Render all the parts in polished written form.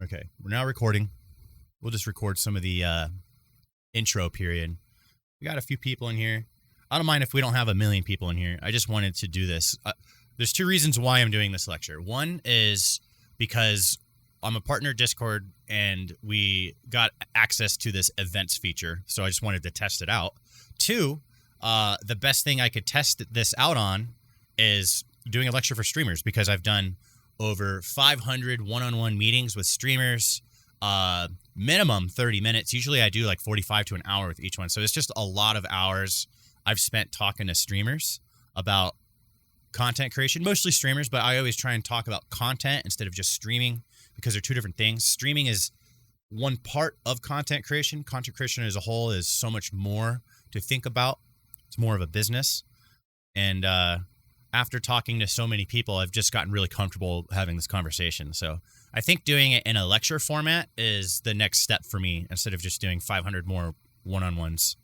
Okay, we're now recording. We'll just record some of the intro period. We got a few people in here. I don't mind if we don't have a million people in here. I just wanted to do this. There's two reasons why I'm doing this lecture. One is because I'm a partner Discord and we got access to this events feature, so I just wanted to test it out. Two, the best thing I could test this out on is doing a lecture for streamers, because I've done over 500 one-on-one meetings with streamers, minimum 30 minutes. Usually I do like 45 to an hour with each one. So it's just a lot of hours I've spent talking to streamers about content creation, mostly streamers, but I always try and talk about content instead of just streaming, because they're two different things. Streaming is one part of content creation. Content creation as a whole is so much more to think about. It's more of a business. And after talking to so many people, I've just gotten really comfortable having this conversation. So I think doing it in a lecture format is the next step for me, instead of just doing 500 more one-on-ones.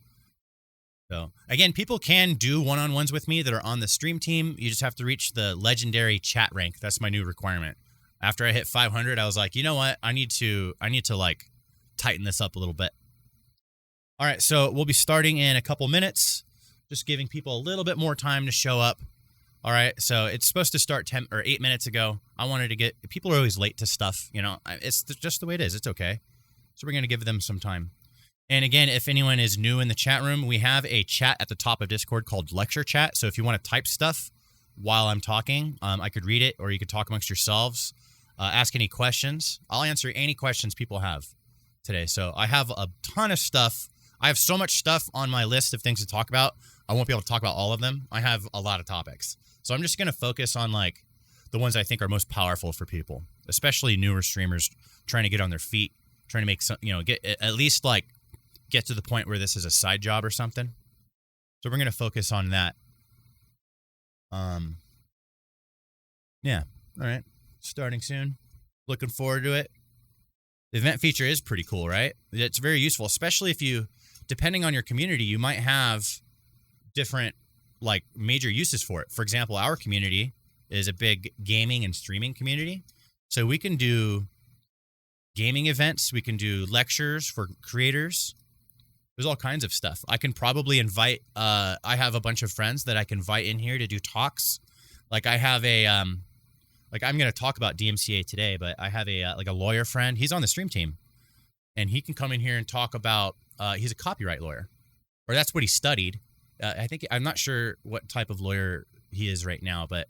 So again, people can do one-on-ones with me that are on the stream team. You just have to reach the legendary chat rank. That's my new requirement. After I hit 500, I was like, you know what? I need to like tighten this up a little bit. All right, so we'll be starting in a couple minutes, just giving people a little bit more time to show up. All right, so it's supposed to start 10 or 8 minutes ago. I wanted to get – people are always late to stuff, you know. It's just the way it is. It's okay. So we're going to give them some time. And again, if anyone is new in the chat room, we have a chat at the top of Discord called Lecture Chat. So if you want to type stuff while I'm talking, I could read it, or you could talk amongst yourselves, ask any questions. I'll answer any questions people have today. So I have a ton of stuff. I have so much stuff on my list of things to talk about. I won't be able to talk about all of them. I have a lot of topics. So I'm just going to focus on like the ones I think are most powerful for people, especially newer streamers trying to get on their feet, trying to make some, get at least like get to the point where this is a side job or something. So we're going to focus on that. Yeah. All right. Starting soon. Looking forward to it. The event feature is pretty cool, right? It's very useful, especially if you, depending on your community, you might have different like major uses for it. For example, our community is a big gaming and streaming community. So we can do gaming events. We can do lectures for creators. There's all kinds of stuff. I can probably invite, I have a bunch of friends that I can invite in here to do talks. Like I have a, like I'm going to talk about DMCA today, but I have a, like a lawyer friend. He's on the stream team and he can come in here and talk about, he's a copyright lawyer, or that's what he studied. I think, I'm not sure what type of lawyer he is right now, but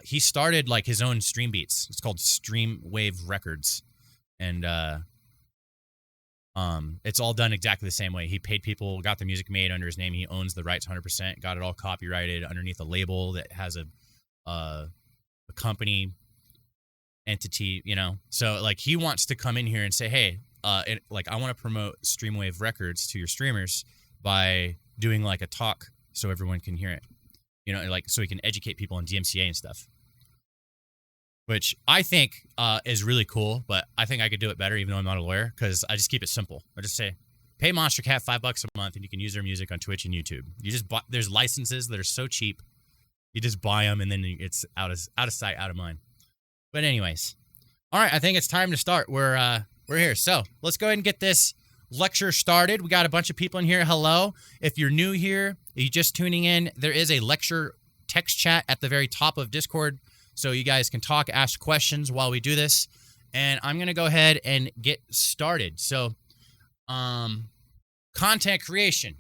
he started like his own stream beats. It's called Stream Wave Records. And it's all done exactly the same way. He paid people, got the music made under his name. He owns the rights 100%, got it all copyrighted underneath a label that has a company entity, So like he wants to come in here and say, hey, I want to promote Stream Wave Records to your streamers by doing like a talk so everyone can hear it, like so he can educate people on DMCA and stuff, which I think is really cool. But I think I could do it better, even though I'm not a lawyer, because I just keep it simple. I just say, pay Monster Cat $5 a month and you can use their music on Twitch and YouTube. You just buy, there's licenses that are so cheap, you just buy them and then it's out of sight, out of mind. But anyways, all right, I think it's time to start. We're here, so let's go ahead and get this lecture started. We got a bunch of people in here. Hello. If you're new here, you're just tuning in, there is a lecture text chat at the very top of Discord, so you guys can talk, ask questions while we do this. And I'm going to go ahead and get started. So, content creation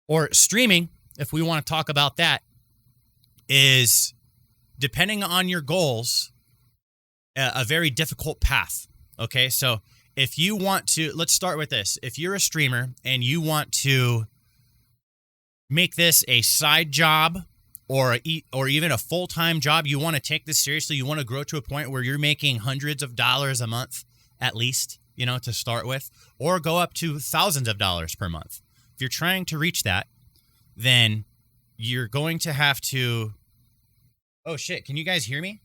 or streaming, if we want to talk about that, is, depending on your goals, a very difficult path. Okay, so if you want to, let's start with this. If you're a streamer and you want to make this a side job or even a full-time job, you want to take this seriously, you want to grow to a point where you're making hundreds of dollars a month at least, to start with, or go up to thousands of dollars per month. If you're trying to reach that, then you're going to have to, oh shit, can you guys hear me?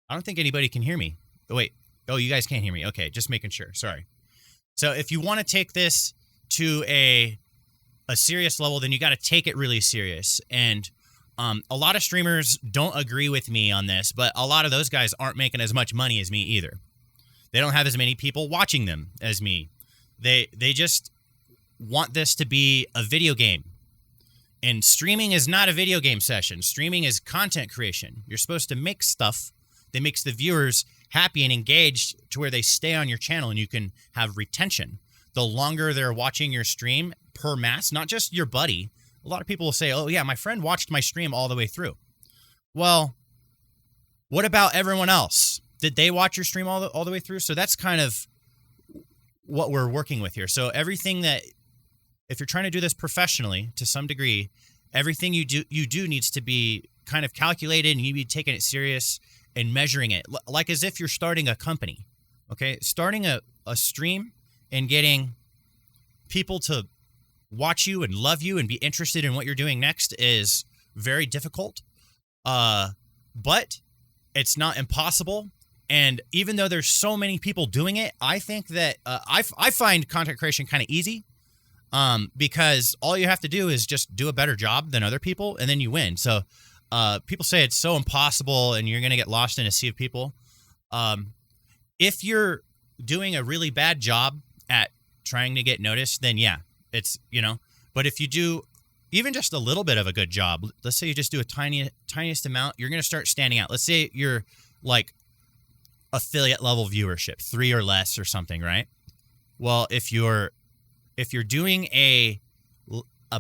I don't think anybody can hear me. Oh, wait. Oh, you guys can't hear me. Okay, just making sure. Sorry. So if you want to take this to a serious level, then you got to take it really serious. And A lot of streamers don't agree with me on this, but a lot of those guys aren't making as much money as me either. They don't have as many people watching them as me. They just want this to be a video game. And streaming is not a video game session. Streaming is content creation. You're supposed to make stuff that makes the viewers happy and engaged to where they stay on your channel and you can have retention. The longer they're watching your stream per mass, not just your buddy. A lot of people will say, oh, yeah, my friend watched my stream all the way through. Well, what about everyone else? Did they watch your stream all the way through? So that's kind of what we're working with here. So everything that, if you're trying to do this professionally to some degree, everything you do needs to be kind of calculated, and you need to be taking it serious and measuring it. Like as if you're starting a company, okay? Starting a stream and getting people to watch you and love you and be interested in what you're doing next is very difficult, but it's not impossible. And even though there's so many people doing it, I think that I find content creation kind of easy, because all you have to do is just do a better job than other people, and then you win. So people say it's so impossible and you're going to get lost in a sea of people. If you're doing a really bad job at trying to get noticed, then yeah, it's, but if you do even just a little bit of a good job, let's say you just do a tiniest amount, you're going to start standing out. Let's say you're like affiliate level viewership, 3 or less or something, right? Well, if you're doing a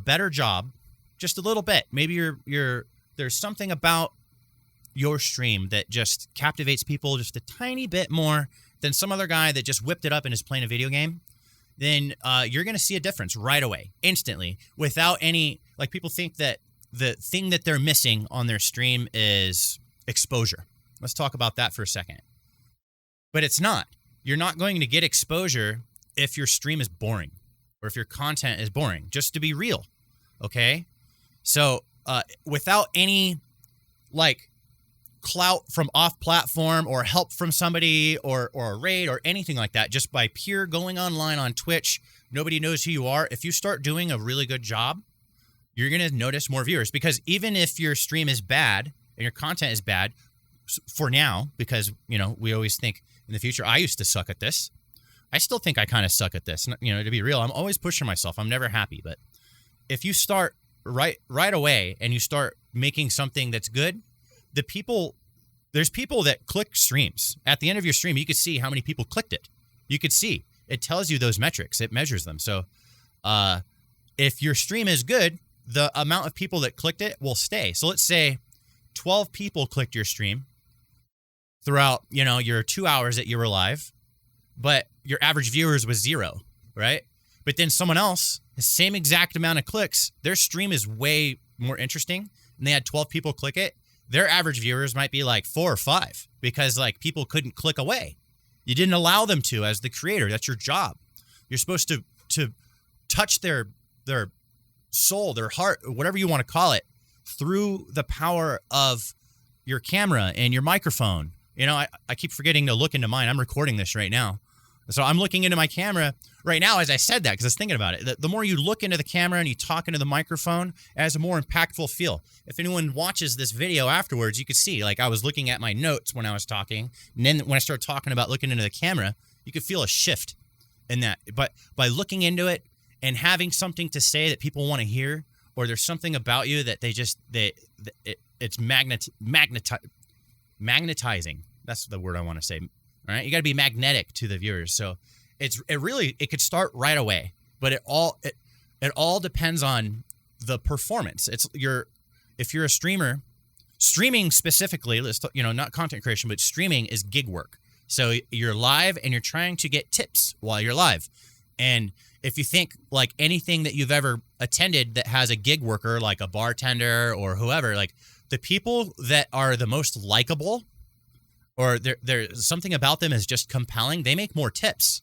better job, just a little bit, maybe there's something about your stream that just captivates people just a tiny bit more than some other guy that just whipped it up and is playing a video game, then you're going to see a difference right away, instantly, without any, like, people think that the thing that they're missing on their stream is exposure. Let's talk about that for a second. But it's not. You're not going to get exposure if your stream is boring or if your content is boring, just to be real, okay? So without any, like, clout from off-platform or help from somebody or a raid or anything like that, just by pure going online on Twitch, nobody knows who you are. If you start doing a really good job, you're going to notice more viewers, because even if your stream is bad and your content is bad for now, because, we always think in the future, I used to suck at this. I still think I kind of suck at this. To be real, I'm always pushing myself. I'm never happy. But if you start right away and you start making something that's good, there's people that click streams. At the end of your stream, you could see how many people clicked it. You could see. It tells you those metrics. It measures them. So if your stream is good, the amount of people that clicked it will stay. So let's say 12 people clicked your stream throughout, your 2 hours that you were live, but your average viewers was 0, right? But then someone else, the same exact amount of clicks, their stream is way more interesting, and they had 12 people click it. Their average viewers might be like 4 or 5, because like people couldn't click away. You didn't allow them to as the creator. That's your job. You're supposed to touch their soul, their heart, whatever you want to call it, through the power of your camera and your microphone. I keep forgetting to look into mine. I'm recording this right now. So I'm looking into my camera right now as I said that, because I was thinking about it. The more you look into the camera and you talk into the microphone, it has a more impactful feel. If anyone watches this video afterwards, you could see, like, I was looking at my notes when I was talking, and then when I started talking about looking into the camera, you could feel a shift in that. But by looking into it and having something to say that people want to hear, or there's something about you that it's magnetizing. That's the word I want to say. All right, you got to be magnetic to the viewers. So it could start right away, but it all depends on the performance. If you're a streamer, streaming specifically, not content creation, but streaming is gig work. So you're live and you're trying to get tips while you're live. And if you think like anything that you've ever attended that has a gig worker, like a bartender or whoever, like the people that are the most likable, or there's something about them is just compelling, they make more tips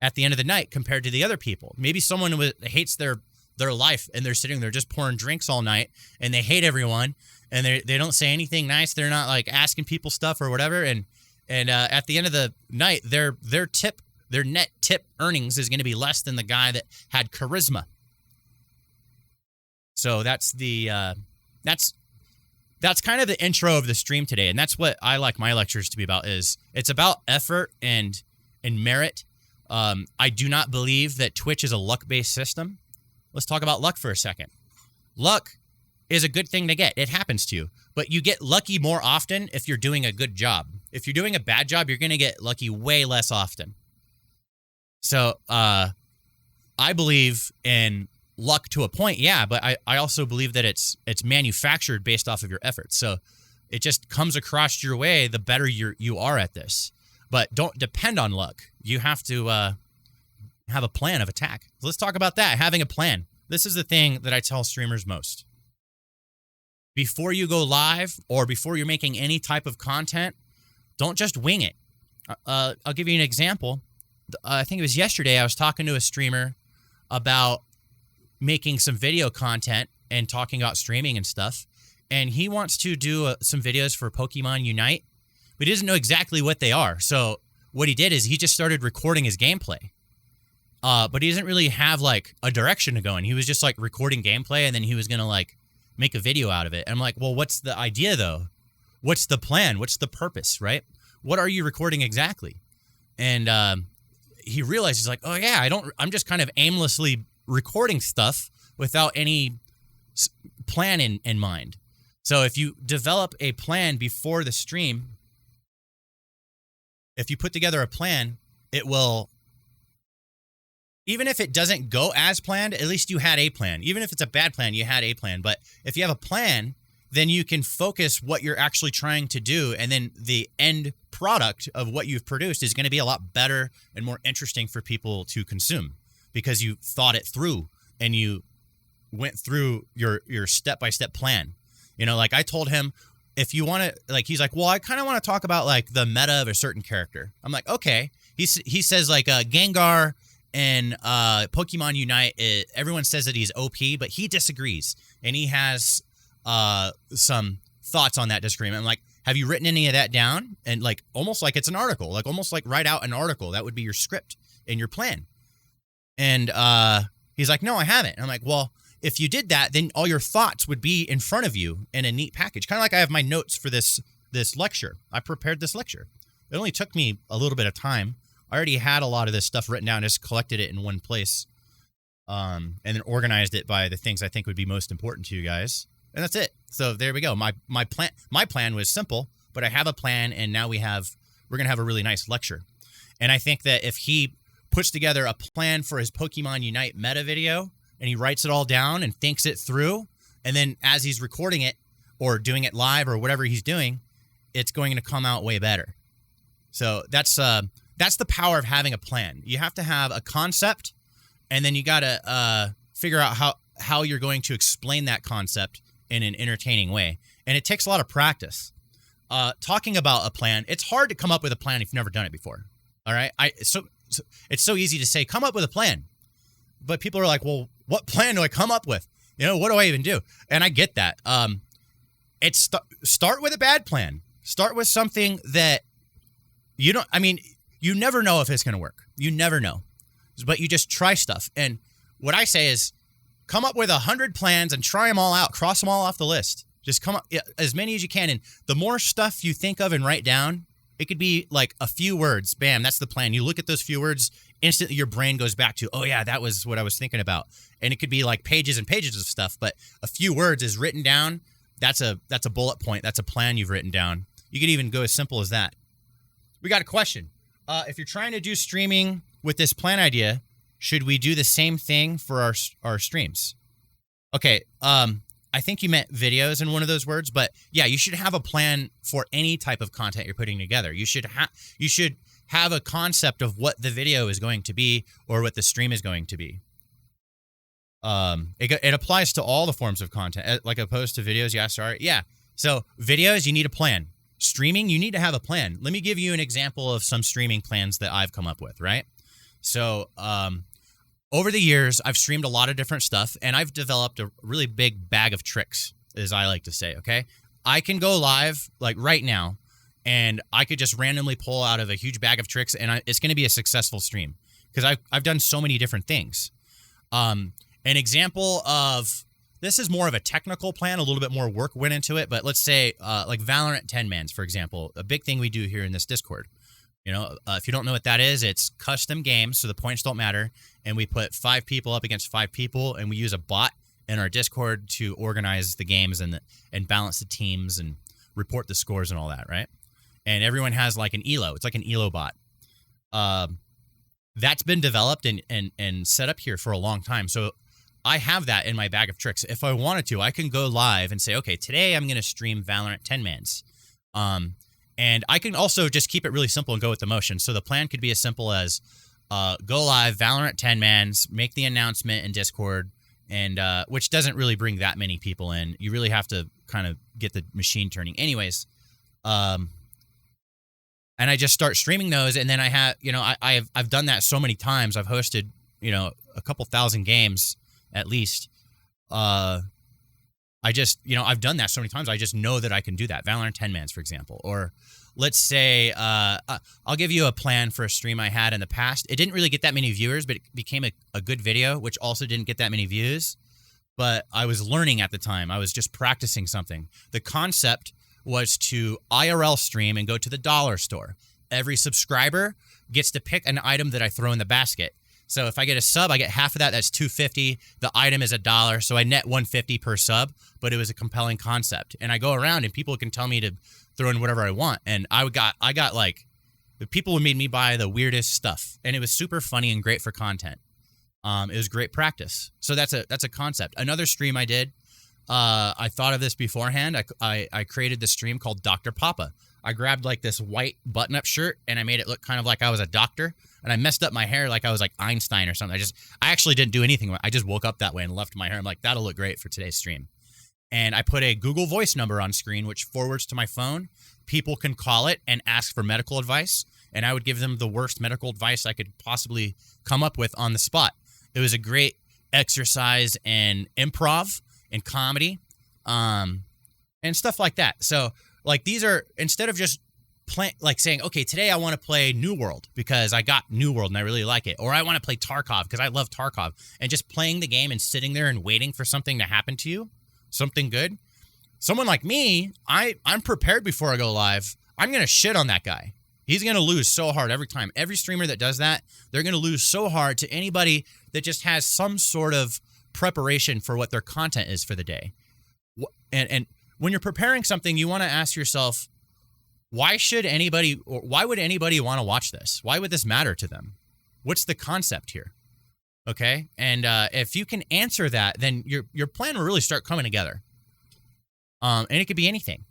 at the end of the night compared to the other people. Maybe someone who hates their life and they're sitting there just pouring drinks all night and they hate everyone and they don't say anything nice. They're not like asking people stuff or whatever. And at the end of the night, their net tip earnings is going to be less than the guy that had charisma. So that's the that's kind of the intro of the stream today, and that's what I like my lectures to be about. Is it's about effort and merit. I do not believe that Twitch is a luck-based system. Let's talk about luck for a second. Luck is a good thing to get. It happens to you. But you get lucky more often if you're doing a good job. If you're doing a bad job, you're going to get lucky way less often. So I believe in luck to a point, yeah, but I also believe that it's manufactured based off of your efforts. So it just comes across your way the better you are at this. But don't depend on luck. You have to have a plan of attack. So let's talk about that, having a plan. This is the thing that I tell streamers most. Before you go live or before you're making any type of content, don't just wing it. I'll give you an example. I think it was yesterday I was talking to a streamer about making some video content and talking about streaming and stuff. And he wants to do some videos for Pokemon Unite, but he doesn't know exactly what they are. So what he did is he just started recording his gameplay. But he doesn't really have like a direction to go in. He was just like recording gameplay and then he was going to like make a video out of it. And I'm like, well, what's the idea though? What's the plan? What's the purpose, right? What are you recording exactly? And he realized, he's like, oh yeah, I'm just kind of aimlessly recording stuff without any plan in mind. So if you develop a plan before the stream, if you put together a plan, it will, even if it doesn't go as planned, at least you had a plan. Even if it's a bad plan, you had a plan. But if you have a plan, then you can focus what you're actually trying to do, and then the end product of what you've produced is going to be a lot better and more interesting for people to consume because you thought it through and you went through your step-by-step plan. You know, like I told him, if you want to, like, he's like, well, I kind of want to talk about like the meta of a certain character. I'm like, okay. He says like Gengar and Pokemon Unite, everyone says that he's OP, but he disagrees. And he has some thoughts on that disagreement. I'm like, have you written any of that down? And like, almost like it's an article, like almost like write out an article. That would be your script and your plan. And he's like, no, I haven't. And I'm like, well, if you did that, then all your thoughts would be in front of you in a neat package. Kind of like I have my notes for this lecture. I prepared this lecture. It only took me a little bit of time. I already had a lot of this stuff written down, just collected it in one place, and then organized it by the things I think would be most important to you guys. And that's it. So there we go. My plan was simple, but I have a plan, and now we're going to have a really nice lecture. And I think that if he puts together a plan for his Pokemon Unite meta video, and he writes it all down and thinks it through, and then as he's recording it or doing it live or whatever he's doing, it's going to come out way better. So that's the power of having a plan. You have to have a concept, and then you got to figure out how you're going to explain that concept in an entertaining way. And it takes a lot of practice. Talking about a plan, it's hard to come up with a plan if you've never done it before. All right? So it's so easy to say, come up with a plan. But people are like, well, what plan do I come up with? You know, what do I even do? And I get that. Start with a bad plan. Start with something that you never know if it's going to work. You never know. But you just try stuff. And what I say is come up with 100 plans and try them all out. Cross them all off the list. Just come up as many as you can. And the more stuff you think of and write down, it could be like a few words. Bam, that's the plan. You look at those few words, instantly your brain goes back to, oh yeah, that was what I was thinking about. And it could be like pages and pages of stuff, but a few words is written down. That's a bullet point. That's a plan you've written down. You could even go as simple as that. We got a question. If you're trying to do streaming with this plan idea, should we do the same thing for our streams? Okay, I think you meant videos in one of those words, but yeah, you should have a plan for any type of content you're putting together. You should have a concept of what the video is going to be or what the stream is going to be. It applies to all the forms of content, like opposed to videos. Yeah, sorry. Yeah. So videos, you need a plan. Streaming, you need to have a plan. Let me give you an example of some streaming plans that I've come up with, right? So, over the years, I've streamed a lot of different stuff, and I've developed a really big bag of tricks, as I like to say, okay? I can go live, like right now, and I could just randomly pull out of a huge bag of tricks, and it's going to be a successful stream because I've done so many different things. An example of this is more of a technical plan. A little bit more work went into it, but let's say like Valorant 10-mans, for example, a big thing we do here in this Discord. If you don't know what that is, it's custom games, so the points don't matter, and we put 5 people up against 5 people, and we use a bot in our Discord to organize the games and balance the teams and report the scores and all that, right? And everyone has like an ELO. It's like an ELO bot. That's been developed and set up here for a long time. So I have that in my bag of tricks. If I wanted to, I can go live and say, okay, today I'm going to stream Valorant 10-mans. And I can also just keep it really simple and go with the motion. So the plan could be as simple as go live, Valorant 10-mans, make the announcement in Discord, and which doesn't really bring that many people in. You really have to kind of get the machine turning. Anyways, and I just start streaming those, and then I have, I've done that so many times. I've hosted, a couple thousand games at least. I've done that so many times. I just know that I can do that. Valorant 10-mans, for example. Or let's say, I'll give you a plan for a stream I had in the past. It didn't really get that many viewers, but it became a good video, which also didn't get that many views. But I was learning at the time. I was just practicing something. The concept was to IRL stream and go to the dollar store. Every subscriber gets to pick an item that I throw in the basket. So if I get a sub, I get half of that. That's $2.50. The item is $1, so I net $1.50 per sub. But it was a compelling concept, and I go around and people can tell me to throw in whatever I want, and I got like, the people made me buy the weirdest stuff, and it was super funny and great for content. It was great practice. So that's a concept. Another stream I did, I thought of this beforehand. I created this stream called Dr. Papa. I grabbed like this white button-up shirt and I made it look kind of like I was a doctor. And I messed up my hair like I was like Einstein or something. I actually didn't do anything. I just woke up that way and left my hair. I'm like, that'll look great for today's stream. And I put a Google Voice number on screen, which forwards to my phone. People can call it and ask for medical advice. And I would give them the worst medical advice I could possibly come up with on the spot. It was a great exercise in improv and comedy, and stuff like that. So like, these are, instead of just saying, okay, today I want to play New World because I got New World and I really like it. Or I want to play Tarkov because I love Tarkov. And just playing the game and sitting there and waiting for something to happen to you, something good. Someone like me, I'm prepared before I go live. I'm going to shit on that guy. He's going to lose so hard every time. Every streamer that does that, they're going to lose so hard to anybody that just has some sort of preparation for what their content is for the day. And when you're preparing something, you want to ask yourself, why would anybody want to watch this? Why would this matter to them? What's the concept here? Okay? And if you can answer that, then your plan will really start coming together. And it could be anything.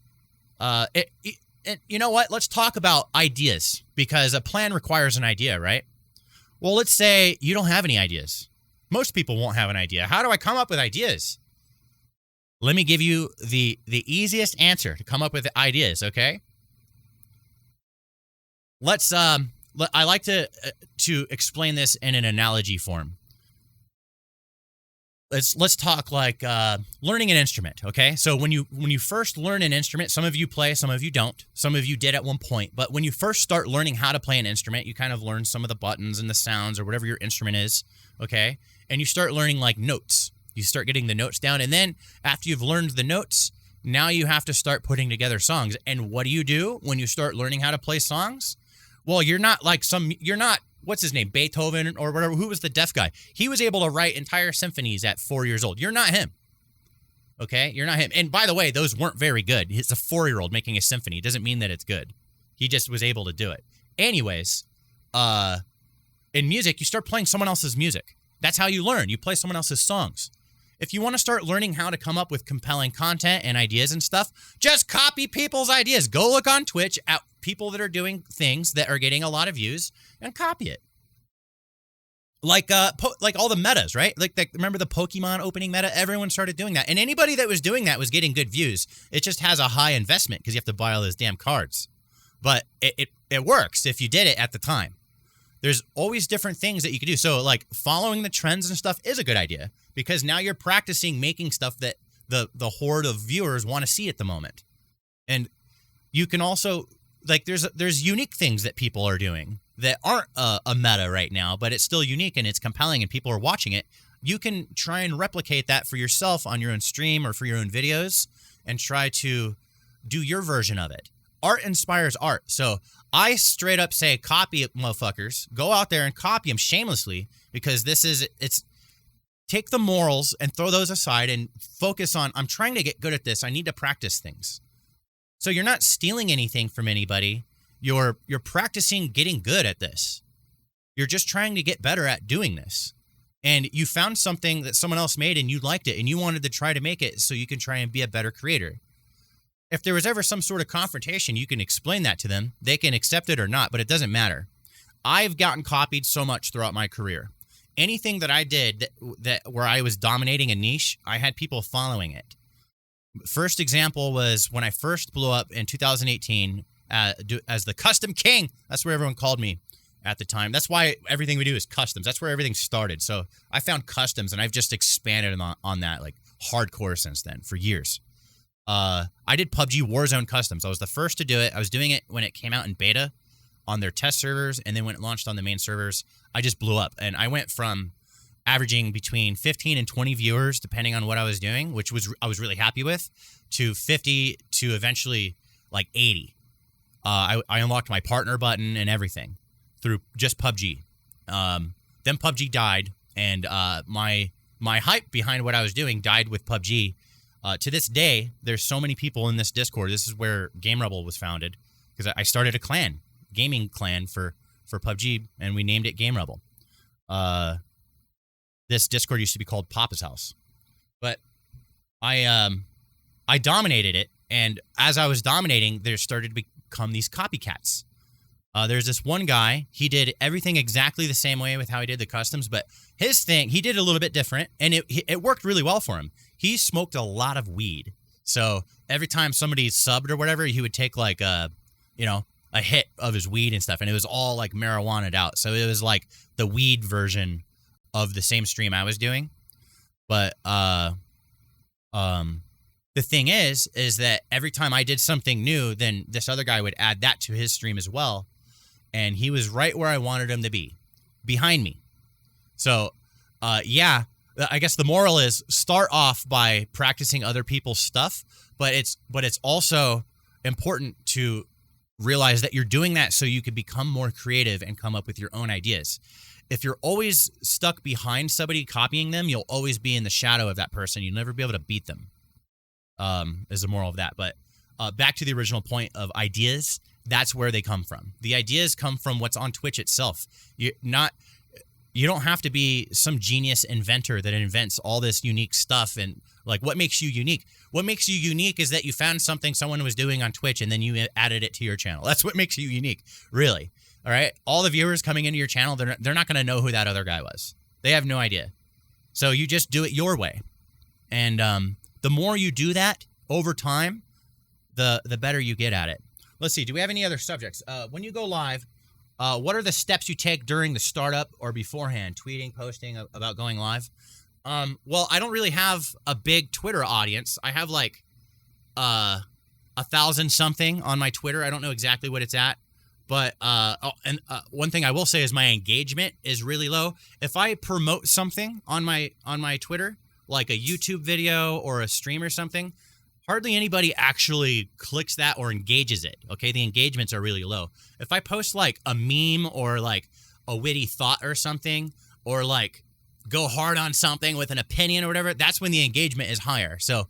You know what? Let's talk about ideas, because a plan requires an idea, right? Well, let's say you don't have any ideas. Most people won't have an idea. How do I come up with ideas? Let me give you the easiest answer to come up with ideas, okay? I like to explain this in an analogy form. Let's talk like learning an instrument, okay? So when you first learn an instrument, some of you play, some of you don't. Some of you did at one point. But when you first start learning how to play an instrument, you kind of learn some of the buttons and the sounds or whatever your instrument is, okay? And you start learning like notes. You start getting the notes down. And then after you've learned the notes, now you have to start putting together songs. And what do you do when you start learning how to play songs? Well, you're not, what's his name, Beethoven or whatever. Who was the deaf guy? He was able to write entire symphonies at 4 years old. You're not him. Okay? You're not him. And by the way, those weren't very good. It's a 4-year-old making a symphony. It doesn't mean that it's good. He just was able to do it. Anyways, in music, you start playing someone else's music. That's how you learn. You play someone else's songs. If you want to start learning how to come up with compelling content and ideas and stuff, just copy people's ideas. Go look on Twitch at people that are doing things that are getting a lot of views and copy it. Like all the metas, right? Remember the Pokemon opening meta? Everyone started doing that. And anybody that was doing that was getting good views. It just has a high investment because you have to buy all those damn cards. But it works if you did it at the time. There's always different things that you can do. So like following the trends and stuff is a good idea, because now you're practicing making stuff that the horde of viewers want to see at the moment. And you can also, like, there's unique things that people are doing that aren't a meta right now, but it's still unique and it's compelling and people are watching it. you can try and replicate that for yourself on your own stream or for your own videos and try to do your version of it. Art inspires art. So I straight up say, copy it, motherfuckers. Go out there and copy them shamelessly, because it's take the morals and throw those aside and focus on, I'm trying to get good at this. I need to practice things. So you're not stealing anything from anybody. You're practicing getting good at this. You're just trying to get better at doing this. And you found something that someone else made and you liked it and you wanted to try to make it so you can try and be a better creator. If there was ever some sort of confrontation, you can explain that to them. They can accept it or not, but it doesn't matter. I've gotten copied so much throughout my career. Anything that I did that where I was dominating a niche, I had people following it. First example was when I first blew up in 2018 as the Custom King. That's where everyone called me at the time. That's why everything we do is customs. That's where everything started. So I found customs, and I've just expanded on that like hardcore since then for years. I did PUBG Warzone customs. I was the first to do it. I was doing it when it came out in beta on their test servers, and then when it launched on the main servers, I just blew up. And I went from averaging between 15 and 20 viewers, depending on what I was doing, which I was really happy with, to 50 to eventually like 80. I unlocked my partner button and everything through just PUBG. Then PUBG died, and my hype behind what I was doing died with PUBG. To this day, there's so many people in this Discord. This is where Game Rebel was founded, because I started a gaming clan for PUBG, and we named it Game Rebel. This Discord used to be called Papa's House, but I dominated it, and as I was dominating, there started to become these copycats. There's this one guy, he did everything exactly the same way with how he did the customs, but his thing, he did a little bit different, and it worked really well for him. He smoked a lot of weed. So every time somebody subbed or whatever, he would take like a hit of his weed and stuff, and it was all like marijuana'd out. So it was like the weed version of the same stream I was doing. But the thing is that every time I did something new, then this other guy would add that to his stream as well. And he was right where I wanted him to be, behind me. So, yeah, I guess the moral is start off by practicing other people's stuff, but it's also important to realize that you're doing that so you can become more creative and come up with your own ideas. If you're always stuck behind somebody copying them, you'll always be in the shadow of that person. You'll never be able to beat them, is the moral of that. But back to the original point of ideas, that's where they come from. The ideas come from what's on Twitch itself. You don't have to be some genius inventor that invents all this unique stuff. And like, what makes you unique? What makes you unique is that you found something someone was doing on Twitch and then you added it to your channel. That's what makes you unique, really. All right. All the viewers coming into your channel, they're not going to know who that other guy was. They have no idea. So you just do it your way. And the more you do that over time, the better you get at it. Let's see. Do we have any other subjects? When you go live, what are the steps you take during the startup or beforehand? Tweeting, posting about going live? Well, I don't really have a big Twitter audience. I have like 1,000 something on my Twitter. I don't know exactly what it's at. But one thing I will say is my engagement is really low. If I promote something on my Twitter, like a YouTube video or a stream or something, hardly anybody actually clicks that or engages it. Okay, the engagements are really low. If I post like a meme or like a witty thought or something, or like go hard on something with an opinion or whatever, that's when the engagement is higher. So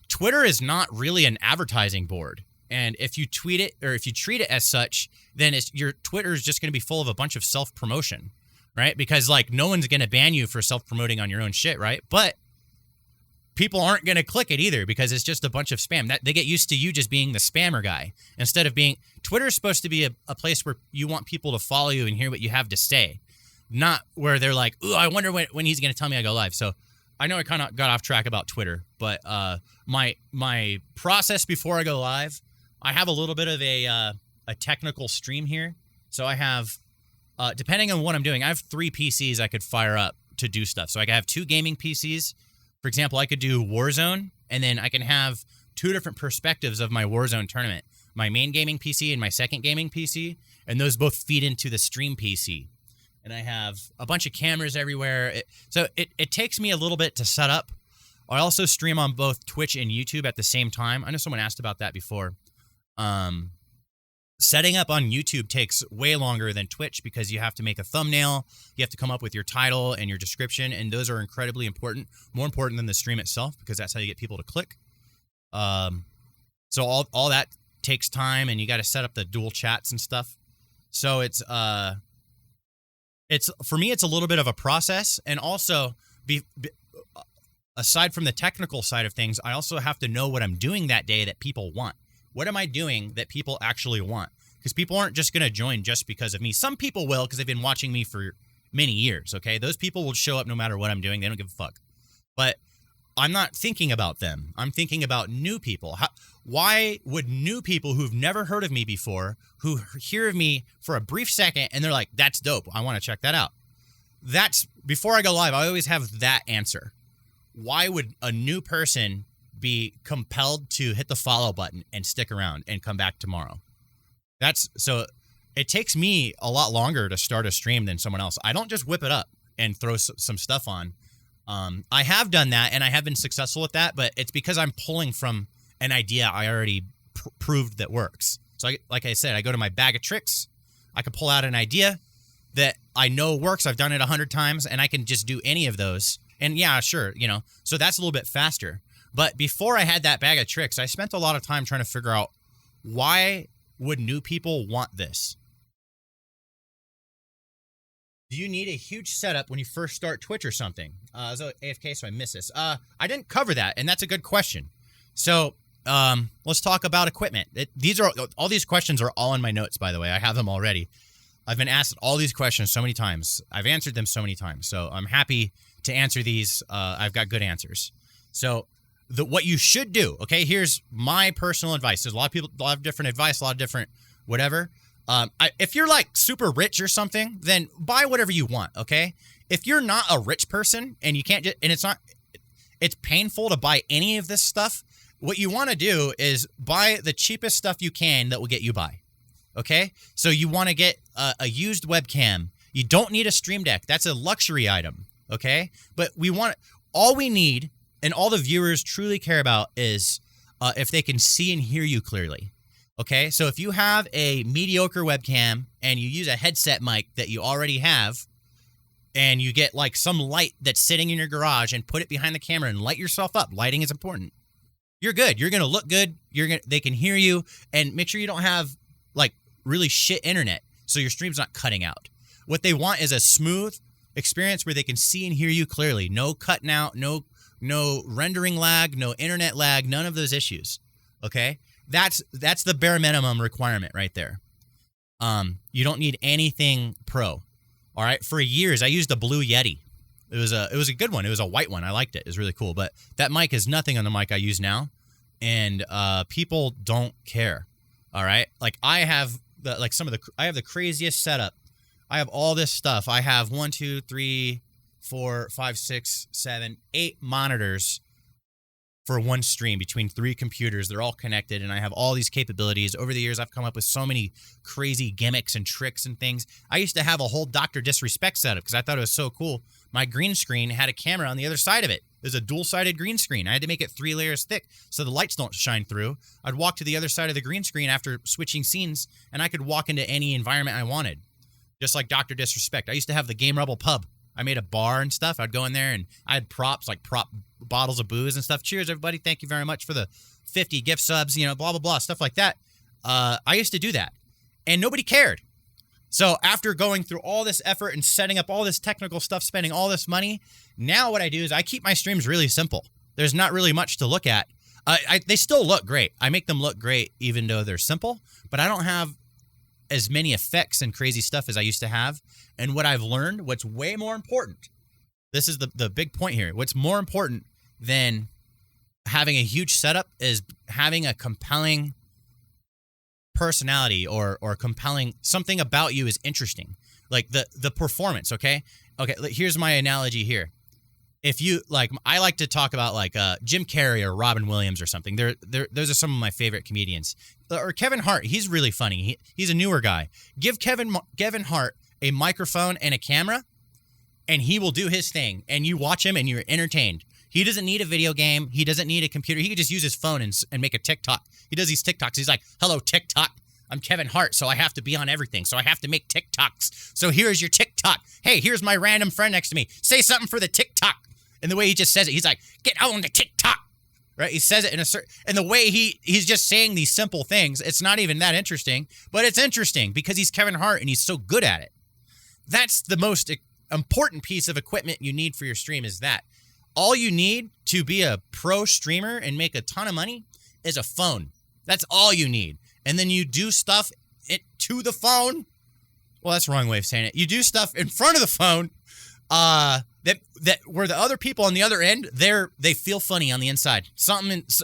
Twitter is not really an advertising board. And if you tweet it or if you treat it as such, then your Twitter is just going to be full of a bunch of self-promotion, right? Because like no one's going to ban you for self-promoting on your own shit, right? But people aren't going to click it either because it's just a bunch of spam. That they get used to you just being the spammer guy instead of being. Twitter is supposed to be a place where you want people to follow you and hear what you have to say, not where they're like, "Ooh, I wonder when he's going to tell me I go live." So I know I kind of got off track about Twitter, but my process before I go live, I have a little bit of a technical stream here. So I have, depending on what I'm doing, I have 3 PCs I could fire up to do stuff. So I can have 2 gaming PCs. For example, I could do Warzone, and then I can have 2 different perspectives of my Warzone tournament. My main gaming PC and my second gaming PC, and those both feed into the stream PC. and I have a bunch of cameras everywhere. So it takes me a little bit to set up. I also stream on both Twitch and YouTube at the same time. I know someone asked about that before. Setting up on YouTube takes way longer than Twitch because you have to make a thumbnail, you have to come up with your title and your description, and those are incredibly important, more important than the stream itself because that's how you get people to click. So all that takes time, and you got to set up the dual chats and stuff. So it's for me, it's a little bit of a process, and also aside from the technical side of things, I also have to know what I'm doing that day that people want. What am I doing that people actually want? Because people aren't just going to join just because of me. Some people will because they've been watching me for many years, okay? Those people will show up no matter what I'm doing. They don't give a fuck. But I'm not thinking about them. I'm thinking about new people. Why would new people who've never heard of me before, who hear of me for a brief second, and they're like, that's dope, I want to check that out. That's, before I go live, I always have that answer. Why would a new person be compelled to hit the follow button and stick around and come back tomorrow? So it takes me a lot longer to start a stream than someone else. I don't just whip it up and throw some stuff on. I have done that, and I have been successful with that, but it's because I'm pulling from an idea I already proved that works. So like I said, I go to my bag of tricks. I can pull out an idea that I know works. I've done it 100 times, and I can just do any of those. And yeah, sure, so that's a little bit faster. But before I had that bag of tricks, I spent a lot of time trying to figure out, why would new people want this? Do you need a huge setup when you first start Twitch or something? I was AFK, so I missed this. I didn't cover that, and that's a good question. So let's talk about equipment. All these questions are all in my notes, by the way. I have them already. I've been asked all these questions so many times. I've answered them so many times. So I'm happy to answer these. I've got good answers. So what you should do, okay, here's my personal advice. There's a lot of different advice, a lot of different whatever. If you're like super rich or something, then buy whatever you want, okay? If you're not a rich person and you can't it's painful to buy any of this stuff, what you want to do is buy the cheapest stuff you can that will get you by, okay? So you want to get a used webcam. You don't need a Stream Deck. That's a luxury item, okay? But all we need, and all the viewers truly care about, is if they can see and hear you clearly. Okay, so if you have a mediocre webcam and you use a headset mic that you already have, and you get like some light that's sitting in your garage and put it behind the camera and light yourself up, lighting is important. You're good. You're gonna look good. They can hear you, and make sure you don't have like really shit internet so your stream's not cutting out. What they want is a smooth experience where they can see and hear you clearly. No cutting out, no rendering lag, no internet lag, none of those issues. Okay? That's the bare minimum requirement right there. You don't need anything pro. All right. For years, I used a Blue Yeti. It was a good one. It was a white one. I liked it. It was really cool. But that mic is nothing on the mic I use now, and people don't care. All right. Like I have the craziest setup. I have all this stuff. I have 1, 2, 3, 4, 5, 6, 7, 8 monitors for one stream between 3 computers. They're all connected, and I have all these capabilities. Over the years, I've come up with so many crazy gimmicks and tricks and things. I used to have a whole Dr. Disrespect setup because I thought it was so cool. My green screen had a camera on the other side of it. It was a dual-sided green screen. I had to make it 3 layers thick so the lights don't shine through. I'd walk to the other side of the green screen after switching scenes, and I could walk into any environment I wanted, just like Dr. Disrespect. I used to have the Game Rebel pub. I made a bar and stuff. I'd go in there, and I had props, like prop bottles of booze and stuff. Cheers, everybody. Thank you very much for the 50 gift subs, blah, blah, blah, stuff like that. I used to do that, and nobody cared. So after going through all this effort and setting up all this technical stuff, spending all this money, now what I do is I keep my streams really simple. There's not really much to look at. They still look great. I make them look great even though they're simple, but I don't have as many effects and crazy stuff as I used to have. And what I've learned, what's way more important, this is the big point here. What's more important than having a huge setup is having a compelling personality or compelling, something about you is interesting. Like the performance, okay? Okay, here's my analogy here. If you, I like to talk about Jim Carrey or Robin Williams or something. Those are some of my favorite comedians. Or Kevin Hart, he's really funny. He's a newer guy. Give Kevin Hart a microphone and a camera, and he will do his thing. And you watch him and you're entertained. He doesn't need a video game. He doesn't need a computer. He could just use his phone and make a TikTok. He does these TikToks. He's like, hello, TikTok. I'm Kevin Hart, so I have to be on everything. So I have to make TikToks. So here's your TikTok. Hey, here's my random friend next to me. Say something for the TikTok. And the way he just says it, he's like, get on the TikTok. Right? He says it in a certain, and the way he's just saying these simple things, it's not even that interesting, but it's interesting because he's Kevin Hart and he's so good at it. That's the most important piece of equipment you need for your stream is that. All you need to be a pro streamer and make a ton of money is a phone. That's all you need. And then you do stuff to the phone. Well, that's the wrong way of saying it. You do stuff in front of the phone that where the other people on the other end, they feel funny on the inside.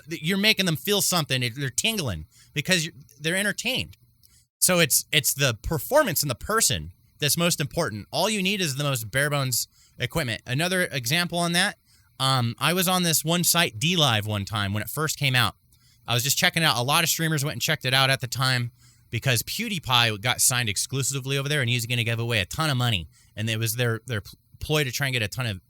You're making them feel something. They're tingling because they're entertained. So it's the performance in the person that's most important. All you need is the most bare bones equipment. Another example on that, I was on this one site, DLive, one time when it first came out. I was just checking it out. A lot of streamers went and checked it out at the time because PewDiePie got signed exclusively over there, and he was going to give away a ton of money. And it was their ploy to try and get a ton of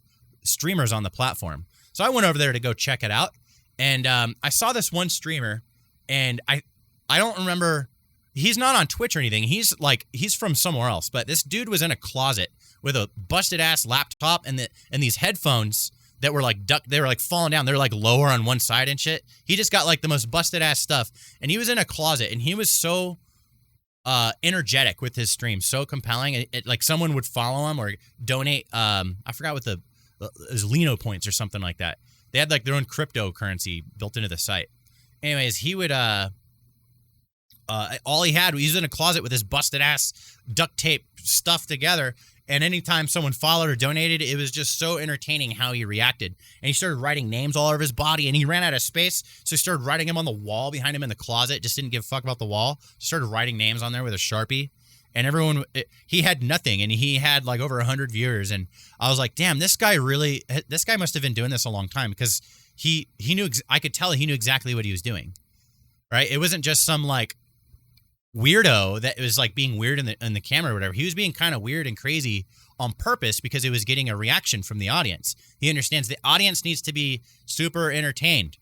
streamers on the platform. So I went over there to go check it out, and I saw this one streamer, and I don't remember. He's not on Twitch or anything. He's from somewhere else. But this dude was in a closet with a busted ass laptop and these headphones that were they were like falling down. They're like lower on one side and shit. He just got like the most busted ass stuff, and he was in a closet, and he was so energetic with his stream, so compelling. Like someone would follow him or donate. I forgot what it was Lino points or something like that. They had like their own cryptocurrency built into the site. Anyways, he would all he had, he was in a closet with his busted ass duct tape stuff together. And anytime someone followed or donated, it was just so entertaining how he reacted. And he started writing names all over his body, and he ran out of space, so he started writing them on the wall behind him in the closet. Just didn't give a fuck about the wall. Started writing names on there with a Sharpie. And he had nothing, and he had like over 100 viewers. And I was like, damn, this guy must have been doing this a long time, because he knew, I could tell he knew exactly what he was doing, right? It wasn't just some like weirdo that was like being weird in the camera or whatever. He was being kind of weird and crazy on purpose because he was getting a reaction from the audience. He understands the audience needs to be super entertained.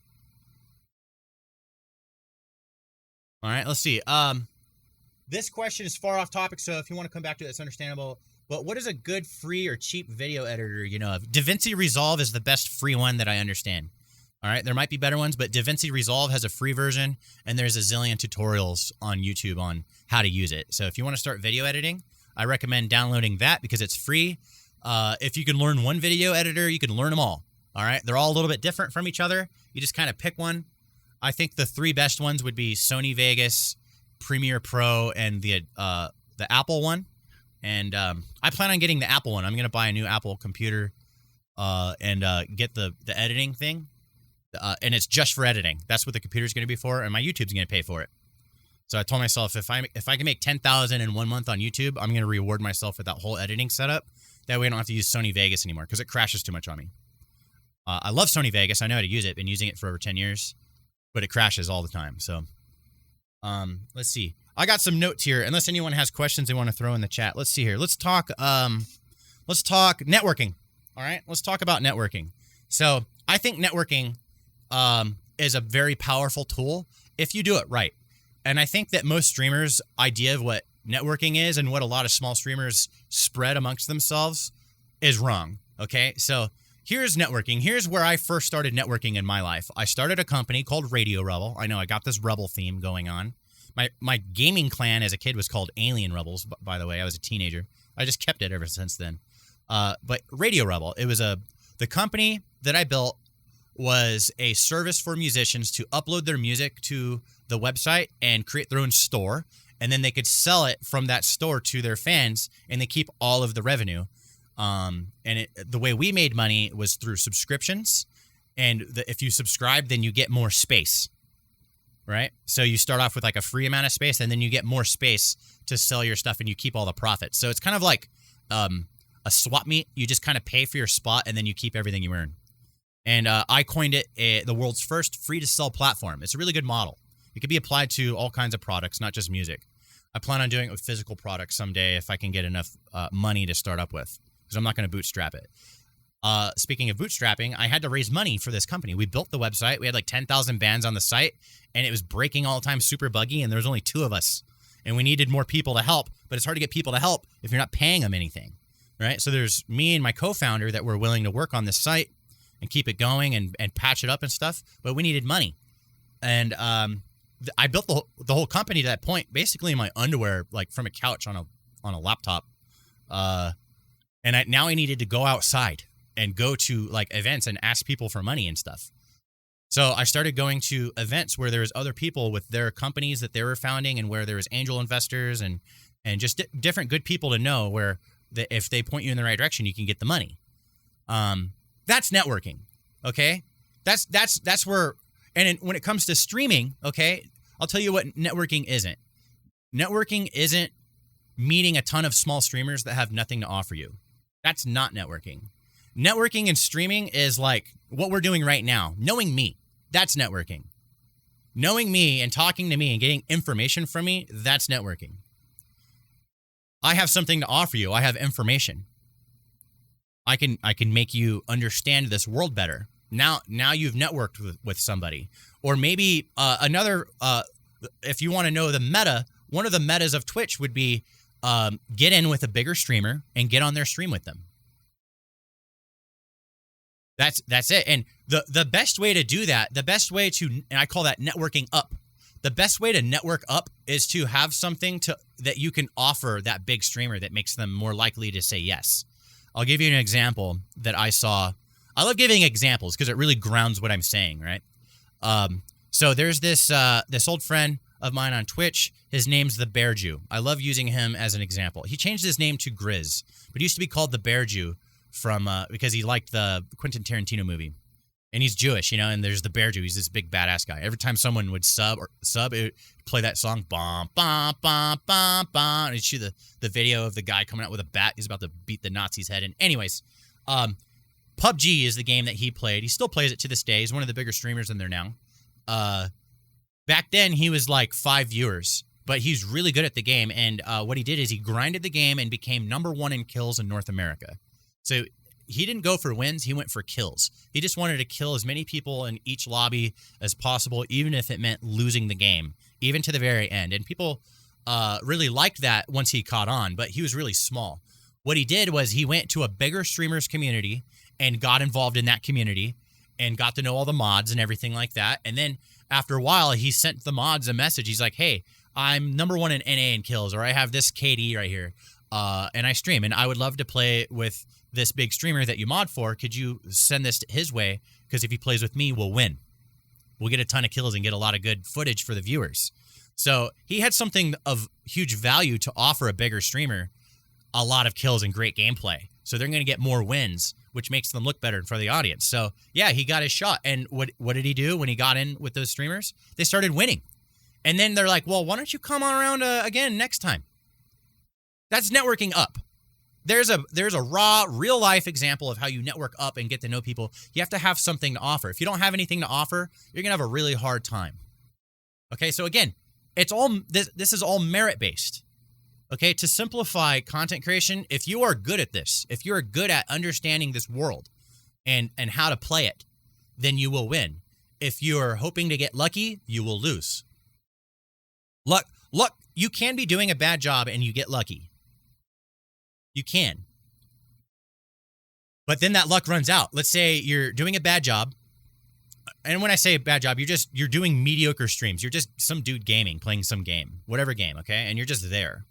All right, let's see. This question is far off topic, so if you want to come back to it, it's understandable. But what is a good free or cheap video editor you know of? DaVinci Resolve is the best free one that I understand. All right, there might be better ones, but DaVinci Resolve has a free version, and there's a zillion tutorials on YouTube on how to use it. So if you want to start video editing, I recommend downloading that because it's free. If you can learn one video editor, you can learn them all. All right, they're all a little bit different from each other. You just kind of pick one. I think the three best ones would be Sony Vegas, Premiere Pro, and the Apple one. And I plan on getting the Apple one. I'm going to buy a new Apple computer and get the editing thing. And it's just for editing. That's what the computer's going to be for, and my YouTube's going to pay for it. So I told myself if I can make $10,000 in 1 month on YouTube, I'm going to reward myself with that whole editing setup. That way I don't have to use Sony Vegas anymore because it crashes too much on me. I love Sony Vegas. I know how to use it. Been using it for over 10 years, but it crashes all the time. So let's see. I got some notes here. Unless anyone has questions they want to throw in the chat. Let's see here. Let's talk networking. All right. Let's talk about networking. So I think networking is a very powerful tool if you do it right. And I think that most streamers' idea of what networking is and what a lot of small streamers spread amongst themselves is wrong. Okay, so here's networking. Here's where I first started networking in my life. I started a company called Radio Rebel. I know I got this Rebel theme going on. My gaming clan as a kid was called Alien Rebels, by the way. I was a teenager. I just kept it ever since then. But Radio Rebel, it was the company that I built was a service for musicians to upload their music to the website and create their own store, and then they could sell it from that store to their fans, and they keep all of the revenue. The way we made money was through subscriptions, and if you subscribe, then you get more space, right? So you start off with like a free amount of space, and then you get more space to sell your stuff, and you keep all the profits. So it's kind of like a swap meet. You just kind of pay for your spot, and then you keep everything you earn. And I coined it the world's first free-to-sell platform. It's a really good model. It could be applied to all kinds of products, not just music. I plan on doing it with physical products someday if I can get enough money to start up with, because I'm not going to bootstrap it. Speaking of bootstrapping, I had to raise money for this company. We built the website. We had like 10,000 bands on the site, and it was breaking all the time, super buggy, and there was only 2 of us. And we needed more people to help, but it's hard to get people to help if you're not paying them anything, right? So there's me and my co-founder that were willing to work on this site and keep it going and patch it up and stuff, but we needed money. And I built the whole company to that point, basically in my underwear, like from a couch on a laptop. And now I needed to go outside and go to like events and ask people for money and stuff. So I started going to events where there was other people with their companies that they were founding, and where there was angel investors and just different good people to know, where if they point you in the right direction, you can get the money. That's networking. Okay. That's where, and when it comes to streaming, okay, I'll tell you what networking isn't. Networking isn't meeting a ton of small streamers that have nothing to offer you. That's not networking. Networking and streaming is like what we're doing right now. Knowing me, that's networking. Knowing me and talking to me and getting information from me, that's networking. I have something to offer you. I have information. I can make you understand this world better. Now you've networked with somebody. Or maybe another, if you want to know the meta, one of the metas of Twitch would be get in with a bigger streamer and get on their stream with them. That's it. And the best way to do that, the best way to, and I call that networking up. The best way to network up is to have something that you can offer that big streamer that makes them more likely to say yes. I'll give you an example that I saw. I love giving examples because it really grounds what I'm saying, right? So there's this old friend of mine on Twitch. His name's the Bear Jew. I love using him as an example. He changed his name to Grizz, but he used to be called the Bear Jew because he liked the Quentin Tarantino movie. And he's Jewish, and there's the Bear Jew. He's this big badass guy. Every time someone would sub, it would play that song, bum, bum, bum, bum, bum, and he'd show the video of the guy coming out with a bat. He's about to beat the Nazi's head in. Anyways, PUBG is the game that he played. He still plays it to this day. He's one of the bigger streamers in there now. Back then, he was like 5 viewers, but he's really good at the game. And what he did is he grinded the game and became #1 in kills in North America. So he didn't go for wins. He went for kills. He just wanted to kill as many people in each lobby as possible, even if it meant losing the game, even to the very end. And people really liked that once he caught on, but he was really small. What he did was he went to a bigger streamers community and got involved in that community and got to know all the mods and everything like that. And then after a while, he sent the mods a message. He's like, hey, I'm #1 in NA in kills, or I have this KD right here, and I stream, and I would love to play with this big streamer that you mod for. Could you send this his way? Because if he plays with me, we'll win. We'll get a ton of kills and get a lot of good footage for the viewers. So he had something of huge value to offer a bigger streamer, a lot of kills and great gameplay. So they're going to get more wins, which makes them look better for the audience. So yeah, he got his shot. And what did he do when he got in with those streamers? They started winning. And then they're like, well, why don't you come on around again next time? That's networking up. There's a raw, real-life example of how you network up and get to know people. You have to have something to offer. If you don't have anything to offer, you're going to have a really hard time. Okay, so again, it's all this is all merit-based. Okay, to simplify content creation, if you are good at this, if you're good at understanding this world and how to play it, then you will win. If you're hoping to get lucky, you will lose. Luck, you can be doing a bad job and you get lucky. You can. But then that luck runs out. Let's say you're doing a bad job. And when I say a bad job, you're doing mediocre streams. You're just some dude gaming, playing some game, whatever game, okay? And you're just there.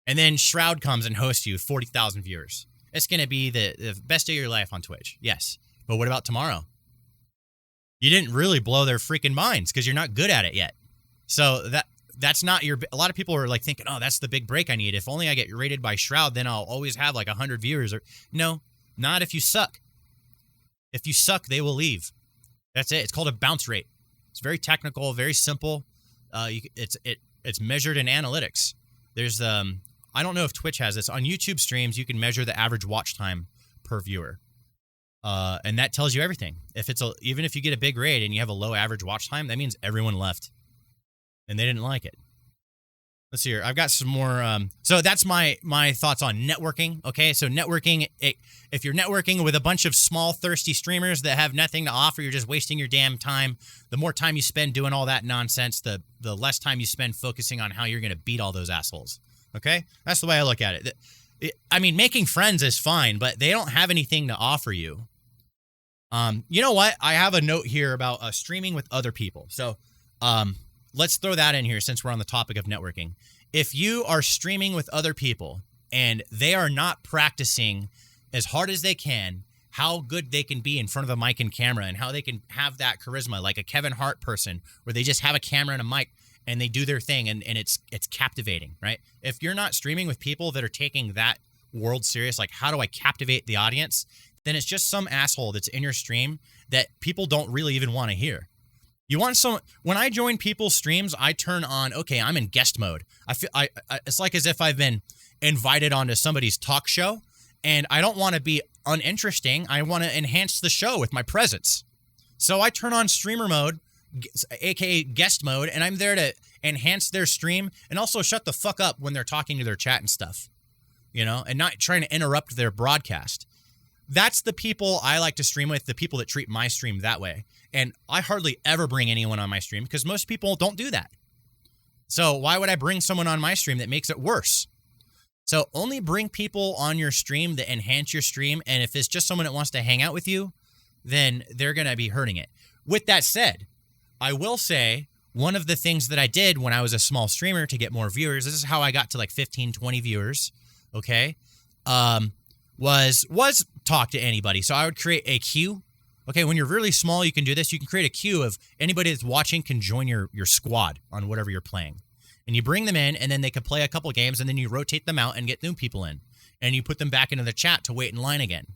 And then Shroud comes and hosts you, 40,000 viewers. It's going to be the best day of your life on Twitch. Yes. But what about tomorrow? You didn't really blow their freaking minds because you're not good at it yet. So that's not a lot of people are like thinking, oh, that's the big break I need. If only I get rated by Shroud, then I'll always have like 100 viewers. No, not if you suck. If you suck, they will leave. That's it. It's called a bounce rate. It's very technical, very simple. It's measured in analytics. There's I don't know if Twitch has this. On YouTube streams, you can measure the average watch time per viewer. And that tells you everything. Even if you get a big raid and you have a low average watch time, that means everyone left. And they didn't like it. let's see here. I've got some more. So that's my thoughts on networking. Okay, so networking. If you're networking with a bunch of small, thirsty streamers that have nothing to offer, you're just wasting your damn time. The more time you spend doing all that nonsense, the less time you spend focusing on how you're going to beat all those assholes. Okay, that's the way I look at it. I mean, making friends is fine, but they don't have anything to offer you. You know what? I have a note here about streaming with other people. So let's throw that in here since we're on the topic of networking. If you are streaming with other people and they are not practicing as hard as they can, how good they can be in front of a mic and camera and how they can have that charisma, like a Kevin Hart person, where they just have a camera and a mic and they do their thing and it's captivating, right? If you're not streaming with people that are taking that world serious, like how do I captivate the audience, then it's just some asshole that's in your stream that people don't really even want to hear. You want some. When I join people's streams, I turn on, okay, I'm in guest mode. I feel it's like as if I've been invited onto somebody's talk show, and I don't want to be uninteresting. I want to enhance the show with my presence. So I turn on streamer mode, aka guest mode, and I'm there to enhance their stream and also shut the fuck up when they're talking to their chat and stuff, you know, and not trying to interrupt their broadcast. That's the people I like to stream with, the people that treat my stream that way. And I hardly ever bring anyone on my stream because most people don't do that. So why would I bring someone on my stream that makes it worse? So only bring people on your stream that enhance your stream. And if it's just someone that wants to hang out with you, then they're going to be hurting it. With that said, I will say one of the things that I did when I was a small streamer to get more viewers, this is how I got to like 15, 20 viewers, okay, was talk to anybody. So I would create a queue. Okay, when you're really small, you can do this. You can create a queue of anybody that's watching can join your squad on whatever you're playing. And you bring them in, and then they can play a couple games, and then you rotate them out and get new people in. And you put them back into the chat to wait in line again.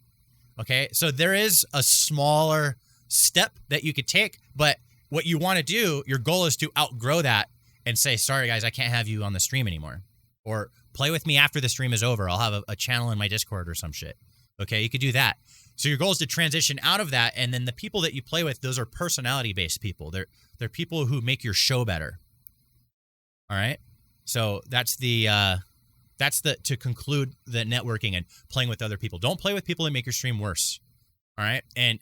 Okay, so there is a smaller step that you could take, but what you want to do, your goal is to outgrow that and say, sorry, guys, I can't have you on the stream anymore. Or play with me after the stream is over. I'll have a channel in my Discord or some shit. Okay, you could do that. So your goal is to transition out of that, and then the people that you play with, those are personality-based people. They're people who make your show better. All right? So that's to conclude the networking and playing with other people. Don't play with people that make your stream worse. All right? And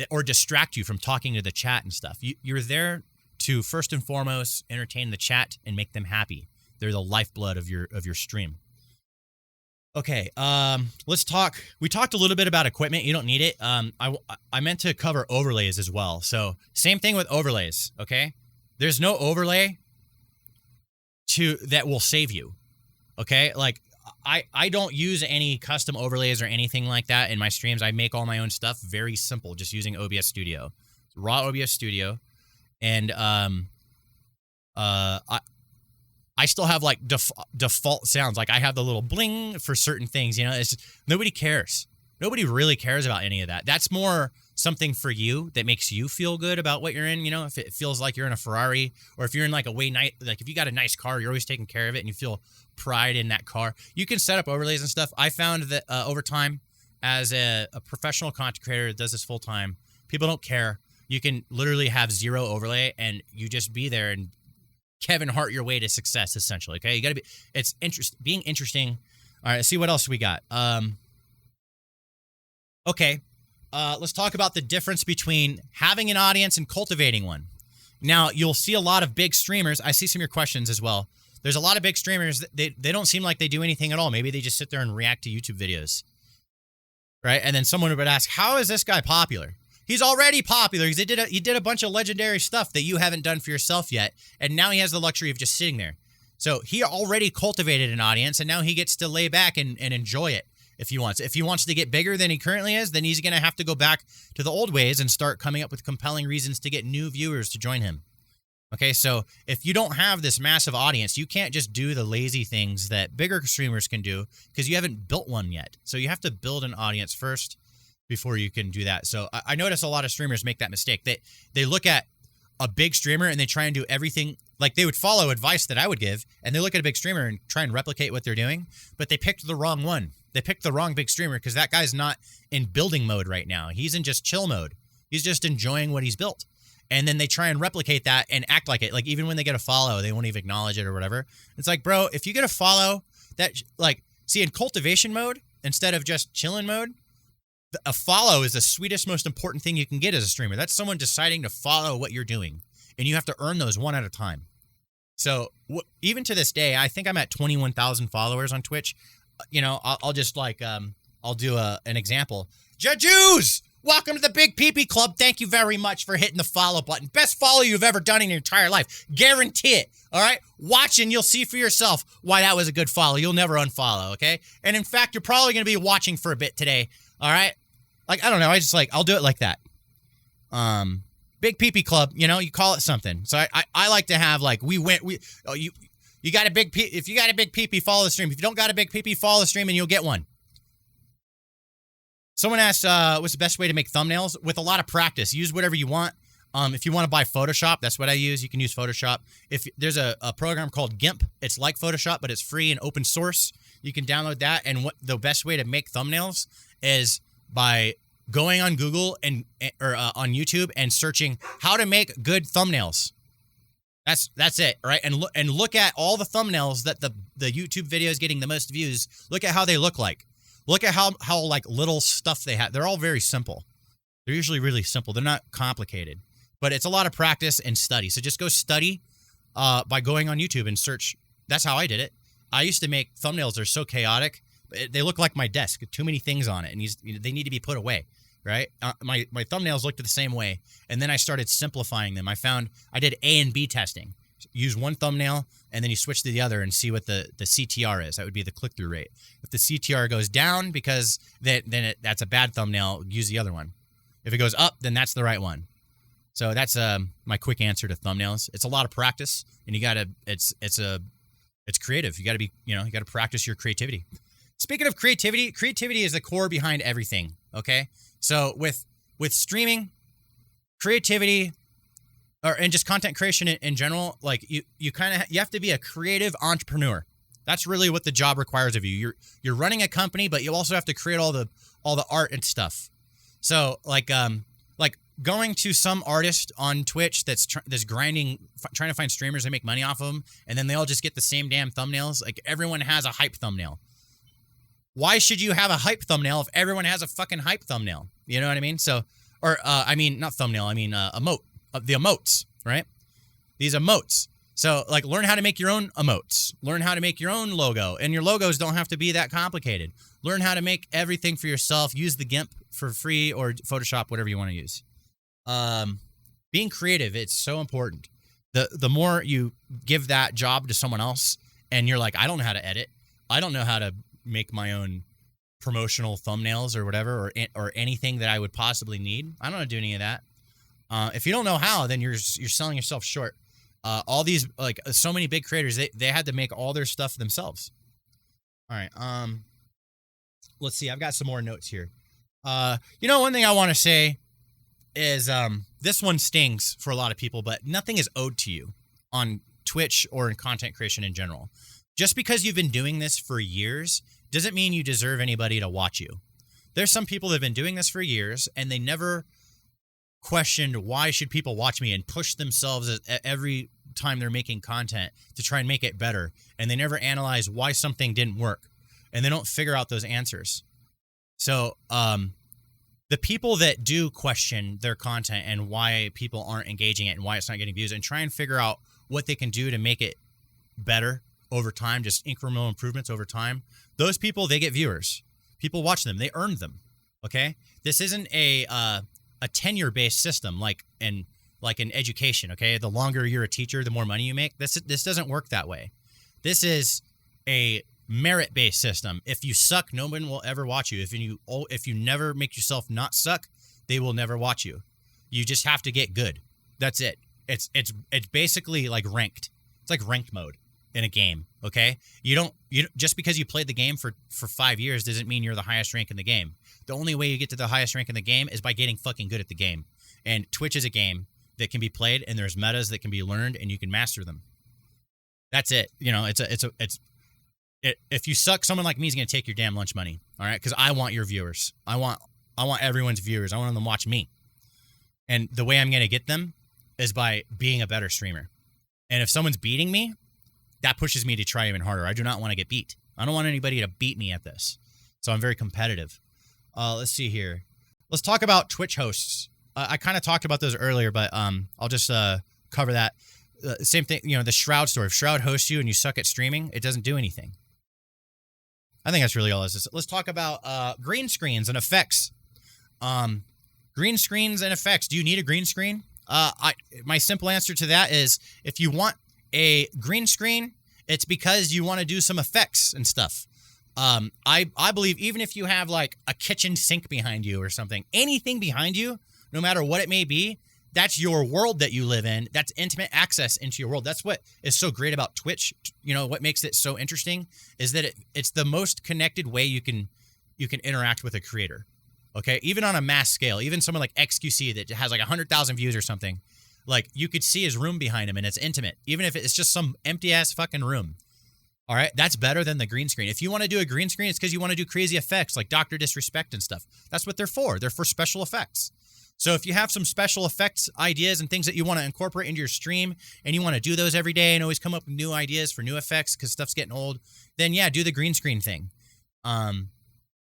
or distract you from talking to the chat and stuff. You're there to first and foremost entertain the chat and make them happy. They're the lifeblood of your stream. Okay, let's talk. We talked a little bit about equipment. You don't need it. I meant to cover overlays as well. So same thing with overlays, okay? There's no overlay that will save you, okay? Like, I don't use any custom overlays or anything like that in my streams. I make all my own stuff very simple, just using OBS Studio. Raw OBS Studio. And I still have like default sounds. Like I have the little bling for certain things, you know. It's nobody cares. Nobody really cares about any of that. That's more something for you that makes you feel good about what you're in, you know. If it feels like you're in a Ferrari, or if you're in like like if you got a nice car, you're always taking care of it and you feel pride in that car. You can set up overlays and stuff. I found that over time, as a professional content creator that does this full time, people don't care. You can literally have zero overlay and you just be there and Kevin Hart your way to success, essentially. Okay, you got to be. It's being interesting. All right, let's see what else we got. Okay, let's talk about the difference between having an audience and cultivating one. Now, you'll see a lot of big streamers. I see some of your questions as well. There's a lot of big streamers that they don't seem like they do anything at all. Maybe they just sit there and react to YouTube videos, right? And then someone would ask, "How is this guy popular?" He's already popular because he did a bunch of legendary stuff that you haven't done for yourself yet, and now he has the luxury of just sitting there. So he already cultivated an audience, and now he gets to lay back and enjoy it if he wants. If he wants to get bigger than he currently is, then he's going to have to go back to the old ways and start coming up with compelling reasons to get new viewers to join him. Okay, so if you don't have this massive audience, you can't just do the lazy things that bigger streamers can do because you haven't built one yet. So you have to build an audience first before you can do that. So I notice a lot of streamers make that mistake. They look at a big streamer and they try and do everything. Like they would follow advice that I would give, and they look at a big streamer and try and replicate what they're doing, but they picked the wrong one. They picked the wrong big streamer because that guy's not in building mode right now. He's in just chill mode. He's just enjoying what he's built. And then they try and replicate that and act like it. Like, even when they get a follow, they won't even acknowledge it or whatever. It's like, bro, if you get a follow, that, like, see, in cultivation mode, instead of just chilling mode, a follow is the sweetest, most important thing you can get as a streamer. That's someone deciding to follow what you're doing. And you have to earn those one at a time. So even to this day, I think I'm at 21,000 followers on Twitch. You know, I'll just like, I'll do an example. Jajus! Welcome to the Big Pee-Pee Club. Thank you very much for hitting the follow button. Best follow you've ever done in your entire life. Guarantee it. All right? Watch and you'll see for yourself why that was a good follow. You'll never unfollow, okay? And in fact, you're probably going to be watching for a bit today. All right? Like, I don't know. I just like, I'll do it like that. Big Pee-Pee Club, you know, you call it something. So I like to have, like, you got a big pee, if you got a big pee-pee, follow the stream. If you don't got a big pee-pee, follow the stream and you'll get one. Someone asked, what's the best way to make thumbnails? With a lot of practice. Use whatever you want. If you want to buy Photoshop, that's what I use. You can use Photoshop. If there's a program called GIMP, it's like Photoshop, but it's free and open source. You can download that. And the best way to make thumbnails is by going on Google or on YouTube and searching how to make good thumbnails. That's it, right? And look at all the thumbnails that the YouTube video is getting the most views. Look at how they look like. Look at how like little stuff they have. They're all very simple. They're usually really simple. They're not complicated, but it's a lot of practice and study. So just go study by going on YouTube and search. That's how I did it. I used to make thumbnails. They're so chaotic. They look like my desk. Too many things on it, and they need to be put away, right? My thumbnails looked the same way, and then I started simplifying them. I did A and B testing. Use one thumbnail, and then you switch to the other and see what the CTR is. That would be the click-through rate. If the CTR goes down because that's a bad thumbnail, use the other one. If it goes up, then that's the right one. So that's my quick answer to thumbnails. It's a lot of practice, and it's creative. You gotta practice your creativity. Speaking of creativity is the core behind everything. Okay, so with streaming, creativity, and just content creation in general, like you have to be a creative entrepreneur. That's really what the job requires of you. You're running a company, but you also have to create all the art and stuff. So like going to some artist on Twitch that's grinding, trying to find streamers and make money off of them, and then they all just get the same damn thumbnails. Like, everyone has a hype thumbnail. Why should you have a hype thumbnail if everyone has a fucking hype thumbnail? You know what I mean? So, not thumbnail. I mean emote. The emotes, right? These emotes. So, like, learn how to make your own emotes. Learn how to make your own logo. And your logos don't have to be that complicated. Learn how to make everything for yourself. Use the GIMP for free or Photoshop, whatever you want to use. Being creative, it's so important. The more you give that job to someone else and you're like, I don't know how to edit. I don't know how to make my own promotional thumbnails or whatever, or anything that I would possibly need. I don't know how to do any of that. If you don't know how, then you're selling yourself short. All these, like, so many big creators, they had to make all their stuff themselves. All right. Let's see. I've got some more notes here. One thing I want to say is this one stings for a lot of people, but nothing is owed to you on Twitch or in content creation in general. Just because you've been doing this for years doesn't mean you deserve anybody to watch you. There's some people that have been doing this for years, and they never questioned why should people watch me, and push themselves every time they're making content to try and make it better, and they never analyze why something didn't work, and they don't figure out those answers. So the people that do question their content and why people aren't engaging it and why it's not getting views, and try and figure out what they can do to make it better over time, just incremental improvements over time, those people, they get viewers. People watch them. They earn them. Okay? This isn't a tenure-based system like in education, okay? The longer you're a teacher, the more money you make. This doesn't work that way. This is a merit-based system. If you suck, no one will ever watch you. If you never make yourself not suck, they will never watch you. You just have to get good. That's it. It's basically like ranked. It's like ranked mode in a game, okay? You just because you played the game for 5 years doesn't mean you're the highest rank in the game. The only way you get to the highest rank in the game is by getting fucking good at the game. And Twitch is a game that can be played, and there's metas that can be learned, and you can master them. That's it. If you suck, someone like me is going to take your damn lunch money, all right? Because I want your viewers. I want everyone's viewers. I want them to watch me. And the way I'm going to get them is by being a better streamer. And if someone's beating me, that pushes me to try even harder. I do not want to get beat. I don't want anybody to beat me at this. So I'm very competitive. Let's see here. Let's talk about Twitch hosts. I kind of talked about those earlier, but I'll just cover that. Same thing, the Shroud story. If Shroud hosts you and you suck at streaming, it doesn't do anything. I think that's really all this is. Let's talk about green screens and effects. Green screens and effects. Do you need a green screen? My simple answer to that is if you want a green screen, it's because you want to do some effects and stuff. I believe even if you have like a kitchen sink behind you or something, anything behind you, no matter what it may be, that's your world that you live in. That's intimate access into your world. That's what is so great about Twitch. What makes it so interesting is that it's the most connected way you can interact with a creator. Okay, even on a mass scale, even someone like XQC that has like 100,000 views or something, like you could see his room behind him and it's intimate, even if it's just some empty ass fucking room. All right, that's better than the green screen. If you want to do a green screen, it's because you want to do crazy effects like Dr. Disrespect and stuff. That's what they're for. They're for special effects. So if you have some special effects ideas and things that you want to incorporate into your stream and you want to do those every day and always come up with new ideas for new effects because stuff's getting old, then yeah, do the green screen thing.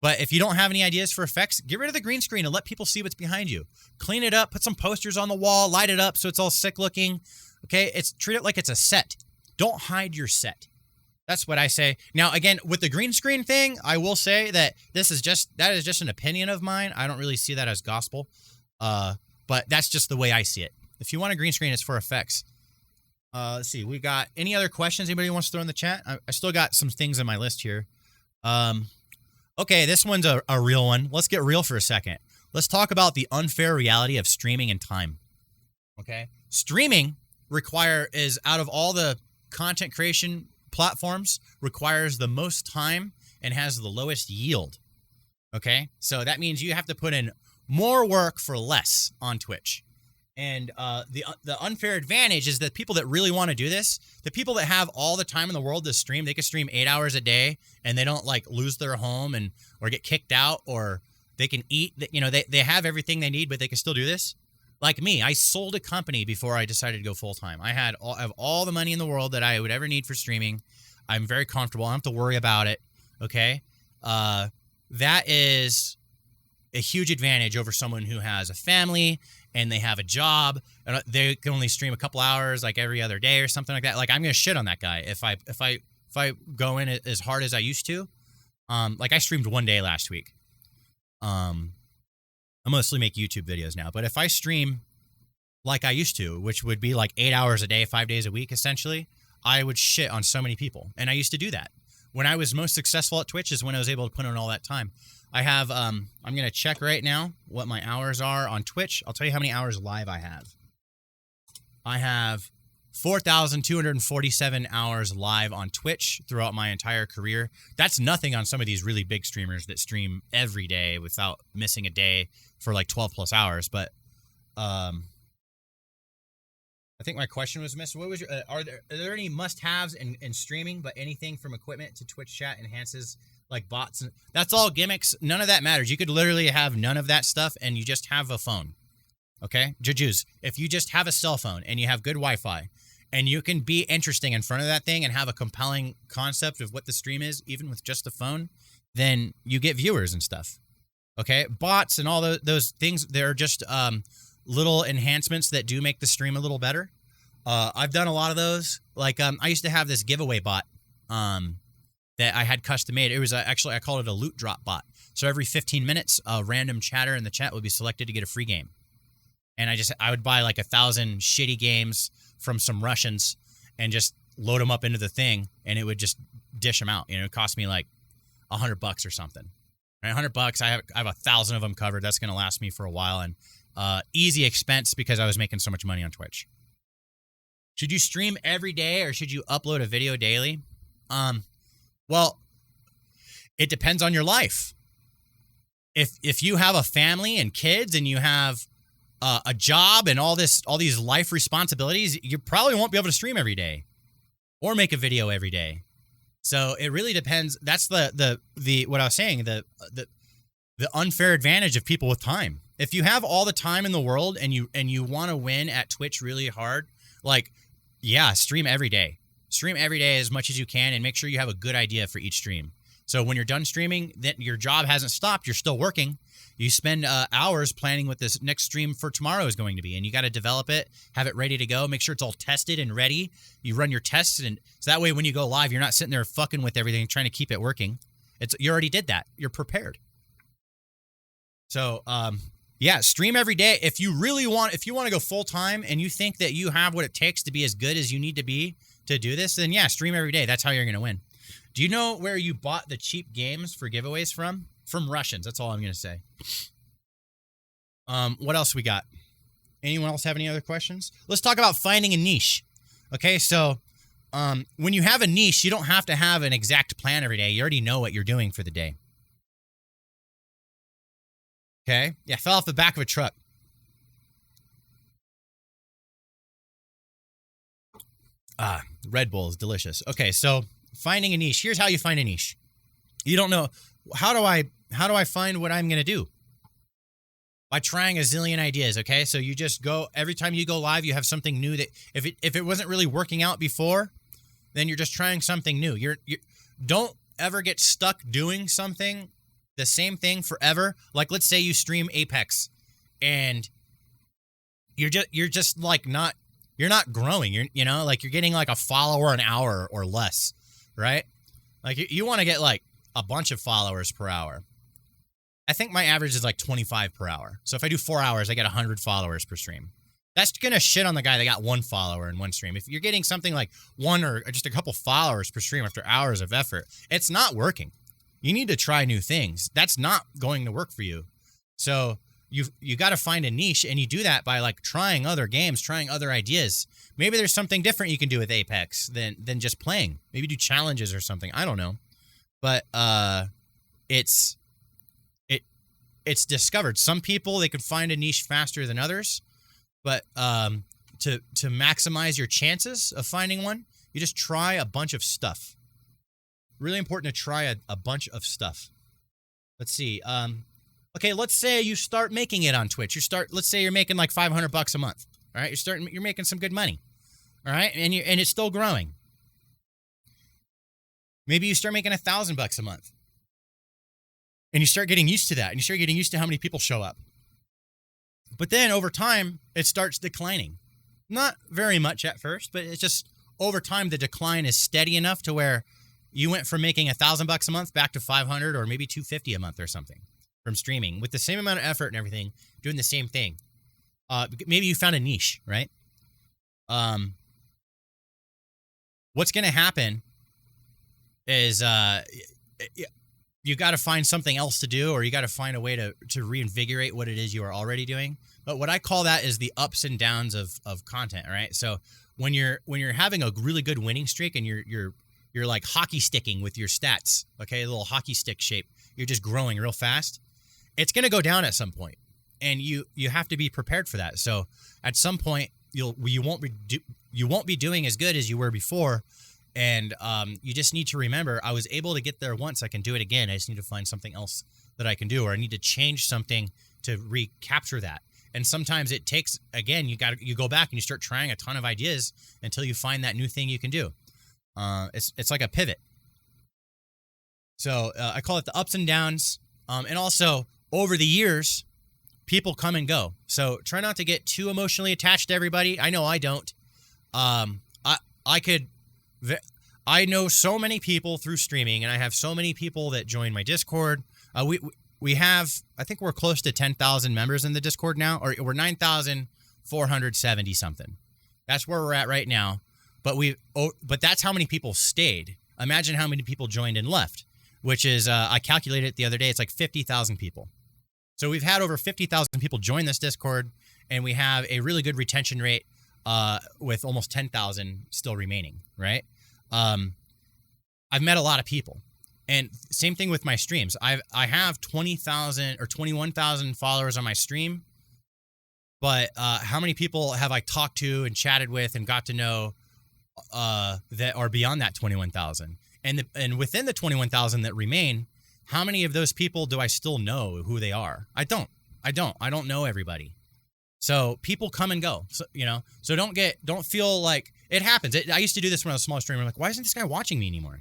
But if you don't have any ideas for effects, get rid of the green screen and let people see what's behind you. Clean it up, put some posters on the wall, light it up so it's all sick looking. Okay, treat it like it's a set. Don't hide your set. That's what I say. Now, again, with the green screen thing, I will say that that is just an opinion of mine. I don't really see that as gospel, but that's just the way I see it. If you want a green screen, it's for effects. Let's see. We got any other questions anybody wants to throw in the chat? I still got some things on my list here. Okay, this one's a real one. Let's get real for a second. Let's talk about the unfair reality of streaming and time. Okay? Streaming is out of all the content creation platforms, requires the most time and has the lowest yield. Okay? So that means you have to put in more work for less on Twitch. And the unfair advantage is that people that really want to do this, the people that have all the time in the world to stream, they can stream 8 hours a day and they don't like lose their home or get kicked out, or they can eat. They have everything they need, but they can still do this. Like me, I sold a company before I decided to go full time. I have all the money in the world that I would ever need for streaming. I'm very comfortable. I don't have to worry about it. Okay, that is a huge advantage over someone who has a family and they have a job and they can only stream a couple hours like every other day or something like that. Like I'm gonna shit on that guy if I go in as hard as I used to. Like I streamed one day last week. I mostly make YouTube videos now, but if I stream like I used to, which would be like 8 hours a day, 5 days a week, essentially, I would shit on so many people. And I used to do that. When I was most successful at Twitch is when I was able to put in all that time. I have, I'm going to check right now what my hours are on Twitch. I'll tell you how many hours live I have. I have 4,247 hours live on Twitch throughout my entire career. That's nothing on some of these really big streamers that stream every day without missing a day for like 12 plus hours. But I think my question was missed. What was your, are there any must-haves in streaming, but anything from equipment to Twitch chat enhances like bots? And that's all gimmicks. None of that matters. You could literally have none of that stuff and you just have a phone. Okay? Jujus, if you just have a cell phone and you have good Wi-Fi and you can be interesting in front of that thing and have a compelling concept of what the stream is, even with just a phone, then you get viewers and stuff. Okay? Bots and all those things, they're just little enhancements that do make the stream a little better. I've done a lot of those. Like I used to have this giveaway bot that I had custom made. It was actually, I called it a loot drop bot. So every 15 minutes, a random chatter in the chat would be selected to get a free game. And I would buy like 1,000 shitty games from some Russians and just load them up into the thing, and it would just dish them out. It cost me like $100 or something. Right, $100. I have 1,000 of them covered. That's going to last me for a while, and easy expense because I was making so much money on Twitch. Should you stream every day or should you upload a video daily? Well, it depends on your life. If you have a family and kids and you have a job and all these life responsibilities, you probably won't be able to stream every day or make a video every day. So it really depends. That's the what I was saying, the unfair advantage of people with time. If you have all the time in the world and you want to win at Twitch really hard, like, yeah, stream every day. Stream every day as much as you can and make sure you have a good idea for each stream. So when you're done streaming, then your job hasn't stopped. You're still working. You spend hours planning what this next stream for tomorrow is going to be, and you got to develop it, have it ready to go, make sure it's all tested and ready. You run your tests, and so that way when you go live, you're not sitting there fucking with everything, trying to keep it working. You already did that. You're prepared. So, yeah, stream every day. If you want to go full time and you think that you have what it takes to be as good as you need to be to do this, then yeah, stream every day. That's how you're going to win. Do you know where you bought the cheap games for giveaways from? From Russians. That's all I'm going to say. What else we got? Anyone else have any other questions? Let's talk about finding a niche. Okay, so when you have a niche, you don't have to have an exact plan every day. You already know what you're doing for the day. Okay? Yeah, fell off the back of a truck. Red Bull is delicious. Okay, so finding a niche. Here's how you find a niche. You don't know, how do I find what I'm going to do? By trying a zillion ideas, okay? So you just go, every time you go live, you have something new that, if it wasn't really working out before, then you're just trying something new. You don't ever get stuck doing something, the same thing forever. Like, let's say you stream Apex, and you're just like you're not growing. You're getting like a follower an hour or less, right? Like you want to get like a bunch of followers per hour. I think my average is like 25 per hour. So if I do 4 hours, I get 100 followers per stream. That's going to shit on the guy that got 1 follower in one stream. If you're getting something like 1 or just a couple followers per stream after hours of effort, it's not working. You need to try new things. That's not going to work for you. So you got to find a niche, and you do that by like trying other games, trying other ideas. Maybe there's something different you can do with Apex than just playing. Maybe do challenges or something. I don't know. But it's discovered. Some people, they can find a niche faster than others, but to maximize your chances of finding one, you just try a bunch of stuff. Really important to try a bunch of stuff. Let's see. Okay, let's say you start making it on Twitch. Let's say you're making like $500 a month. All right, you're making some good money. All right, and it's still growing. Maybe you start making $1,000 a month. And you start getting used to that, and you start getting used to how many people show up. But then over time, it starts declining. Not very much at first, but it's just over time, the decline is steady enough to where you went from making $1,000 a month back to 500 or maybe 250 a month or something from streaming with the same amount of effort and everything, doing the same thing. Maybe you found a niche, right? What's going to happen is you got to find something else to do, or you got to find a way to reinvigorate what it is you are already doing. But what I call that is the ups and downs of content. All right. So when you're having a really good winning streak and you're like hockey sticking with your stats, okay, a little hockey stick shape, you're just growing real fast. It's going to go down at some point, and you have to be prepared for that. So at some point you won't be doing as good as you were before. And you just need to remember, I was able to get there once. I can do it again. I just need to find something else that I can do, or I need to change something to recapture that. And sometimes it takes, again, you go back and you start trying a ton of ideas until you find that new thing you can do. It's like a pivot. So I call it the ups and downs. And also, over the years, people come and go. So try not to get too emotionally attached to everybody. I know I don't. I know so many people through streaming, and I have so many people that join my Discord. We have, I think we're close to 10,000 members in the Discord now, or we're 9,470 something. That's where we're at right now. But that's how many people stayed. Imagine how many people joined and left, which is, I calculated it the other day, it's like 50,000 people. So we've had over 50,000 people join this Discord, and we have a really good retention rate with almost 10,000 still remaining, right? I've met a lot of people, and same thing with my streams. I have 20,000 or 21,000 followers on my stream, but how many people have I talked to and chatted with and got to know that are beyond that 21,000? And within the 21,000 that remain, how many of those people do I still know who they are? I don't. I don't know everybody. So people come and go. So, so don't feel like it happens. I used to do this when I was a small streamer. I'm like, why isn't this guy watching me anymore?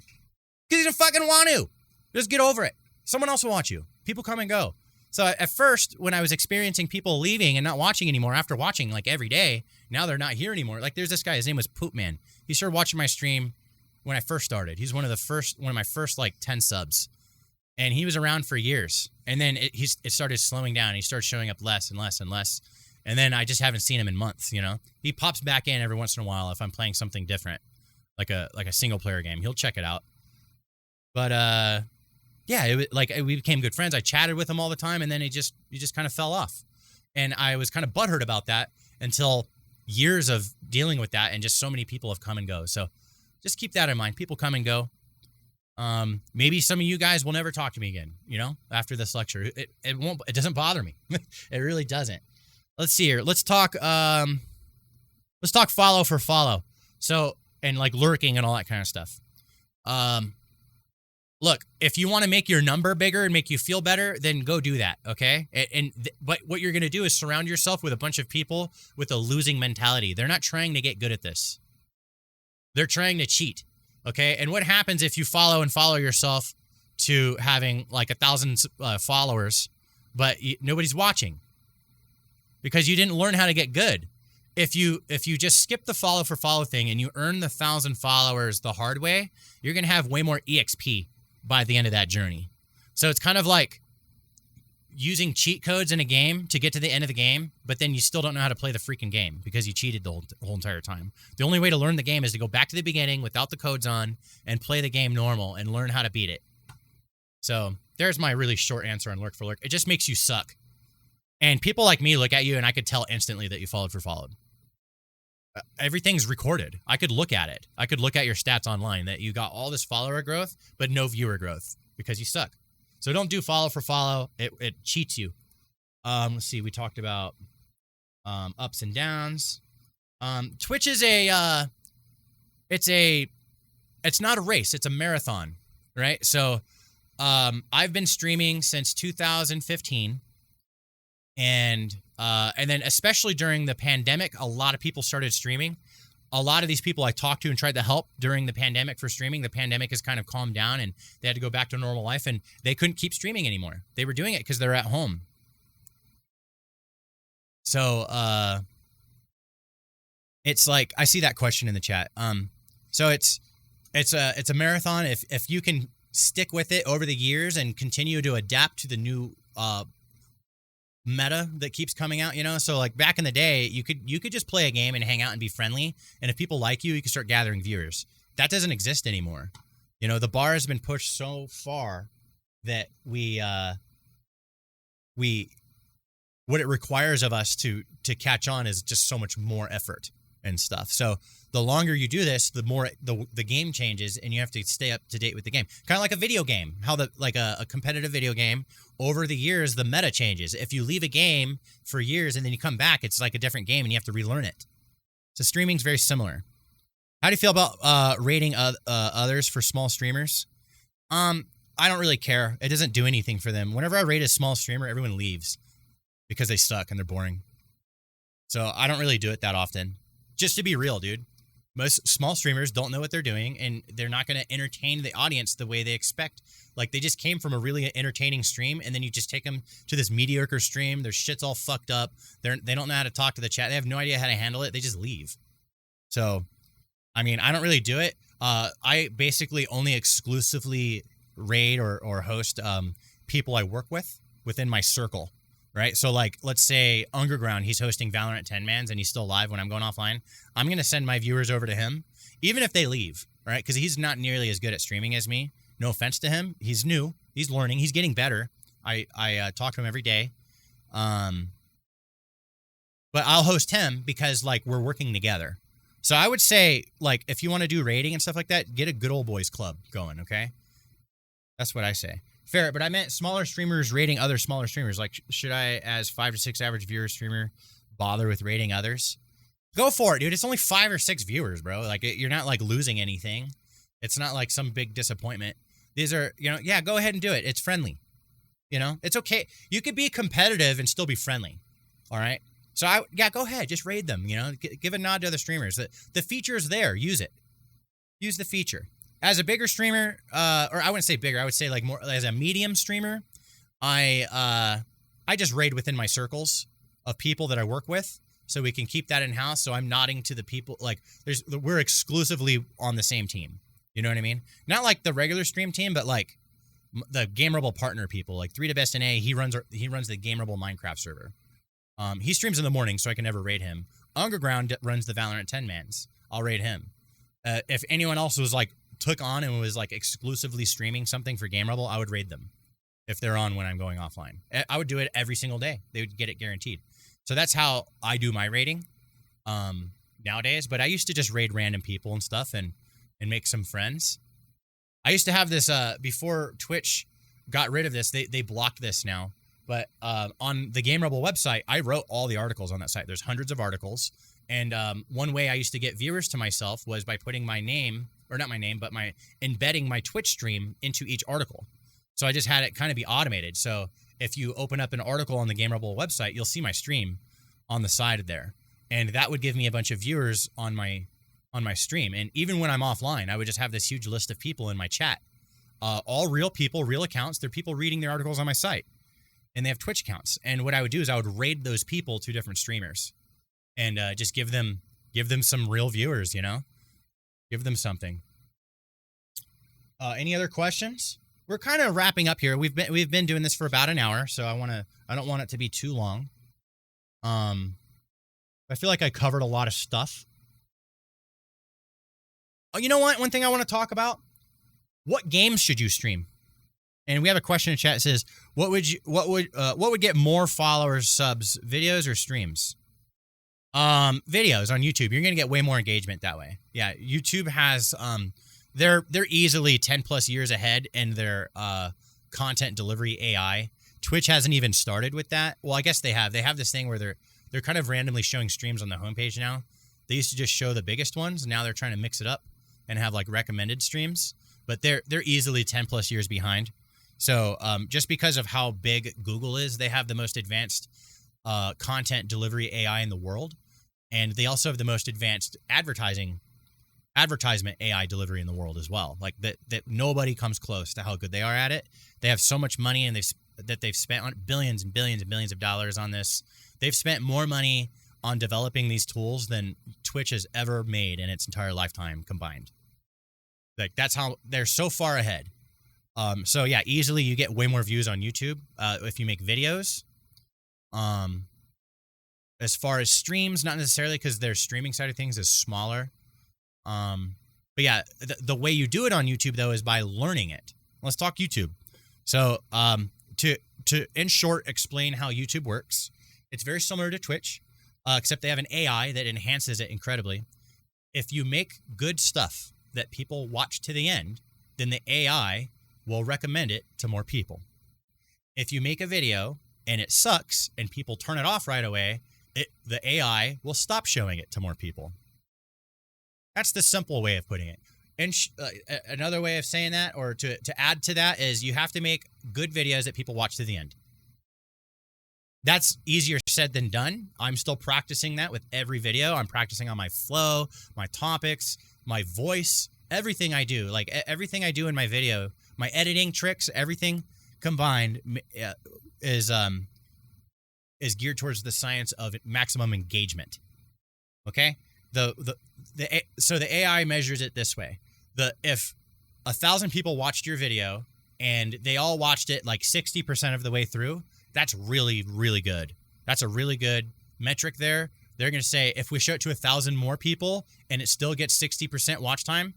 Because he doesn't fucking want to. Just get over it. Someone else will watch you. People come and go. So at first, when I was experiencing people leaving and not watching anymore after watching like every day, now they're not here anymore. Like there's this guy, his name was Poopman. He started watching my stream when I first started. He's one of my first like 10 subs. And he was around for years. And then it started slowing down. He started showing up less and less and less. And then I just haven't seen him in months, He pops back in every once in a while if I'm playing something different, like a single player game. He'll check it out. But yeah, it was like we became good friends. I chatted with him all the time, and then he just kind of fell off. And I was kind of butthurt about that until years of dealing with that, and just so many people have come and go. So just keep that in mind. People come and go. Maybe some of you guys will never talk to me again, after this lecture. It doesn't bother me. It really doesn't. Let's see here. Let's talk follow for follow. So, and like lurking and all that kind of stuff. Look, if you want to make your number bigger and make you feel better, then go do that, okay? But what you're going to do is surround yourself with a bunch of people with a losing mentality. They're not trying to get good at this. They're trying to cheat, okay? And what happens if you follow yourself to having like 1,000 followers, but nobody's watching? Because you didn't learn how to get good. If you just skip the follow for follow thing and you earn the 1,000 followers the hard way, you're going to have way more EXP by the end of that journey. So it's kind of like using cheat codes in a game to get to the end of the game, but then you still don't know how to play the freaking game because you cheated the whole entire time. The only way to learn the game is to go back to the beginning without the codes on and play the game normal and learn how to beat it. So there's my really short answer on lurk for lurk. It just makes you suck. And people like me look at you and I could tell instantly that you followed for followed. Everything's recorded. I could look at it. I could look at your stats online that you got all this follower growth, but no viewer growth because you suck. So don't do follow for follow. It cheats you. Let's see. We talked about ups and downs. Twitch is it's not a race. It's a marathon, right? So I've been streaming since 2015. And then especially during the pandemic, a lot of people started streaming. A lot of these people I talked to and tried to help during the pandemic for streaming. The pandemic has kind of calmed down and they had to go back to normal life and they couldn't keep streaming anymore. They were doing it because they're at home. So it's like, I see that question in the chat. So it's a marathon. If you can stick with it over the years and continue to adapt to the new meta that keeps coming out, so like back in the day you could just play a game and hang out and be friendly, and if people like you can start gathering viewers. That doesn't exist anymore. The bar has been pushed so far that what it requires of us to catch on is just so much more effort and stuff. So the longer you do this, the more the game changes and you have to stay up to date with the game. Kind of like a video game, how a competitive video game, over the years, the meta changes. If you leave a game for years and then you come back, it's like a different game and you have to relearn it. So streaming's very similar. How do you feel about rating others for small streamers? I don't really care. It doesn't do anything for them. Whenever I rate a small streamer, everyone leaves because they suck and they're boring. So I don't really do it that often. Just to be real, dude. Most small streamers don't know what they're doing, and they're not going to entertain the audience the way they expect. Like, they just came from a really entertaining stream, and then you just take them to this mediocre stream. Their shit's all fucked up. They don't know how to talk to the chat. They have no idea how to handle it. They just leave. So, I mean, I don't really do it. I basically only exclusively raid or host people I work with within my circle. Right? So, like, let's say Underground, he's hosting Valorant 10-mans and he's still live when I'm going offline. I'm going to send my viewers over to him, even if they leave, right? Because he's not nearly as good at streaming as me. No offense to him. He's new. He's learning. He's getting better. I talk to him every day. But I'll host him because, like, we're working together. So I would say, like, if you want to do raiding and stuff like that, get a good old boys club going, okay? That's what I say. Fair, but I meant smaller streamers rating other smaller streamers. Like, should I, as 5 to 6 average viewer streamer, bother with rating others? Go for it, dude. It's only 5 or 6 viewers, bro. Like, you're not, like, losing anything. It's not like some big disappointment. These are, yeah, go ahead and do it. It's friendly. You know, it's okay. You could be competitive and still be friendly. All right. So go ahead, just raid them. You know, give a nod to other streamers. The feature is there. Use it. Use the feature. As a bigger streamer, or I wouldn't say bigger. I would say like more as a medium streamer. I just raid within my circles of people that I work with, so we can keep that in house. So I'm nodding to the people like we're exclusively on the same team. You know what I mean? Not like the regular stream team, but like the Gamerable partner people, like 3 to Best NA. He runs the Gamerable Minecraft server. He streams in the morning, so I can never raid him. Underground runs the Valorant 10-mans. I'll raid him. If anyone else was like took on and was like exclusively streaming something for Gamerable, I would raid them if they're on when I'm going offline. I would do it every single day. They would get it guaranteed. So that's how I do my raiding nowadays. But I used to just raid random people and stuff and make some friends. I used to have this before Twitch got rid of this. They blocked this now. But on the Game Rebel website, I wrote all the articles on that site. There's hundreds of articles. And one way I used to get viewers to myself was by putting my name, or not my name, but embedding my Twitch stream into each article. So I just had it kind of be automated. So if you open up an article on the Game Rebel website, you'll see my stream on the side there. And that would give me a bunch of viewers on my stream. And even when I'm offline, I would just have this huge list of people in my chat. All real people, real accounts. They're people reading their articles on my site. And they have Twitch accounts. And what I would do is I would raid those people to different streamers. And just give them some real viewers, you know? Give them something. Any other questions? We're kind of wrapping up here. We've been doing this for about an hour, so I don't want it to be too long. I feel like I covered a lot of stuff. Oh, you know what? One thing I want to talk about: what games should you stream? And we have a question in chat that says, what would get more followers, subs, videos or streams? Videos on YouTube. You're gonna get way more engagement that way. Yeah, YouTube has they're easily 10 plus years ahead in their content delivery AI. Twitch hasn't even started with that. Well, I guess they have. They have this thing where they're kind of randomly showing streams on the homepage now. They used to just show the biggest ones. Now they're trying to mix it up and have like recommended streams. But they're easily 10 plus years behind. So just because of how big Google is, they have the most advanced content delivery AI in the world. And they also have the most advanced advertisement AI delivery in the world as well. Like that nobody comes close to how good they are at it. They have so much money and they've spent on billions and billions and billions of dollars on this. They've spent more money on developing these tools than Twitch has ever made in its entire lifetime combined. Like that's how they're so far ahead. So yeah, easily you get way more views on YouTube if you make videos. As far as streams, not necessarily because their streaming side of things is smaller. But yeah, the way you do it on YouTube though is by learning it. Let's talk YouTube. So to in short explain how YouTube works, it's very similar to Twitch, except they have an AI that enhances it incredibly. If you make good stuff that people watch to the end, then the AI will recommend it to more people. If you make a video and it sucks and people turn it off right away, the AI will stop showing it to more people. That's the simple way of putting it. And another way of saying that, or to add to that, is you have to make good videos that people watch to the end. That's easier said than done. I'm still practicing that with every video. I'm practicing on my flow, my topics, my voice, everything I do. Like everything I do in my video, my editing tricks, everything combined is geared towards the science of maximum engagement. Okay? So the AI measures it this way. If 1,000 people watched your video and they all watched it like 60% of the way through, that's really, really good. That's a really good metric there. They're going to say, if we show it to 1,000 more people and it still gets 60% watch time,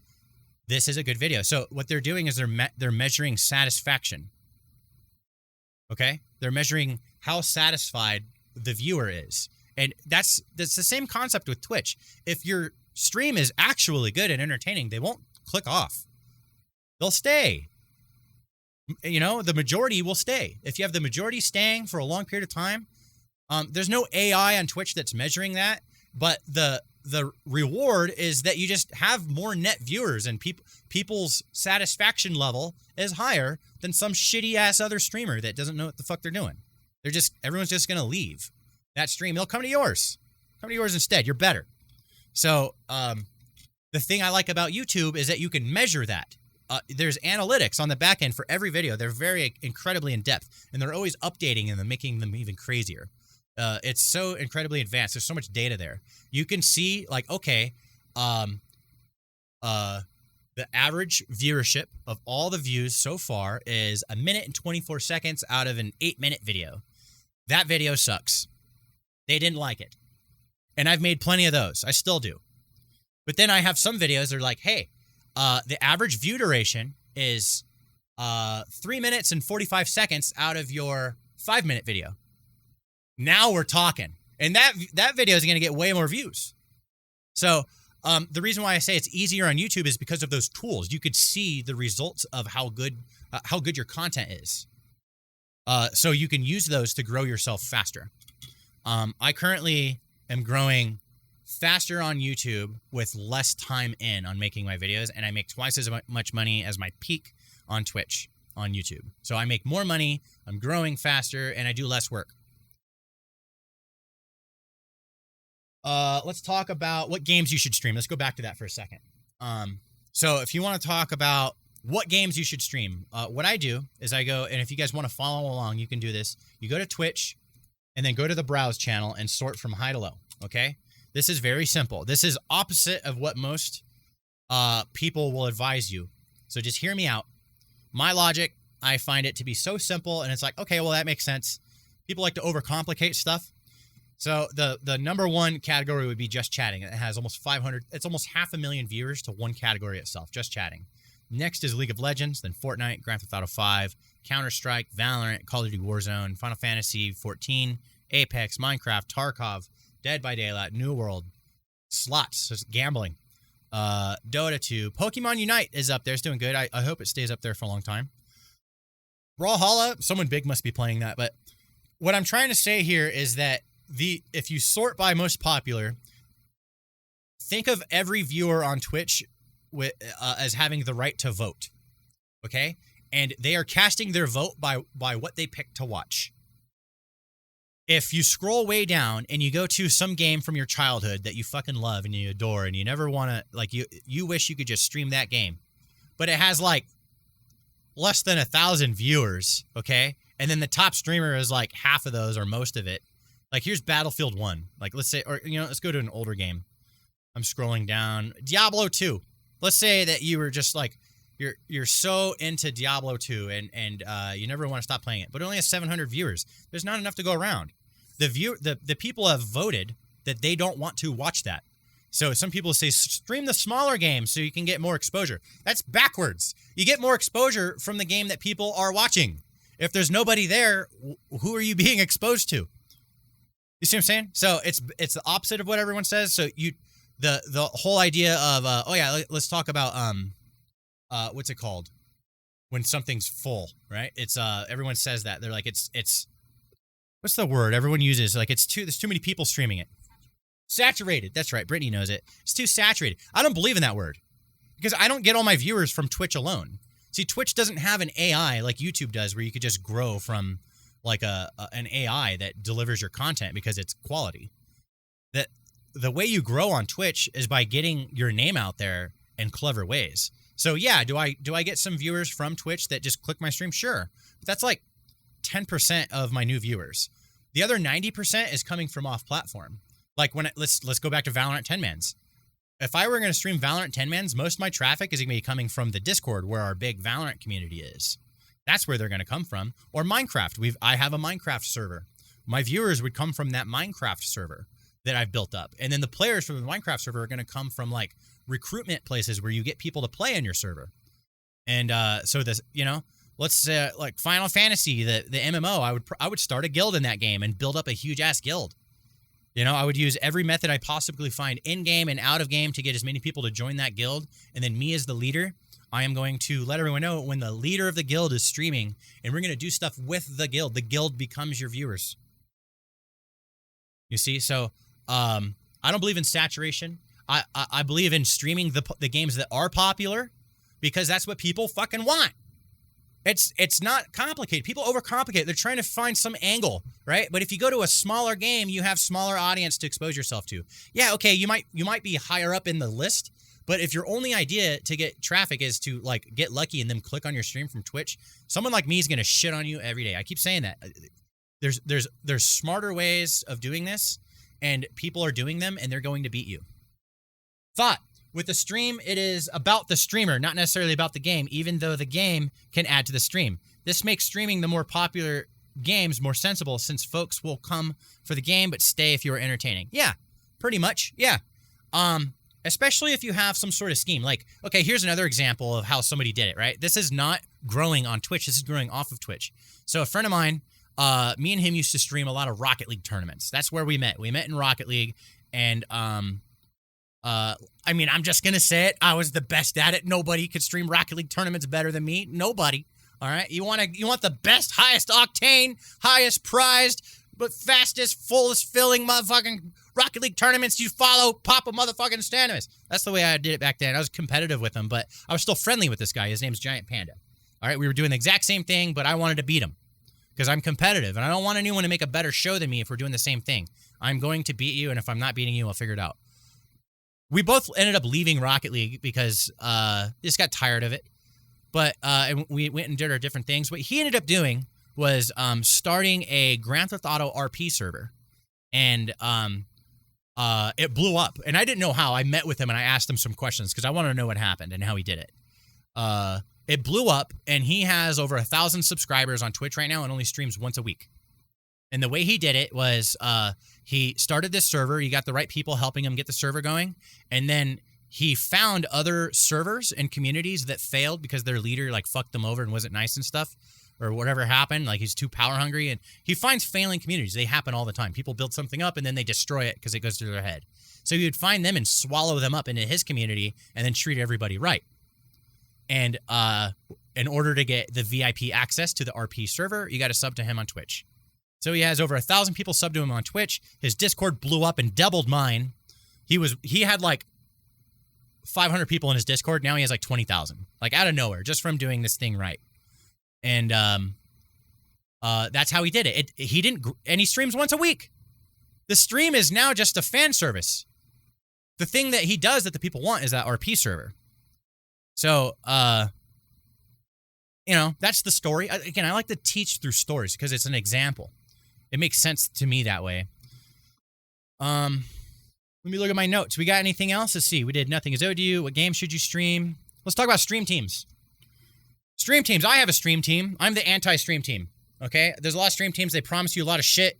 this is a good video. So what they're doing is they're measuring satisfaction. Okay? They're measuring how satisfied the viewer is. And that's the same concept with Twitch. If your stream is actually good and entertaining, they won't click off. They'll stay. You know, the majority will stay. If you have the majority staying for a long period of time, there's no AI on Twitch that's measuring that, but the the reward is that you just have more net viewers, and people's satisfaction level is higher than some shitty ass other streamer that doesn't know what the fuck they're doing. Everyone's just gonna leave that stream. They'll come to yours. Come to yours instead. You're better. So the thing I like about YouTube is that you can measure that. There's analytics on the back end for every video. They're very incredibly in depth, and they're always updating them and making them even crazier. It's so incredibly advanced. There's so much data there. You can see, like, okay, the average viewership of all the views so far is 1 minute and 24 seconds out of an 8-minute video. That video sucks. They didn't like it. And I've made plenty of those. I still do. But then I have some videos that are like, hey, the average view duration is 3 minutes and 45 seconds out of your 5-minute video. Now we're talking. And that video is going to get way more views. So the reason why I say it's easier on YouTube is because of those tools. You could see the results of how good your content is. So you can use those to grow yourself faster. I currently am growing faster on YouTube with less time on making my videos, and I make twice as much money as my peak on Twitch on YouTube. So I make more money, I'm growing faster, and I do less work. Let's talk about what games you should stream. Let's go back to that for a second. So if you want to talk about what games you should stream, what I do is I go, and if you guys want to follow along, you can do this. You go to Twitch, and then go to the browse channel and sort from high to low, okay? This is very simple. This is opposite of what most people will advise you. So just hear me out. My logic, I find it to be so simple, and it's like, okay, well, that makes sense. People like to overcomplicate stuff. So the number one category would be just chatting. It has almost 500, it's almost 500,000 viewers to one category itself, just chatting. Next is League of Legends, then Fortnite, Grand Theft Auto 5, Counter-Strike, Valorant, Call of Duty Warzone, Final Fantasy 14, Apex, Minecraft, Tarkov, Dead by Daylight, New World, slots, just gambling, Dota 2, Pokemon Unite is up there. It's doing good. I hope it stays up there for a long time. Brawlhalla, someone big must be playing that. But what I'm trying to say here is that if you sort by most popular, think of every viewer on Twitch as having the right to vote, okay? And they are casting their vote by what they pick to watch. If you scroll way down and you go to some game from your childhood that you fucking love and you adore and you never want to, like, you wish you could just stream that game, but it has like less than 1,000 viewers, okay? And then the top streamer is like half of those or most of it. Like, here's Battlefield 1. Like, let's say, or, let's go to an older game. I'm scrolling down. Diablo 2. Let's say that you were just like, you're so into Diablo 2 and you never want to stop playing it, but it only has 700 viewers. There's not enough to go around. The people have voted that they don't want to watch that. So some people say stream the smaller game so you can get more exposure. That's backwards. You get more exposure from the game that people are watching. If there's nobody there, who are you being exposed to? You see what I'm saying? So it's the opposite of what everyone says. So the whole idea of let's talk about what's it called when something's full, right? It's everyone says that. They're like it's what's the word everyone uses? Like there's too many people streaming it. Saturated. That's right. Brittany knows it. It's too saturated. I don't believe in that word because I don't get all my viewers from Twitch alone. See, Twitch doesn't have an AI like YouTube does where you could just grow from like an AI that delivers your content because it's quality. That the way you grow on Twitch is by getting your name out there in clever ways. So yeah, do I get some viewers from Twitch that just click my stream? Sure. But that's like 10% of my new viewers. The other 90% is coming from off platform. Like let's go back to Valorant 10-mans. If I were going to stream Valorant 10-mans, most of my traffic is going to be coming from the Discord where our big Valorant community is. That's where they're going to come from. Or Minecraft. I have a Minecraft server. My viewers would come from that Minecraft server that I've built up. And then the players from the Minecraft server are going to come from like recruitment places where you get people to play on your server. And so this, let's say like Final Fantasy, the MMO, I would start a guild in that game and build up a huge ass guild. I would use every method I possibly find in game and out of game to get as many people to join that guild. And then me as the leader, I am going to let everyone know when the leader of the guild is streaming, and we're going to do stuff with the guild. The guild becomes your viewers. You see? So I don't believe in saturation. I believe in streaming the games that are popular because that's what people fucking want. It's not complicated. People overcomplicate. They're trying to find some angle, right? But if you go to a smaller game, you have smaller audience to expose yourself to. Yeah, okay, you might be higher up in the list, but if your only idea to get traffic is to like get lucky and then click on your stream from Twitch, someone like me is gonna shit on you every day. I keep saying that. There's smarter ways of doing this, and people are doing them, and they're going to beat you. Thought. With the stream, it is about the streamer, not necessarily about the game, even though the game can add to the stream. This makes streaming the more popular games more sensible since folks will come for the game but stay if you are entertaining. Yeah, pretty much. Yeah. Especially if you have some sort of scheme. Like, okay, here's another example of how somebody did it, right? This is not growing on Twitch. This is growing off of Twitch. So a friend of mine, me and him used to stream a lot of Rocket League tournaments. That's where we met. We met in Rocket League, and I mean, I'm just gonna say it. I was the best at it. Nobody could stream Rocket League tournaments better than me. Nobody. All right. You want the best, highest octane, highest prized, but fastest, fullest filling motherfucking Rocket League tournaments. You follow PapaStanimus. That's the way I did it back then. I was competitive with him, but I was still friendly with this guy. His name's Giant Panda. All right. We were doing the exact same thing, but I wanted to beat him because I'm competitive and I don't want anyone to make a better show than me if we're doing the same thing. I'm going to beat you, and if I'm not beating you, I'll figure it out. We both ended up leaving Rocket League because just got tired of it. But and we went and did our different things. What he ended up doing was starting a Grand Theft Auto RP server. And it blew up. And I didn't know how. I met with him and I asked him some questions because I wanted to know what happened and how he did it. It blew up, and he has over 1,000 subscribers on Twitch right now and only streams once a week. And the way he did it was he started this server. He got the right people helping him get the server going. And then he found other servers and communities that failed because their leader like fucked them over and wasn't nice and stuff or whatever happened. Like he's too power hungry. And he finds failing communities. They happen all the time. People build something up and then they destroy it because it goes through their head. So he would find them and swallow them up into his community and then treat everybody right. And in order to get the VIP access to the RP server, you got to sub to him on Twitch. So he has over 1,000 people sub to him on Twitch. His Discord blew up and doubled mine. He had like 500 people in his Discord. Now he has like 20,000, like out of nowhere, just from doing this thing right. And that's how he did it. And he streams once a week. The stream is now just a fan service. The thing that he does that the people want is that RP server. So, that's the story. Again, I like to teach through stories because it's an example. It makes sense to me that way. Let me look at my notes. We got anything else? Let's see. We did Nothing Is Owed to You. What game should you stream? Let's talk about stream teams. Stream teams. I have a stream team. I'm the anti-stream team. Okay? There's a lot of stream teams. They promise you a lot of shit.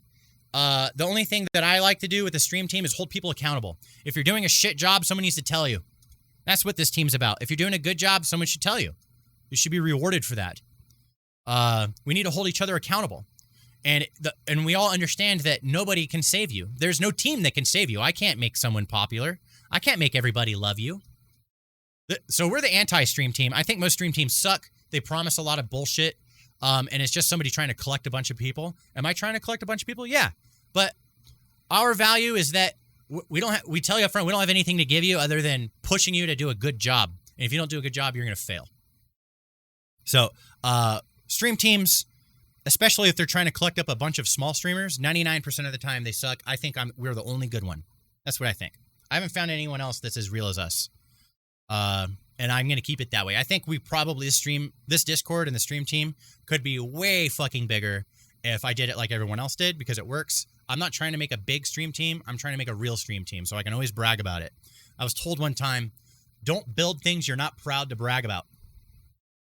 The only thing that I like to do with the stream team is hold people accountable. If you're doing a shit job, someone needs to tell you. That's what this team's about. If you're doing a good job, someone should tell you. You should be rewarded for that. We need to hold each other accountable. And we all understand that nobody can save you. There's no team that can save you. I can't make someone popular. I can't make everybody love you. So we're the anti-stream team. I think most stream teams suck. They promise a lot of bullshit. And it's just somebody trying to collect a bunch of people. Am I trying to collect a bunch of people? Yeah. But our value is that we tell you up front, we don't have anything to give you other than pushing you to do a good job. And if you don't do a good job, you're going to fail. So stream teams, especially if they're trying to collect up a bunch of small streamers, 99% of the time they suck. I think we're the only good one. That's what I think. I haven't found anyone else that's as real as us. And I'm going to keep it that way. I think we probably, this Discord and the stream team could be way fucking bigger if I did it like everyone else did because it works. I'm not trying to make a big stream team. I'm trying to make a real stream team so I can always brag about it. I was told one time, don't build things you're not proud to brag about.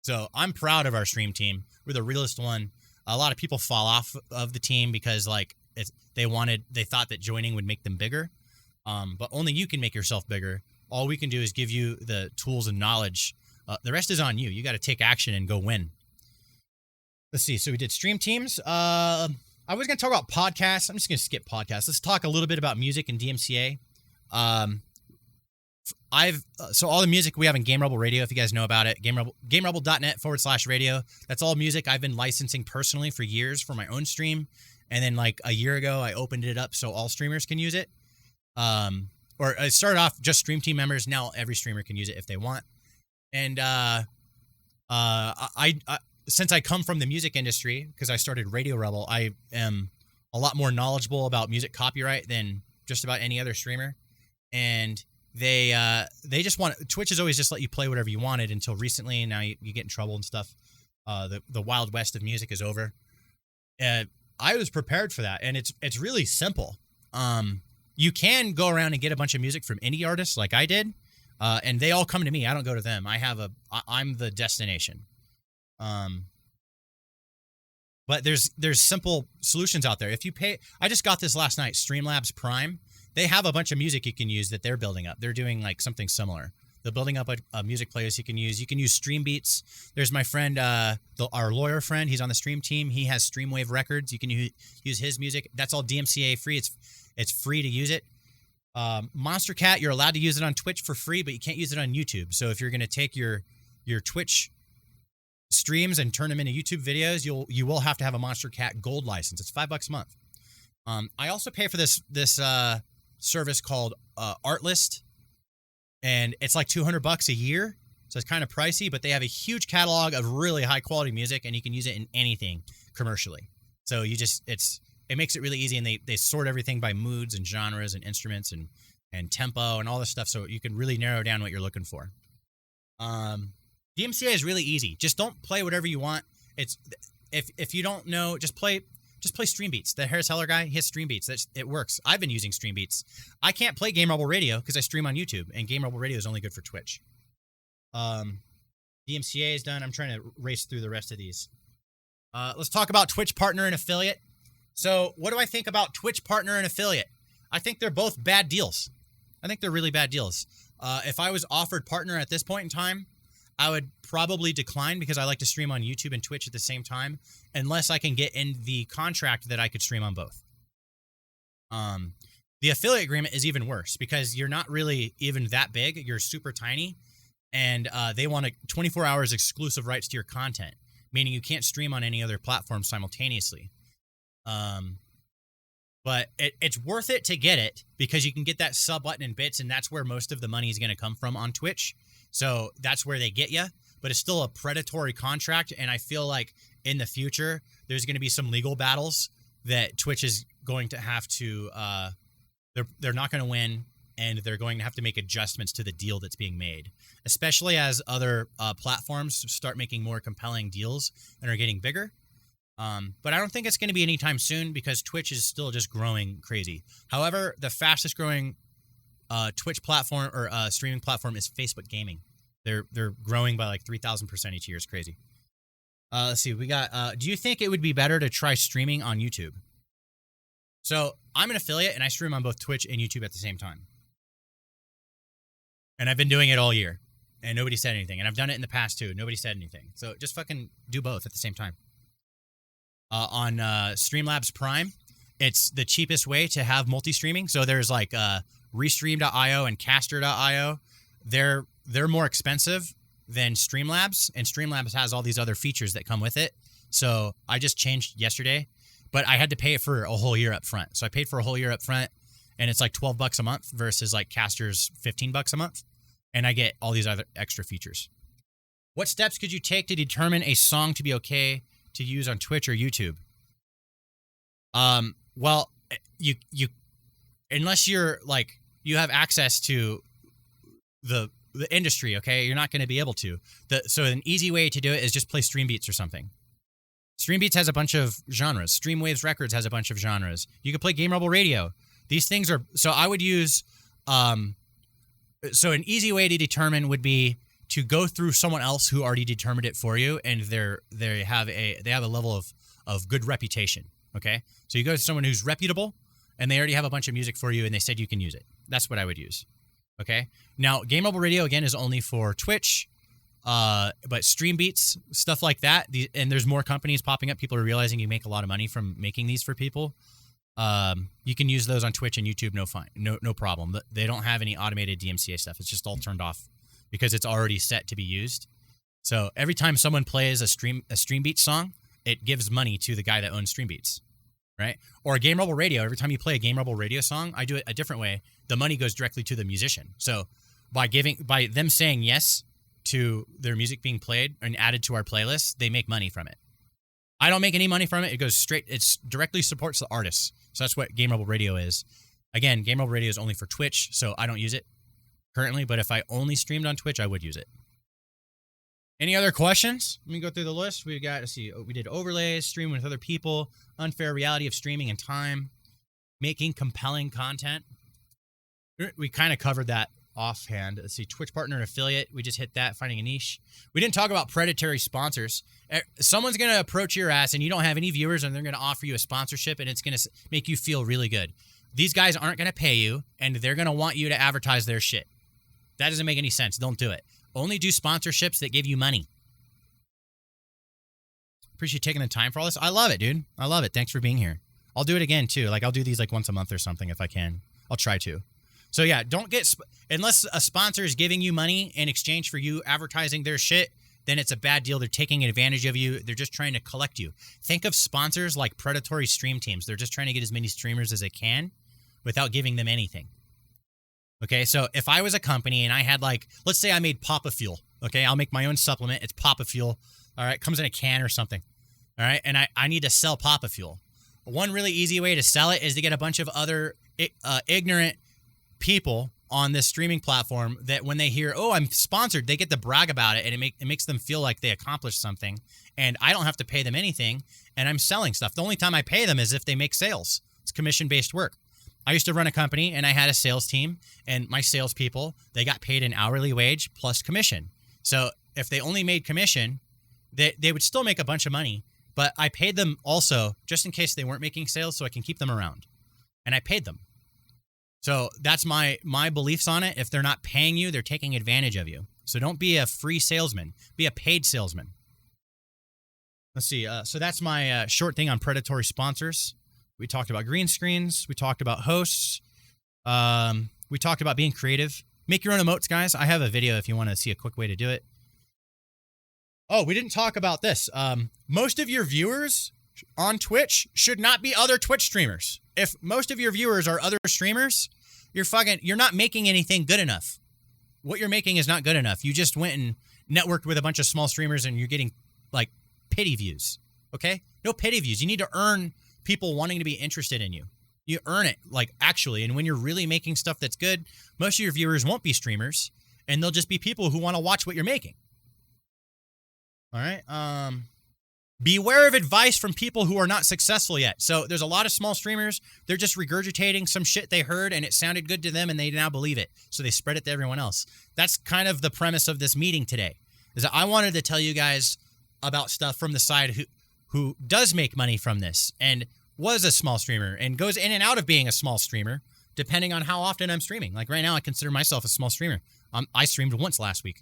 So I'm proud of our stream team. We're the realest one. A lot of people fall off of the team because like they thought that joining would make them bigger. But only you can make yourself bigger. All we can do is give you the tools and knowledge. The rest is on you. You got to take action and go win. Let's see. So we did stream teams. I was going to talk about podcasts. I'm just going to skip podcasts. Let's talk a little bit about music and DMCA. So all the music we have in Game Rebel Radio, if you guys know about it, GameRebel.net/radio. That's all music I've been licensing personally for years for my own stream. And then like a year ago, I opened it up so all streamers can use it. Or it started off just Stream Team members. Now every streamer can use it if they want. And I since I come from the music industry, because I started Radio Rebel, I am a lot more knowledgeable about music copyright than just about any other streamer. And they just want Twitch has always just let you play whatever you wanted until recently. And now you get in trouble and stuff. The Wild West of music is over. I was prepared for that, and it's really simple. You can go around and get a bunch of music from indie artists like I did, and they all come to me. I don't go to them. I'm the destination. But there's simple solutions out there. If you pay, I just got this last night, Streamlabs Prime. They have a bunch of music you can use that they're building up. They're doing like something similar. They're building up a music playlist you can use. You can use Stream Beats. There's my friend, our lawyer friend. He's on the Stream team. He has Streamwave Records. You can use his music. That's all DMCA free. It's free to use it. Monster Cat, you're allowed to use it on Twitch for free, but you can't use it on YouTube. So if you're going to take your Twitch streams and turn them into YouTube videos, you will have to have a Monster Cat Gold license. It's $5 a month. I also pay for this service called Artlist, and it's like $200 a year. So it's kind of pricey, but they have a huge catalog of really high quality music, and you can use it in anything commercially. So it makes it really easy, and they sort everything by moods and genres and instruments and tempo and all this stuff, so you can really narrow down what you're looking for. DMCA is really easy. Just don't play whatever you want. It's if you don't know, just play Stream Beats. The Harris Heller guy, he has Stream Beats. It works. I've been using Stream Beats. I can't play Game Rebel Radio because I stream on YouTube, and Game Rebel Radio is only good for Twitch. DMCA is done. I'm trying to race through the rest of these. Let's talk about Twitch Partner and Affiliate. So what do I think about Twitch Partner and Affiliate? I think they're both bad deals. I think they're really bad deals. If I was offered Partner at this point in time, I would probably decline because I like to stream on YouTube and Twitch at the same time, unless I can get in the contract that I could stream on both. The affiliate agreement is even worse because you're not really even that big. You're super tiny, and they want 24 hours exclusive rights to your content, meaning you can't stream on any other platform simultaneously. But it's worth it to get it because you can get that sub button in bits, and that's where most of the money is going to come from on Twitch. So that's where they get you, but it's still a predatory contract, and I feel like in the future there's going to be some legal battles that Twitch is going to have to they're not going to win, and they're going to have to make adjustments to the deal that's being made, especially as other platforms start making more compelling deals and are getting bigger. But I don't think it's going to be anytime soon because Twitch is still just growing crazy. However, the fastest growing Twitch platform or streaming platform is Facebook Gaming. They're growing by like 3,000% each year. It's crazy. Let's see. We got. Do you think it would be better to try streaming on YouTube? So I'm an affiliate and I stream on both Twitch and YouTube at the same time. And I've been doing it all year, and nobody said anything. And I've done it in the past too. Nobody said anything. So just fucking do both at the same time. On Streamlabs Prime, it's the cheapest way to have multi-streaming. So there's like Restream.io and Caster.io. They're more expensive than Streamlabs, and Streamlabs has all these other features that come with it. So I just changed yesterday, but I had to pay it for a whole year up front. So I paid for a whole year up front, and it's like $12 a month versus like Caster's $15 a month, and I get all these other extra features. What steps could you take to determine a song to be okay to use on Twitch or YouTube? Well, you unless you're like you have access to the industry, okay, you're not going to be able to. So an easy way to do it is just play Stream Beats or something. Stream Beats has a bunch of genres. Streamwaves Records has a bunch of genres. You could play Game Rebel Radio. These things are so I would use. So an easy way to determine would be to go through someone else who already determined it for you, and they have a level of good reputation. Okay, so you go to someone who's reputable, and they already have a bunch of music for you, and they said you can use it. That's what I would use. Okay, now Game Rebel Radio again is only for Twitch, but Stream Beats, stuff like that, and there's more companies popping up. People are realizing you make a lot of money from making these for people. You can use those on Twitch and YouTube, no problem. They don't have any automated DMCA stuff. It's just all turned off because it's already set to be used. So every time someone plays a Stream Beats song, it gives money to the guy that owns Stream Beats, right? Or Game Rebel Radio. Every time you play a Game Rebel Radio song, I do it a different way. The money goes directly to the musician. So by them saying yes to their music being played and added to our playlist, they make money from it. I don't make any money from it. It goes straight. It's directly supports the artists. So that's what Game Rebel Radio is. Again, Game Rebel Radio is only for Twitch, so I don't use it currently. But if I only streamed on Twitch, I would use it. Any other questions? Let me go through the list. We got, let's see, we did overlays, streaming with other people, unfair reality of streaming and time, making compelling content. We kind of covered that offhand. Let's see, Twitch partner and affiliate. We just hit that, finding a niche. We didn't talk about predatory sponsors. Someone's going to approach your ass and you don't have any viewers and they're going to offer you a sponsorship and it's going to make you feel really good. These guys aren't going to pay you and they're going to want you to advertise their shit. That doesn't make any sense. Don't do it. Only do sponsorships that give you money. Appreciate you taking the time for all this. I love it, dude. I love it. Thanks for being here. I'll do it again too. Like I'll do these like once a month or something if I can. I'll try to. So yeah, don't get, unless a sponsor is giving you money in exchange for you advertising their shit, then it's a bad deal. They're taking advantage of you. They're just trying to collect you. Think of sponsors like predatory stream teams. They're just trying to get as many streamers as they can without giving them anything. Okay, so if I was a company and I had like, let's say I made Papa Fuel. Okay, I'll make my own supplement. It's Papa Fuel. All right, comes in a can or something. All right, and I need to sell Papa Fuel. One really easy way to sell it is to get a bunch of other ignorant people on this streaming platform that when they hear, oh, I'm sponsored, they get to brag about it, and it makes them feel like they accomplished something, and I don't have to pay them anything, and I'm selling stuff. The only time I pay them is if they make sales. It's commission-based work. I used to run a company, and I had a sales team, and my salespeople, they got paid an hourly wage plus commission. So if they only made commission, they would still make a bunch of money, but I paid them also just in case they weren't making sales so I can keep them around, and I paid them. So that's my beliefs on it. If they're not paying you, they're taking advantage of you. So don't be a free salesman. Be a paid salesman. Let's see. So that's my short thing on predatory sponsors. We talked about green screens. We talked about hosts. We talked about being creative. Make your own emotes, guys. I have a video if you want to see a quick way to do it. Oh, we didn't talk about this. Most of your viewers on Twitch should not be other Twitch streamers. If most of your viewers are other streamers, you're not making anything good enough. What you're making is not good enough. You just went and networked with a bunch of small streamers and you're getting like pity views. Okay? No pity views. You need to earn people wanting to be interested in you. You earn it, like actually. And when you're really making stuff that's good, most of your viewers won't be streamers and they'll just be people who want to watch what you're making. All right. Beware of advice from people who are not successful yet. So there's a lot of small streamers. They're just regurgitating some shit they heard and it sounded good to them and they now believe it. So they spread it to everyone else. That's kind of the premise of this meeting today, is that I wanted to tell you guys about stuff from the side who does make money from this and was a small streamer and goes in and out of being a small streamer depending on how often I'm streaming. Like right now, I consider myself a small streamer. I streamed once last week.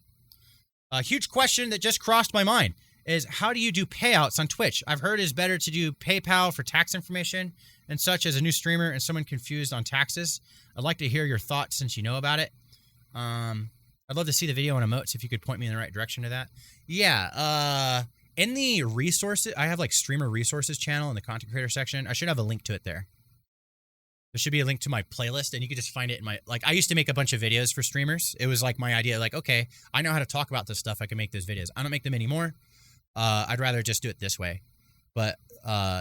A huge question that just crossed my mind is, how do you do payouts on Twitch? I've heard it's better to do PayPal for tax information and such as a new streamer and someone confused on taxes. I'd like to hear your thoughts since you know about it. I'd love to see the video on emotes if you could point me in the right direction to that. Yeah, in the resources, I have like streamer resources channel in the content creator section. I should have a link to it there. There should be a link to my playlist and you could just find it in my, like I used to make a bunch of videos for streamers. It was like my idea, like, okay, I know how to talk about this stuff. I can make those videos. I don't make them anymore. I'd rather just do it this way, but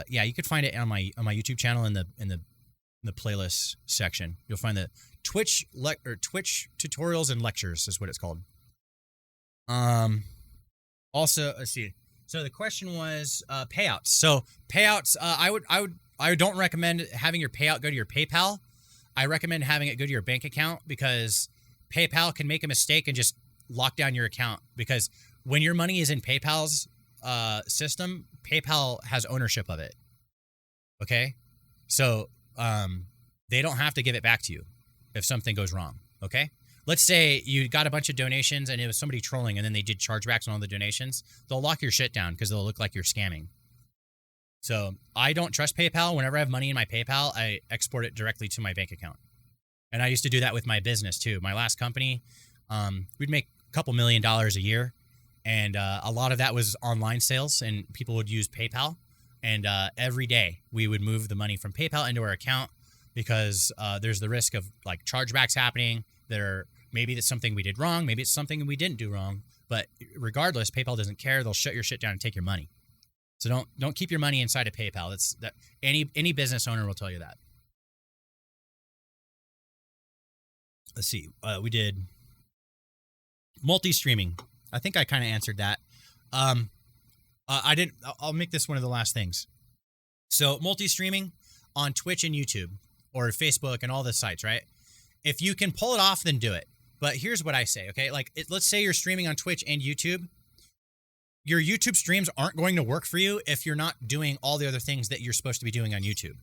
yeah, you could find it on my YouTube channel in the playlist section. You'll find the Twitch tutorials and lectures is what it's called. Also, let's see. So the question was payouts. So payouts, I don't recommend having your payout go to your PayPal. I recommend having it go to your bank account because PayPal can make a mistake and just lock down your account, because when your money is in PayPal's system, PayPal has ownership of it. Okay? So they don't have to give it back to you if something goes wrong. Okay? Let's say you got a bunch of donations and it was somebody trolling and then they did chargebacks on all the donations. They'll lock your shit down because they'll look like you're scamming. So I don't trust PayPal. Whenever I have money in my PayPal, I export it directly to my bank account. And I used to do that with my business too. My last company, we'd make a couple $1 million a year. And a lot of that was online sales and people would use PayPal. And every day we would move the money from PayPal into our account because there's the risk of like chargebacks happening. Maybe it's something we did wrong. Maybe it's something we didn't do wrong. But regardless, PayPal doesn't care. They'll shut your shit down and take your money. So don't keep your money inside of PayPal. Any business owner will tell you that. Let's see. We did multi-streaming. I think I kind of answered that. I didn't. I'll make this one of the last things. So multi-streaming on Twitch and YouTube or Facebook and all the sites, right? If you can pull it off, then do it. But here's what I say, okay? Like, let's say you're streaming on Twitch and YouTube. Your YouTube streams aren't going to work for you if you're not doing all the other things that you're supposed to be doing on YouTube.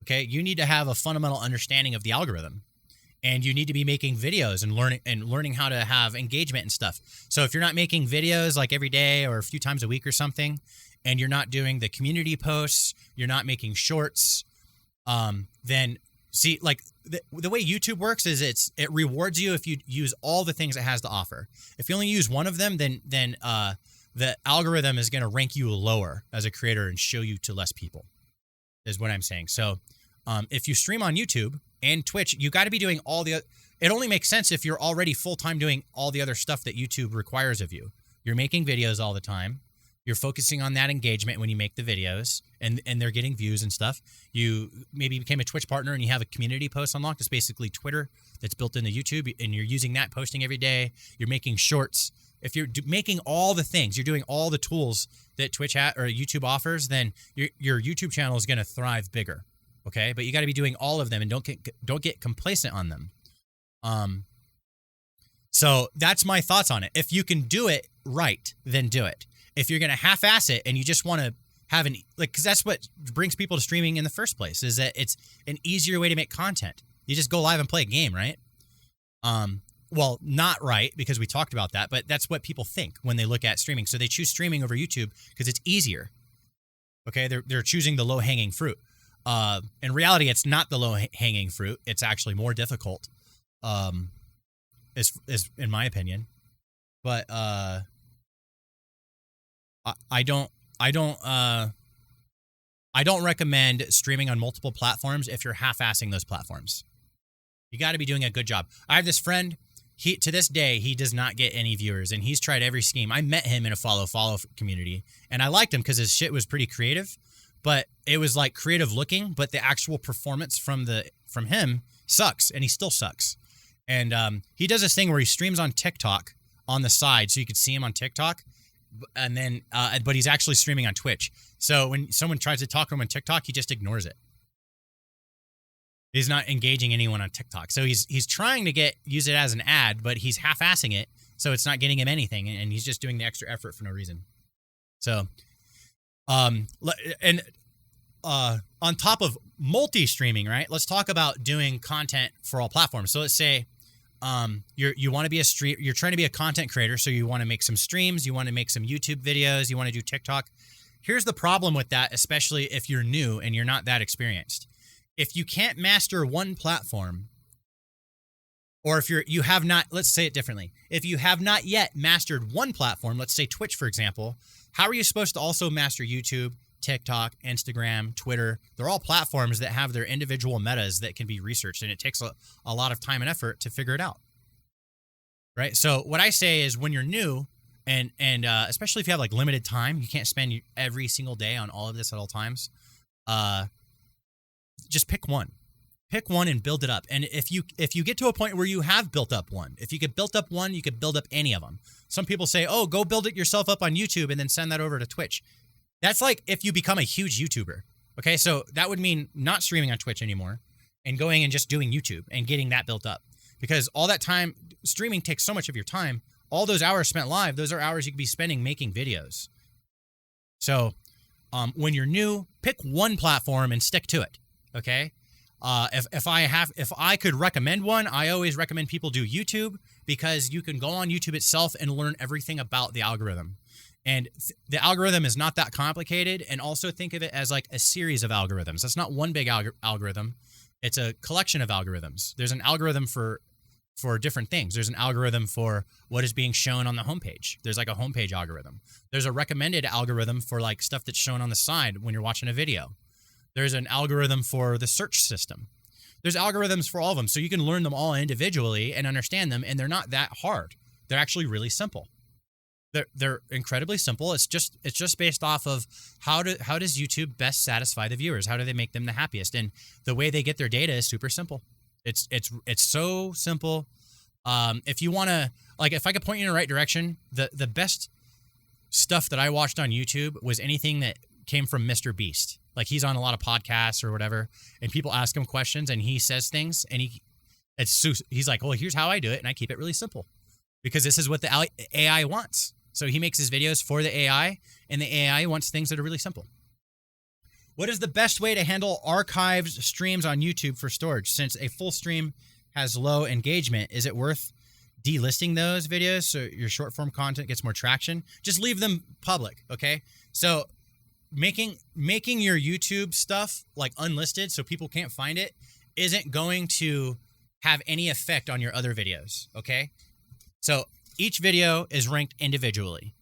Okay? You need to have a fundamental understanding of the algorithm. And you need to be making videos and learning how to have engagement and stuff. So if you're not making videos like every day or a few times a week or something, and you're not doing the community posts, you're not making shorts, then see, like the way YouTube works is it rewards you if you use all the things it has to offer. If you only use one of them, then the algorithm is going to rank you lower as a creator and show you to less people, is what I'm saying. So if you stream on YouTube and Twitch, you got to be doing it only makes sense if you're already full-time doing all the other stuff that YouTube requires of you. You're making videos all the time. You're focusing on that engagement when you make the videos and they're getting views and stuff. You maybe became a Twitch partner and you have a community post unlocked. It's basically Twitter that's built into YouTube, and you're using that, posting every day. You're making shorts. If you're making all the things, you're doing all the tools that Twitch or YouTube offers, then your YouTube channel is going to thrive bigger. Okay, but you got to be doing all of them, and don't get complacent on them. So that's my thoughts on it. If you can do it right, then do it. If you're going to half-ass it and you just want to have because that's what brings people to streaming in the first place, is that it's an easier way to make content. You just go live and play a game, right? Well, not right, because we talked about that, but that's what people think when they look at streaming. So they choose streaming over YouTube because it's easier. Okay, they're choosing the low-hanging fruit. In reality, it's not the low-hanging fruit. It's actually more difficult, is in my opinion. But I don't recommend streaming on multiple platforms if you're half-assing those platforms. You got to be doing a good job. I have this friend. To this day, he does not get any viewers, and he's tried every scheme. I met him in a follow community, and I liked him because his shit was pretty creative. But it was like creative looking, but the actual performance from him sucks, and he still sucks. And he does this thing where he streams on TikTok on the side, so you can see him on TikTok, and then but he's actually streaming on Twitch. So when someone tries to talk to him on TikTok, he just ignores it. He's not engaging anyone on TikTok. So he's trying to use it as an ad, but he's half-assing it, so it's not getting him anything, and he's just doing the extra effort for no reason. So. On top of multi-streaming, right? Let's talk about doing content for all platforms. So let's say you want to be you're trying to be a content creator, so you want to make some streams, you want to make some YouTube videos, you want to do TikTok. Here's the problem with that, especially if you're new and you're not that experienced. If you can't master one platform, or if you have not, let's say it differently. If you have not yet mastered one platform, let's say Twitch, for example, how are you supposed to also master YouTube, TikTok, Instagram, Twitter? They're all platforms that have their individual metas that can be researched, and it takes a lot of time and effort to figure it out. Right? So what I say is when you're new, and especially if you have like limited time, you can't spend every single day on all of this at all times, just pick one. Pick one and build it up. And if you get to a point where you have built up one, if you could build up one, you could build up any of them. Some people say, oh, go build it yourself up on YouTube and then send that over to Twitch. That's like if you become a huge YouTuber. Okay, so that would mean not streaming on Twitch anymore and going and just doing YouTube and getting that built up. Because all that time, streaming takes so much of your time. All those hours spent live, those are hours you could be spending making videos. So when you're new, pick one platform and stick to it. Okay? If I could recommend one, I always recommend people do YouTube, because you can go on YouTube itself and learn everything about the algorithm. And the algorithm is not that complicated, and also think of it as like a series of algorithms. That's not one big algorithm. It's a collection of algorithms. There's an algorithm for for different things. There's an algorithm for what is being shown on the homepage. There's like a homepage algorithm. There's a recommended algorithm for like stuff that's shown on the side when you're watching a video. There's an algorithm for the search system. There's algorithms for all of them. So you can learn them all individually and understand them, and they're not that hard. They're actually really simple. They're incredibly simple. It's just based off of how does YouTube best satisfy the viewers? How do they make them the happiest? And the way they get their data is super simple. It's so simple. If you want to, like, if I could point you in the right direction, the best stuff that I watched on YouTube was anything that came from Mr. Beast. Like, he's on a lot of podcasts or whatever, and people ask him questions, and he says things, and he's like, well, here's how I do it, and I keep it really simple because this is what the AI wants. So he makes his videos for the AI, and the AI wants things that are really simple. What is the best way to handle archived streams on YouTube for storage? Since a full stream has low engagement, is it worth delisting those videos so your short form content gets more traction? Just leave them public, okay? So making your YouTube stuff like unlisted so people can't find it isn't going to have any effect on your other videos, okay? So each video is ranked individually.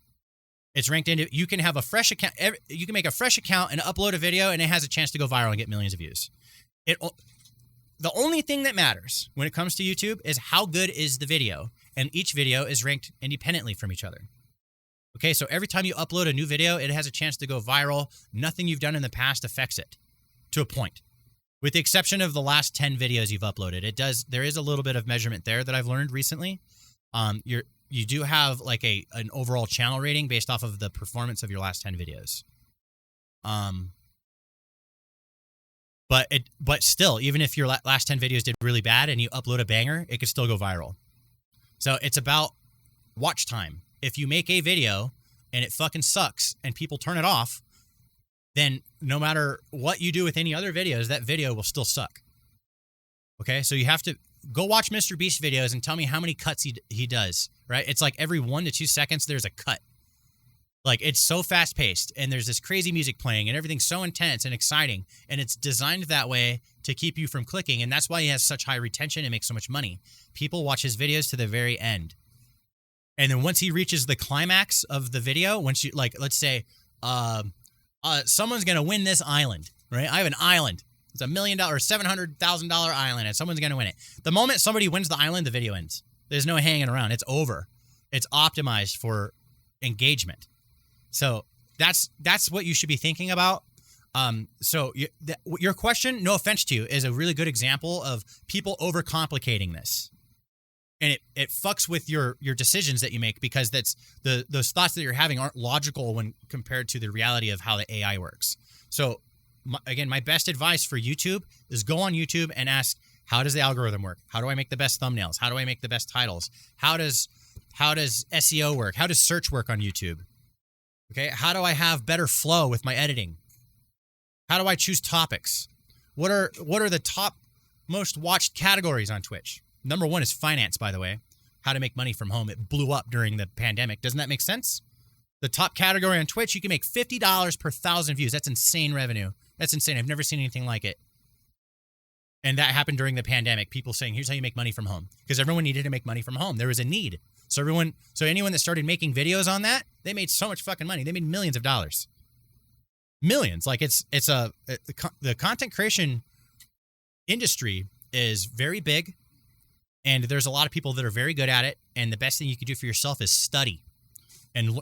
It's ranked into, you can have a fresh account. You can make a fresh account and upload a video, and it has a chance to go viral and get millions of views. The only thing that matters when it comes to YouTube is how good is the video, and each video is ranked independently from each other. Okay, so every time you upload a new video, it has a chance to go viral. Nothing you've done in the past affects it to a point. With the exception of the last 10 videos you've uploaded, there is a little bit of measurement there that I've learned recently. You do have like an overall channel rating based off of the performance of your last 10 videos. But still, even if your last 10 videos did really bad and you upload a banger, it could still go viral. So it's about watch time. If you make a video and it fucking sucks and people turn it off, then no matter what you do with any other videos, that video will still suck. Okay, so you have to go watch Mr. Beast videos and tell me how many cuts he does, right? It's like every 1 to 2 seconds, there's a cut. Like, it's so fast-paced, and there's this crazy music playing, and everything's so intense and exciting, and it's designed that way to keep you from clicking, and that's why he has such high retention and makes so much money. People watch his videos to the very end. And then once he reaches the climax of the video, once you, like, let's say, someone's going to win this island, right? I have an island. It's $1 million, $700,000 island, and someone's going to win it. The moment somebody wins the island, the video ends. There's no hanging around. It's over. It's optimized for engagement. So that's what you should be thinking about. So your question, no offense to you, is a really good example of people overcomplicating this. And it fucks with your decisions that you make, because those thoughts that you're having aren't logical when compared to the reality of how the AI works. So again, my best advice for YouTube is go on YouTube and ask, how does the algorithm work? How do I make the best thumbnails? How do I make the best titles? How does SEO work? How does search work on YouTube? Okay, how do I have better flow with my editing? How do I choose topics? What are the top most watched categories on Twitch? Number 1 is finance, by the way. How to make money from home. It blew up during the pandemic. Doesn't that make sense? The top category on Twitch, you can make $50 per 1,000 views. That's insane revenue. That's insane. I've never seen anything like it. And that happened during the pandemic. People saying, here's how you make money from home. Because everyone needed to make money from home. There was a need. So anyone that started making videos on that, they made so much fucking money. They made millions of dollars. Millions. Like, the content creation industry is very big, and there's a lot of people that are very good at it. And the best thing you can do for yourself is study. And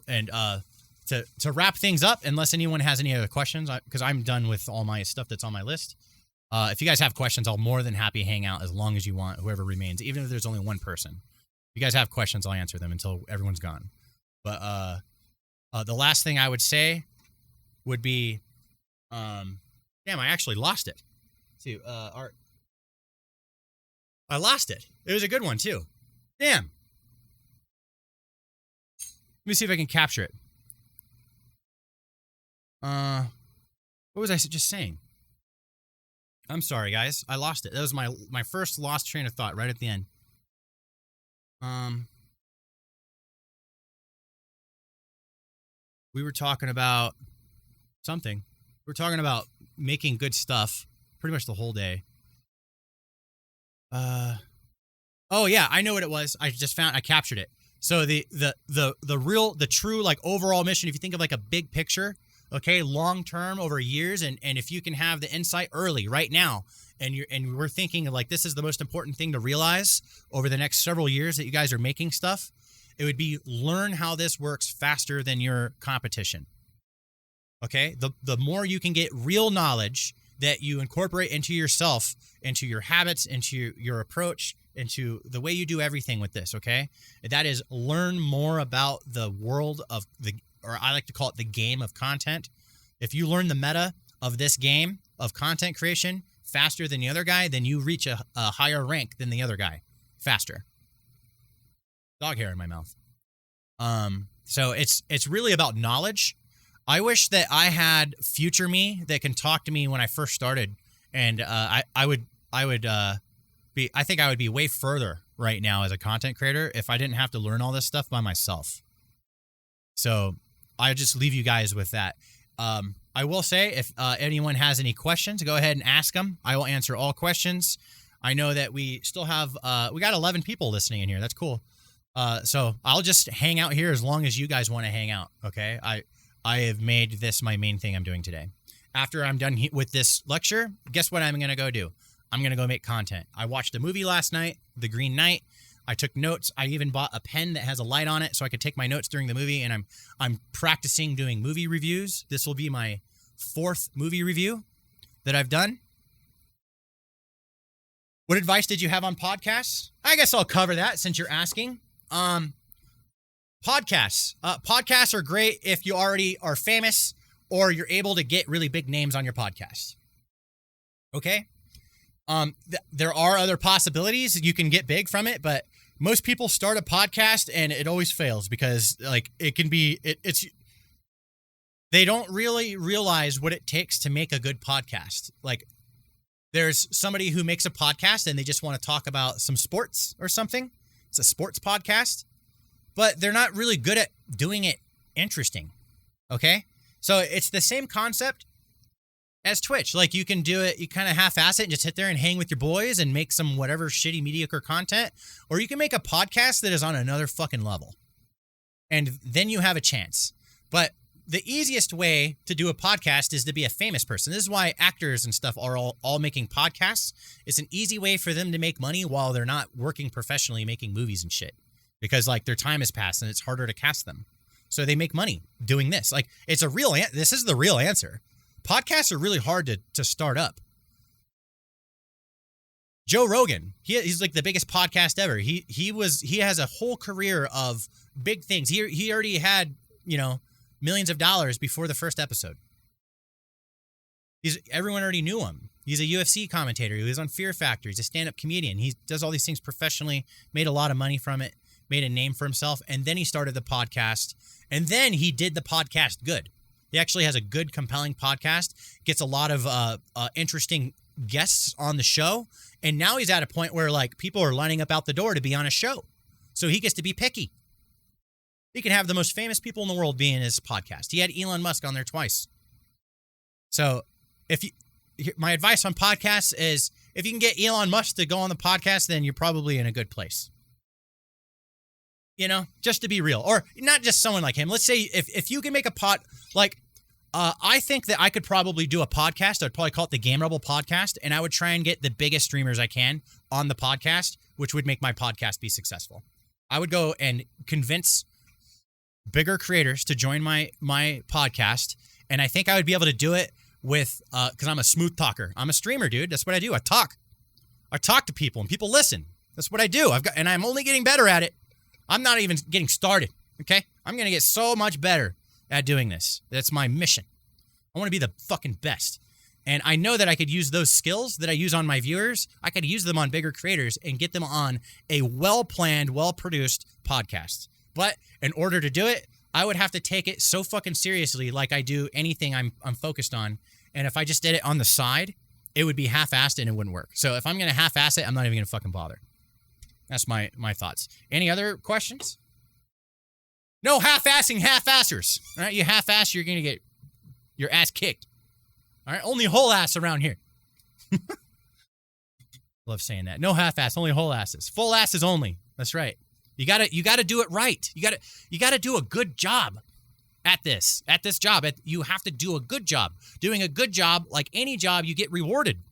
to wrap things up, unless anyone has any other questions, because I'm done with all my stuff that's on my list. If you guys have questions, I'll more than happy hang out as long as you want, whoever remains, even if there's only one person. If you guys have questions, I'll answer them until everyone's gone. But the last thing I would say would be, damn, I actually lost it. Let's see, I lost it. It was a good one too. Damn. Let me see if I can capture it. What was I just saying? I'm sorry, guys. I lost it. That was my first lost train of thought right at the end. We were talking about something. We were talking about making good stuff pretty much the whole day. Oh yeah, I know what it was. I captured it. So the true like overall mission, if you think of like a big picture, okay, long term over years, and if you can have the insight early, right now, and we're thinking of like this is the most important thing to realize over the next several years that you guys are making stuff, it would be learn how this works faster than your competition. Okay, the more you can get real knowledge that you incorporate into yourself, into your habits, into your approach, into the way you do everything with this, okay? That is learn more about the world of or I like to call it the game of content. If you learn the meta of this game of content creation faster than the other guy, then you reach a higher rank than the other guy faster. Dog hair in my mouth. So it's really about knowledge. I wish that I had future me that can talk to me when I first started, and I think I would be way further right now as a content creator if I didn't have to learn all this stuff by myself. So I just leave you guys with that. I will say if anyone has any questions, go ahead and ask them. I will answer all questions. I know that we still have we got 11 people listening in here. That's cool. So I'll just hang out here as long as you guys want to hang out. Okay. I have made this my main thing I'm doing today. After I'm done with this lecture, guess what I'm going to go do? I'm going to go make content. I watched a movie last night, The Green Knight. I took notes. I even bought a pen that has a light on it so I could take my notes during the movie, and I'm practicing doing movie reviews. This will be my 4th movie review that I've done. What advice did you have on podcasts? I guess I'll cover that since you're asking. Podcasts. Podcasts are great if you already are famous or you're able to get really big names on your podcast. Okay? There are other possibilities. You can get big from it, but most people start a podcast and it always fails because like it can be, they don't really realize what it takes to make a good podcast. Like there's somebody who makes a podcast and they just want to talk about some sports or something. It's a sports podcast, but they're not really good at doing it interesting. Okay. So it's the same concept as Twitch. Like you can do it, you kind of half-ass it and just sit there and hang with your boys and make some whatever shitty mediocre content, or you can make a podcast that is on another fucking level. And then you have a chance. But the easiest way to do a podcast is to be a famous person. This is why actors and stuff are all making podcasts. It's an easy way for them to make money while they're not working professionally making movies and shit. Because like their time has passed and it's harder to cast them. So they make money doing this. Like it's this is the real answer. Podcasts are really hard to start up. Joe Rogan, he's like the biggest podcast ever. He has a whole career of big things. He already had, millions of dollars before the first episode. Everyone already knew him. He's a UFC commentator. He was on Fear Factor. He's a stand-up comedian. He does all these things professionally, made a lot of money from it, made a name for himself, and then he started the podcast, and then he did the podcast good. He actually has a good, compelling podcast, gets a lot of interesting guests on the show, and now he's at a point where like people are lining up out the door to be on a show. So he gets to be picky. He can have the most famous people in the world be in his podcast. He had Elon Musk on there twice. So my advice on podcasts is if you can get Elon Musk to go on the podcast, then you're probably in a good place. Just to be real. Or not just someone like him. Let's say if you can make a I think that I could probably do a podcast. I'd probably call it the Game Rebel Podcast, and I would try and get the biggest streamers I can on the podcast, which would make my podcast be successful. I would go and convince bigger creators to join my podcast, and I think I would be able to do it with because I'm a smooth talker. I'm a streamer, dude. That's what I do. I talk to people, and people listen. That's what I do. And I'm only getting better at it. I'm not even getting started, okay? I'm going to get so much better at doing this. That's my mission. I want to be the fucking best. And I know that I could use those skills that I use on my viewers. I could use them on bigger creators and get them on a well-planned, well-produced podcast. But in order to do it, I would have to take it so fucking seriously like I do anything I'm focused on. And if I just did it on the side, it would be half-assed and it wouldn't work. So if I'm going to half-ass it, I'm not even going to fucking bother. That's my thoughts. Any other questions? No half-assing half-assers. All right, you half-ass, you're going to get your ass kicked. All right, only whole ass around here. Love saying that. No half-ass, only whole asses. Full asses only. That's right. You gotta do it right. You gotta do a good job at this job. You have to do a good job. Doing a good job, like any job, you get rewarded.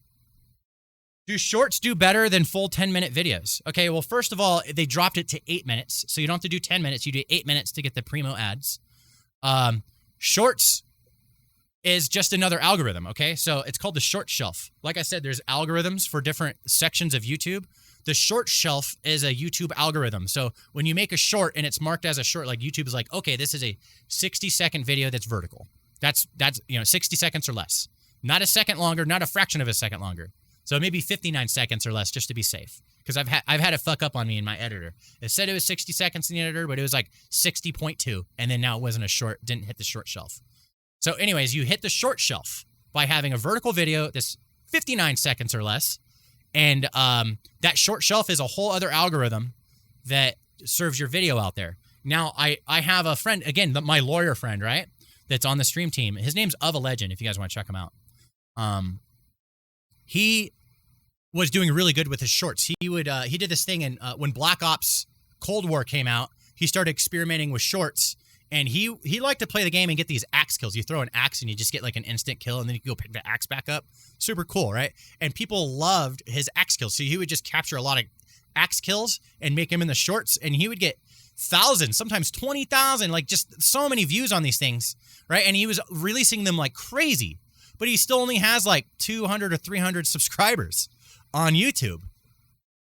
Do shorts do better than full 10-minute videos? Okay, well, first of all, they dropped it to 8 minutes, so you don't have to do 10 minutes. You do 8 minutes to get the primo ads. Shorts is just another algorithm, okay? So it's called the short shelf. Like I said, there's algorithms for different sections of YouTube. The short shelf is a YouTube algorithm. So when you make a short and it's marked as a short, like YouTube is like, okay, this is a 60-second video that's vertical. That's 60 seconds or less. Not a second longer, not a fraction of a second longer. So maybe 59 seconds or less just to be safe. Because I've had it fuck up on me in my editor. It said it was 60 seconds in the editor, but it was like 60.2. And then now it wasn't a short, didn't hit the short shelf. So anyways, you hit the short shelf by having a vertical video that's 59 seconds or less. And that short shelf is a whole other algorithm that serves your video out there. Now, I have a friend, again, my lawyer friend, right? That's on the stream team. His name's Of a Legend, if you guys want to check him out. He was doing really good with his shorts. He did this thing, and when Black Ops Cold War came out, he started experimenting with shorts, and he liked to play the game and get these axe kills. You throw an axe and you just get like an instant kill, and then you can go pick the axe back up. Super cool, right? And people loved his axe kills, so he would just capture a lot of axe kills and make them in the shorts, and he would get thousands, sometimes 20,000, like just so many views on these things, right? And he was releasing them like crazy. But he still only has like 200 or 300 subscribers on YouTube.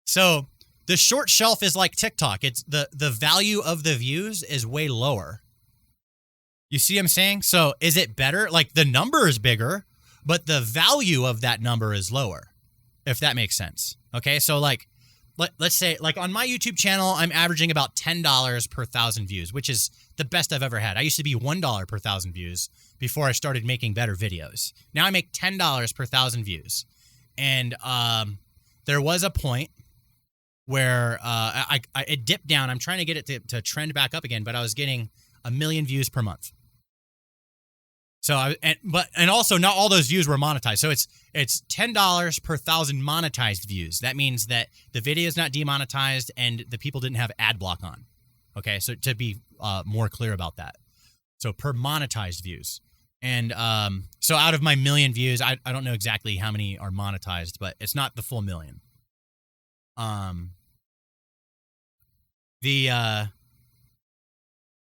So the short shelf is like TikTok. It's the value of the views is way lower. You see what I'm saying? So is it better? Like the number is bigger, but the value of that number is lower, if that makes sense. Okay, so like let's say like on my YouTube channel, I'm averaging about $10 per 1,000 views, which is the best I've ever had. I used to be $1 per 1,000 views before I started making better videos. Now I make $10 per 1,000 views. And there was a point where it dipped down. I'm trying to get it to trend back up again, but I was getting 1 million views per month. So and also not all those views were monetized. So it's $10 per 1,000 monetized views. That means that the video is not demonetized and the people didn't have ad block on. Okay, so to be more clear about that. So per monetized views. And so out of my 1 million views, I don't know exactly how many are monetized, but it's not the full 1 million.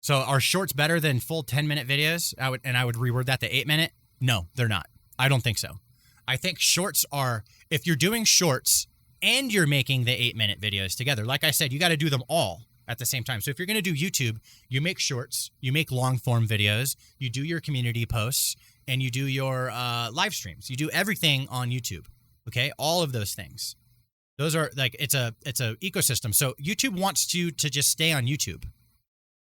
So are shorts better than full 10-minute videos? I would reword that to 8-minute. No, they're not. I don't think so. I think shorts are, if you're doing shorts and you're making the 8-minute videos together, like I said, you got to do them all at the same time. So if you're going to do YouTube, you make shorts, you make long form videos, you do your community posts, and you do your live streams. You do everything on YouTube. Okay, all of those things. Those are like it's a ecosystem. So YouTube wants you to just stay on YouTube.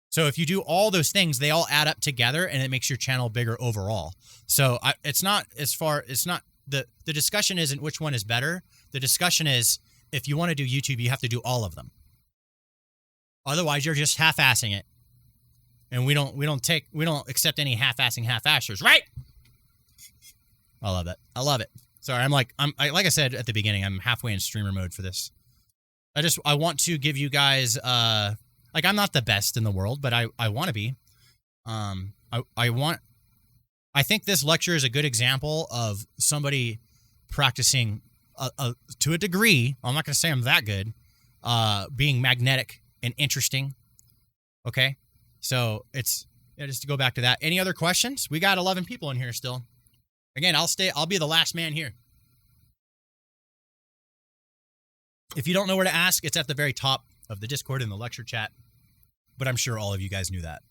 So if you do all those things, they all add up together, and it makes your channel bigger overall. So the discussion isn't which one is better. The discussion is if you want to do YouTube, you have to do all of them. Otherwise, you're just half-assing it, and we don't accept any half-assing half-assers, right? I love it. I love it. Sorry, like I said at the beginning, I'm halfway in streamer mode for this. I want to give you guys like I'm not the best in the world, but I want to be. I think this lecture is a good example of somebody practicing to a degree. I'm not going to say I'm that good. Being magnetic and interesting. Okay, so it's just to go back to that. Any other questions? We got 11 people in here still. Again, I'll be the last man here. If you don't know where to ask, it's at the very top of the Discord in the lecture chat. But I'm sure all of you guys knew that.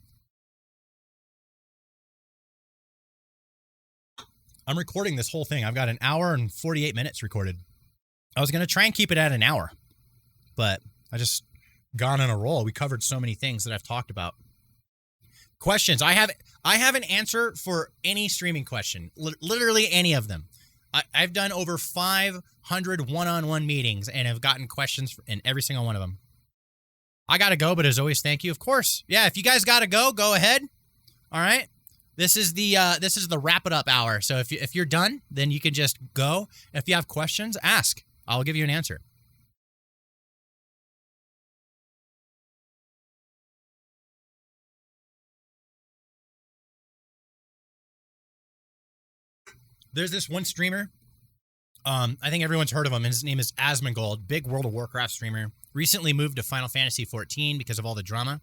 I'm recording this whole thing. I've got 1 hour and 48 minutes recorded. I was going to try and keep it at 1 hour, but I just gone on a roll. We covered so many things that I've talked about. Questions. I have an answer for any streaming question. Literally any of them. I've done over 500 one-on-one meetings and have gotten questions in every single one of them. I got to go, but as always, thank you. Of course. Yeah, if you guys got to go ahead. All right. This is the wrap it up hour. So if you're done, then you can just go. If you have questions, ask. I'll give you an answer. There's this one streamer. I think everyone's heard of him. His name is Asmongold, big World of Warcraft streamer. Recently moved to Final Fantasy 14 because of all the drama.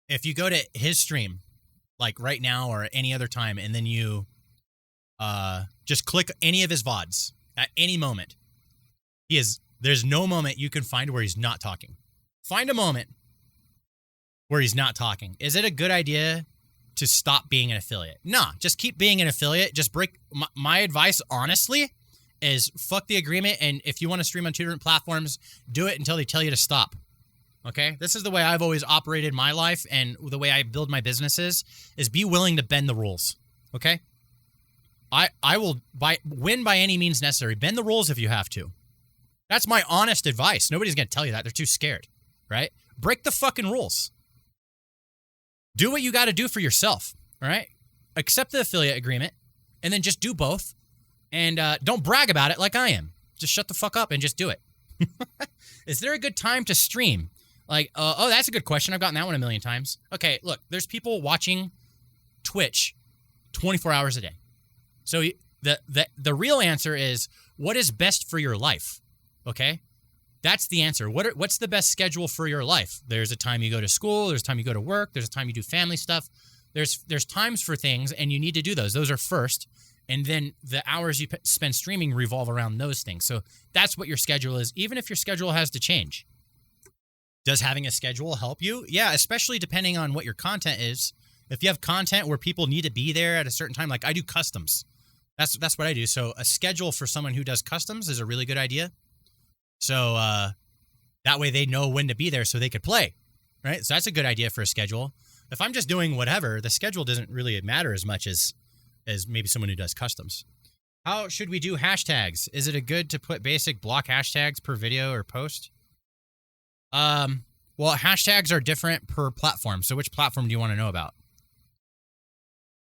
If you go to his stream, like right now or any other time, and then you just click any of his VODs at any moment, there's no moment you can find where he's not talking. Find a moment where he's not talking. Is it a good idea to stop being an affiliate? Nah, just keep being an affiliate. Just break. My advice, honestly, is fuck the agreement. And if you want to stream on 2 different platforms, do it until they tell you to stop. Okay? This is the way I've always operated my life, and the way I build my businesses is be willing to bend the rules. Okay? I will win by any means necessary. Bend the rules if you have to. That's my honest advice. Nobody's going to tell you that. They're too scared, right? Break the fucking rules. Do what you got to do for yourself, all right? Accept the affiliate agreement, and then just do both. And don't brag about it like I am. Just shut the fuck up and just do it. Is there a good time to stream? Like, oh, that's a good question. I've gotten that one a million times. Okay, look, there's people watching Twitch 24 hours a day. So the real answer is, what is best for your life? Okay? That's the answer. What's the best schedule for your life? There's a time you go to school. There's a time you go to work. There's a time you do family stuff. There's times for things, and you need to do those. Those are first, and then the hours you spend streaming revolve around those things. So that's what your schedule is, even if your schedule has to change. Does having a schedule help you? Yeah, especially depending on what your content is. If you have content where people need to be there at a certain time, like I do customs. That's what I do. So a schedule for someone who does customs is a really good idea. So that way they know when to be there so they could play, right? So that's a good idea for a schedule. If I'm just doing whatever, the schedule doesn't really matter as much as maybe someone who does customs. How should we do hashtags? Is it good to put basic block hashtags per video or post? Well, hashtags are different per platform. So which platform do you want to know about?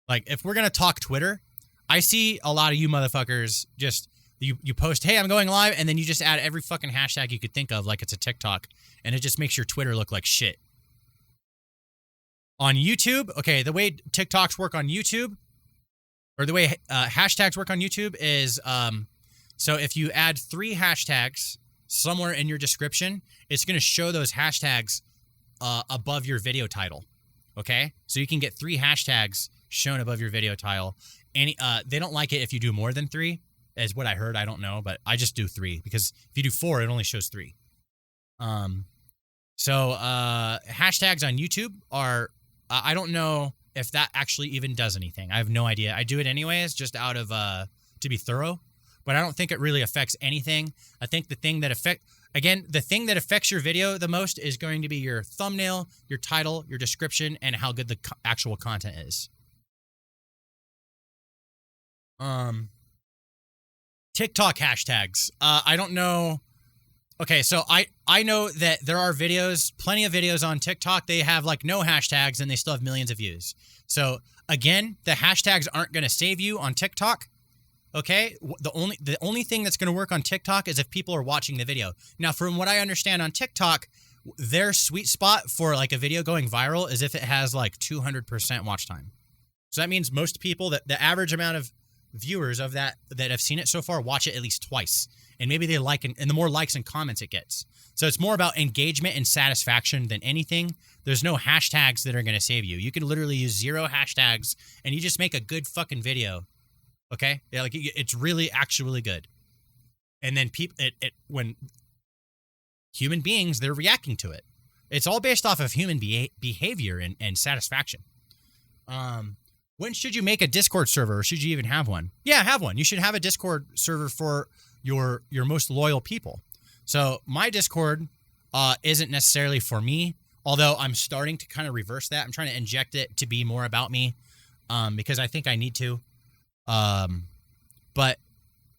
Like, if we're going to talk Twitter, I see a lot of you motherfuckers just... You post, hey, I'm going live, and then you just add every fucking hashtag you could think of like it's a TikTok, and it just makes your Twitter look like shit. On YouTube, okay, the way TikToks work on YouTube, or the way hashtags work on YouTube is, so if you add 3 hashtags somewhere in your description, it's going to show those hashtags above your video title, okay? So you can get 3 hashtags shown above your video title. And they don't like it if you do more than 3. Is what I heard. I don't know, but I just do 3 because if you do 4, it only shows 3. So hashtags on YouTube are, I don't know if that actually even does anything. I have no idea. I do it anyways, just out of, to be thorough, but I don't think it really affects anything. I think the thing that affects your video the most is going to be your thumbnail, your title, your description, and how good the actual content is. TikTok hashtags. I don't know. Okay, so I know that there are plenty of videos on TikTok. They have like no hashtags and they still have millions of views. So again, the hashtags aren't going to save you on TikTok. Okay, the only thing that's going to work on TikTok is if people are watching the video. Now, from what I understand on TikTok, their sweet spot for like a video going viral is if it has like 200% watch time. So that means most people, that the average amount of viewers of that have seen it so far watch it at least twice, and maybe they like it, and the more likes and comments it gets. So it's more about engagement and satisfaction than anything. There's no hashtags that are going to save you. You can literally use 0 hashtags and you just make a good fucking video. Okay, yeah, like it's really actually good. And then when human beings, they're reacting to it. It's all based off of human behavior and satisfaction. When should you make a Discord server, or should you even have one? Yeah, have one. You should have a Discord server for your most loyal people. So my Discord isn't necessarily for me, although I'm starting to kind of reverse that. I'm trying to inject it to be more about me because I think I need to. But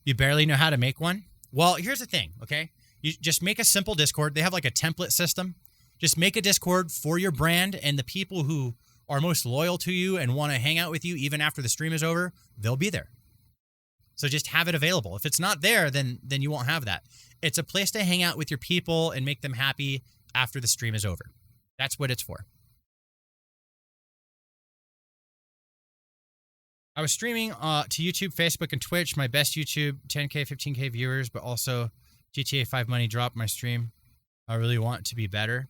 you barely know how to make one? Well, here's the thing, okay? You just make a simple Discord. They have like a template system. Just make a Discord for your brand, and the people who are most loyal to you and want to hang out with you even after the stream is over, they'll be there. So just have it available. If it's not there, then you won't have that. It's a place to hang out with your people and make them happy after the stream is over. That's what it's for. I was streaming to YouTube, Facebook, and Twitch. My best YouTube, 10K, 15K viewers, but also GTA 5 money dropped my stream. I really want to be better.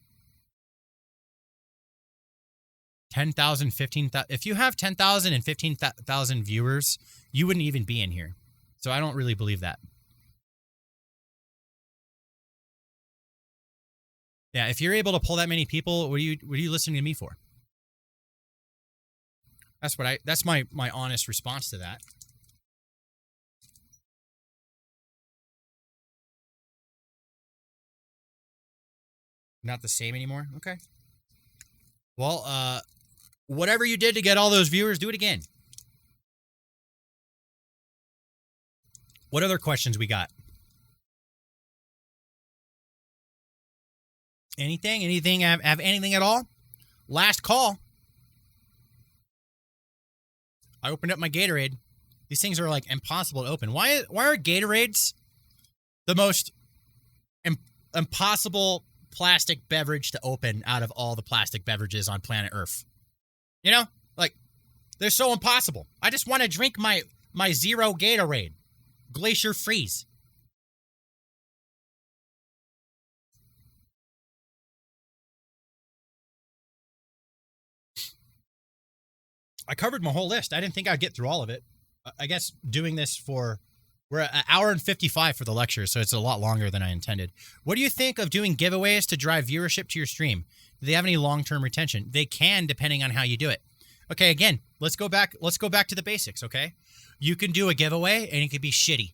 10,000, 15,000. If you have 10,000 and 15,000 viewers, you wouldn't even be in here. So I don't really believe that. Yeah, if you're able to pull that many people, what are you listening to me for? That's my honest response to that. Not the same anymore? Okay. Well, whatever you did to get all those viewers, do it again. What other questions we got? Anything? Anything? Have anything at all? Last call. I opened up my Gatorade. These things are like impossible to open. Why are Gatorades the most impossible plastic beverage to open out of all the plastic beverages on planet Earth? You know, like they're so impossible. I just want to drink my zero Gatorade, Glacier Freeze. I covered my whole list. I didn't think I'd get through all of it. I guess doing this we're an hour and 55 for the lecture, so it's a lot longer than I intended. What do you think of doing giveaways to drive viewership to your stream? Do they have any long-term retention? They can, depending on how you do it. Okay, again, let's go back to the basics, okay? You can do a giveaway and it could be shitty.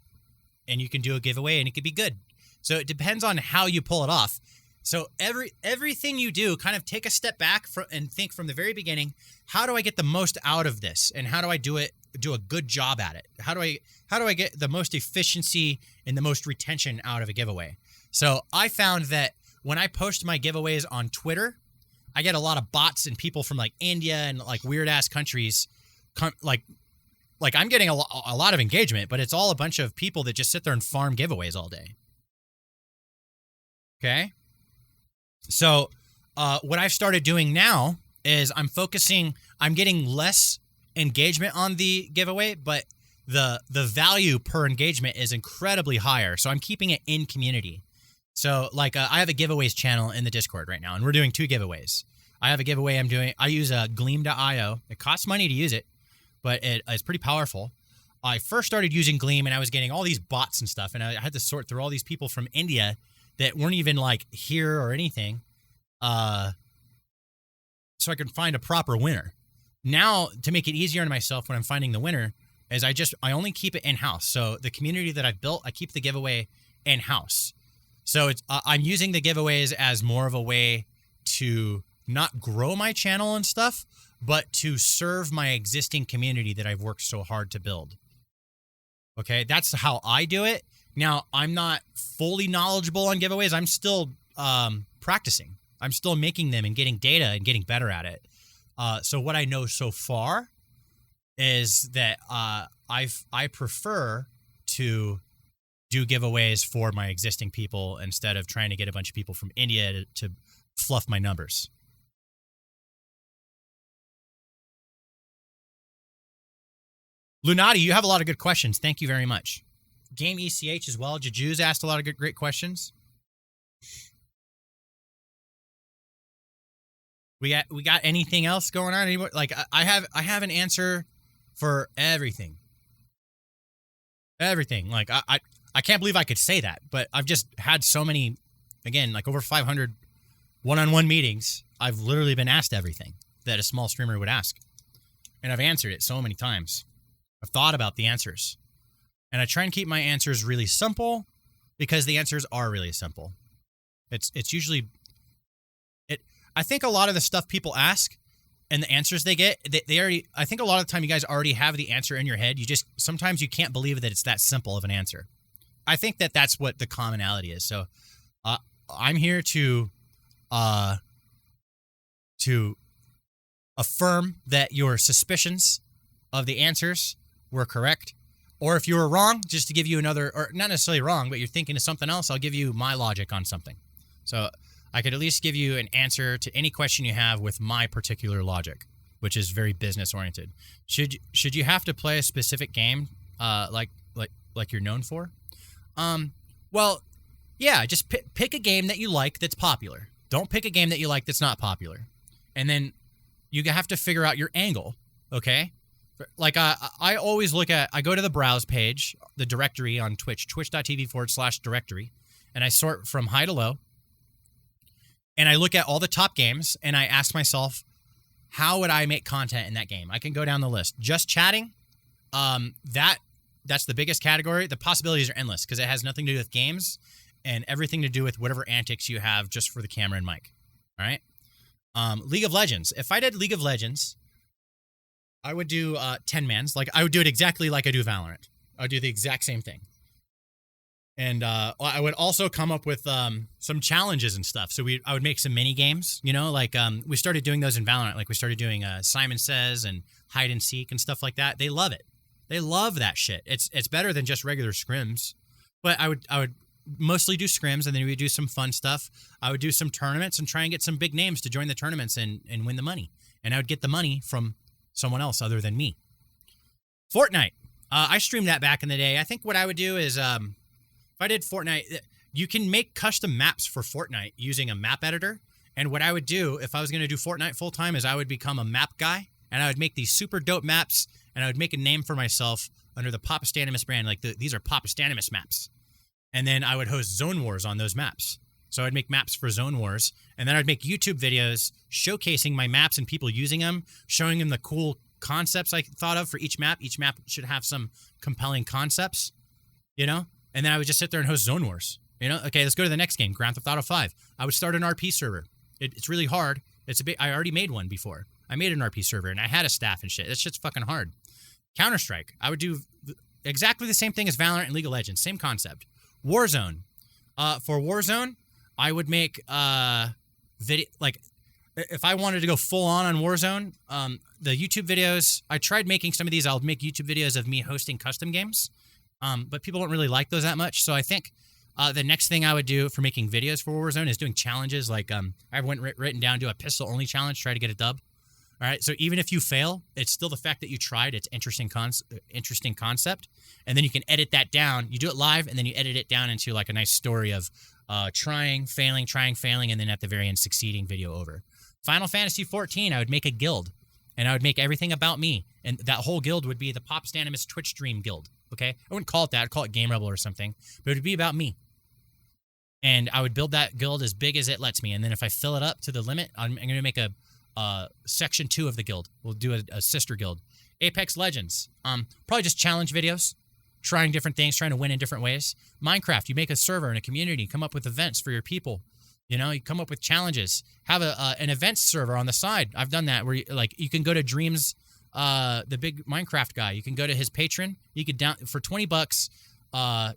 And you can do a giveaway and it could be good. So it depends on how you pull it off. So everything you do, kind of take a step back and think from the very beginning, how do I get the most out of this? And how do I do a good job at it? How do I get the most efficiency and the most retention out of a giveaway? So I found that when I post my giveaways on Twitter, I get a lot of bots and people from like India and like weird ass countries, like I'm getting a lot of engagement, but it's all a bunch of people that just sit there and farm giveaways all day. Okay. So what I've started doing now is I'm getting less engagement on the giveaway, but the value per engagement is incredibly higher. So I'm keeping it in community. So like I have a giveaways channel in the Discord right now, and we're doing 2 giveaways. I have a giveaway I use Gleam.io. It costs money to use it, but it's pretty powerful. I first started using Gleam, and I was getting all these bots and stuff, and I had to sort through all these people from India that weren't even like here or anything, so I could find a proper winner. Now, to make it easier on myself when I'm finding the winner, is I only keep it in-house. So the community that I've built, I keep the giveaway in-house. So I'm using the giveaways as more of a way to not grow my channel and stuff, but to serve my existing community that I've worked so hard to build. Okay, that's how I do it. Now, I'm not fully knowledgeable on giveaways. I'm still practicing. I'm still making them and getting data and getting better at it. So what I know so far is that I prefer to do giveaways for my existing people instead of trying to get a bunch of people from India to fluff my numbers. Lunati, you have a lot of good questions. Thank you very much. Game ECH as well. Jaju's asked a lot of great questions. We got anything else going on anymore? Like I have an answer for everything. Everything. Like I can't believe I could say that, but I've just had so many, again, like over 500 one-on-one meetings. I've literally been asked everything that a small streamer would ask, and I've answered it so many times. I've thought about the answers, and I try and keep my answers really simple because the answers are really simple. It's usually I think a lot of the stuff people ask and the answers they get, they already, I think a lot of the time you guys already have the answer in your head. Sometimes you can't believe that it's that simple of an answer. I think that's what the commonality is. So I'm here to affirm that your suspicions of the answers were correct. Or if you were wrong, just to give you another, or not necessarily wrong, but you're thinking of something else, I'll give you my logic on something. So I could at least give you an answer to any question you have with my particular logic, which is very business oriented. Should you have to play a specific game, like you're known for? Well, yeah, just pick a game that you like that's popular. Don't pick a game that you like that's not popular. And then you have to figure out your angle, okay? Like I always I go to the browse page, the directory on Twitch, twitch.tv/directory, and I sort from high to low. And I look at all the top games, and I ask myself, how would I make content in that game? I can go down the list. Just chatting, that's the biggest category. The possibilities are endless because it has nothing to do with games and everything to do with whatever antics you have just for the camera and mic. All right? League of Legends. If I did League of Legends, I would do 10-mans. Like, I would do it exactly like I do Valorant. I would do the exact same thing. And I would also come up with some challenges and stuff. So I would make some mini games, like we started doing those in Valorant. Like we started doing Simon Says and hide and seek and stuff like that. They love it. They love that shit. It's better than just regular scrims. But I would mostly do scrims, and then we would do some fun stuff. I would do some tournaments and try and get some big names to join the tournaments and win the money. And I would get the money from someone else other than me. Fortnite. I streamed that back in the day. I think what I would do is if I did Fortnite, you can make custom maps for Fortnite using a map editor. And what I would do if I was going to do Fortnite full time is I would become a map guy, and I would make these super dope maps, and I would make a name for myself under the PapaStanimus brand. Like these are PapaStanimus maps. And then I would host Zone Wars on those maps. So I'd make maps for Zone Wars, and then I'd make YouTube videos showcasing my maps and people using them, showing them the cool concepts I thought of for each map. Each map should have some compelling concepts, And then I would just sit there and host Zone Wars. Okay, let's go to the next game, Grand Theft Auto 5. I would start an RP server. It's really hard. I already made one before. I made an RP server, and I had a staff and shit. That shit's fucking hard. Counter-Strike. I would do exactly the same thing as Valorant and League of Legends. Same concept. Warzone. For Warzone, I would make video, like, if I wanted to go full on Warzone, the YouTube videos, I tried making some of these. I'll make YouTube videos of me hosting custom games, but people don't really like those that much. So I think the next thing I would do for making videos for Warzone is doing challenges. Like I went written down, do a pistol only challenge, try to get a dub. All right. So even if you fail, it's still the fact that you tried. It's interesting concept, and then you can edit that down. You do it live, and then you edit it down into like a nice story of trying, failing, and then at the very end succeeding. Video over. Final Fantasy 14, I would make a guild, and I would make everything about me, and that whole guild would be the PapaStanimus Twitch Stream Guild. Okay, I wouldn't call it that. I'd call it Game Rebel or something, but it would be about me. And I would build that guild as big as it lets me, and then if I fill it up to the limit, I'm going to make a section 2 of the guild. We'll do a sister guild. Apex Legends, probably just challenge videos, trying different things, trying to win in different ways. Minecraft, you make a server and a community, come up with events for your people. You come up with challenges. Have an events server on the side. I've done that where you can go to Dreams, the big Minecraft guy. You can go to his Patreon. You could for $20.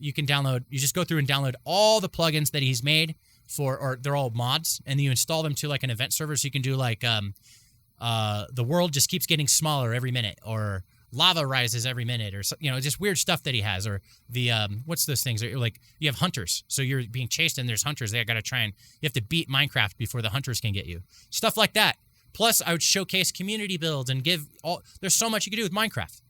You can download. You just go through and download all the plugins that he's made or they're all mods, and you install them to like an event server. So you can do like the world just keeps getting smaller every minute, or lava rises every minute, or just weird stuff that he has, or the what's those things? Like you have hunters, so you're being chased and there's hunters. They got to try and you have to beat Minecraft before the hunters can get you. Stuff like that. Plus, I would showcase community builds and there's so much you can do with Minecraft.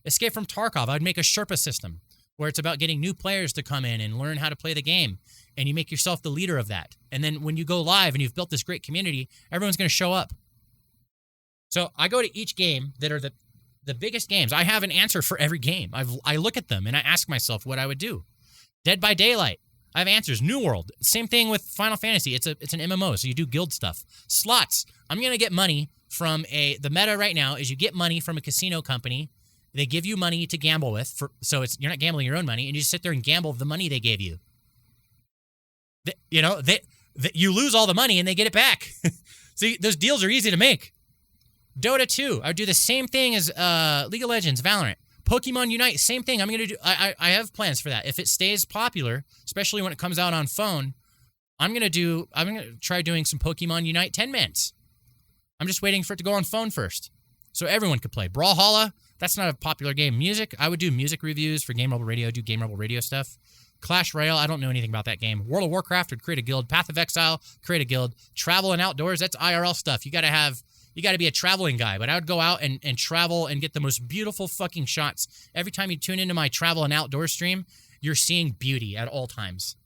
Escape from Tarkov. I would make a Sherpa system where it's about getting new players to come in and learn how to play the game, and you make yourself the leader of that. And then when you go live and you've built this great community, everyone's going to show up. So I go to each game that are the biggest games. I have an answer for every game. I look at them and I ask myself what I would do. Dead by Daylight. I have answers. New World. Same thing with Final Fantasy. It's an MMO, so you do guild stuff. Slots. I'm going to get money from the meta right now is you get money from a casino company. They give you money to gamble with. So you're not gambling your own money, and you just sit there and gamble the money they gave you. You lose all the money and they get it back. So those deals are easy to make. Dota 2, I would do the same thing as League of Legends, Valorant. Pokemon Unite, same thing. I'm going to do. I have plans for that. If it stays popular, especially when it comes out on phone, I'm going to try doing some Pokemon Unite 10-mans. I'm just waiting for it to go on phone first, so everyone could play. Brawlhalla, That's not a popular game. Music, I would do music reviews for Game Rebel Radio, do Game Rebel Radio stuff. Clash Royale, I don't know anything about that game. World of Warcraft would create a guild. Path of Exile, create a guild. Travel and outdoors, that's IRL stuff. You got to be a traveling guy. But I would go out and travel and get the most beautiful fucking shots. Every time you tune into my travel and outdoor stream, you're seeing beauty at all times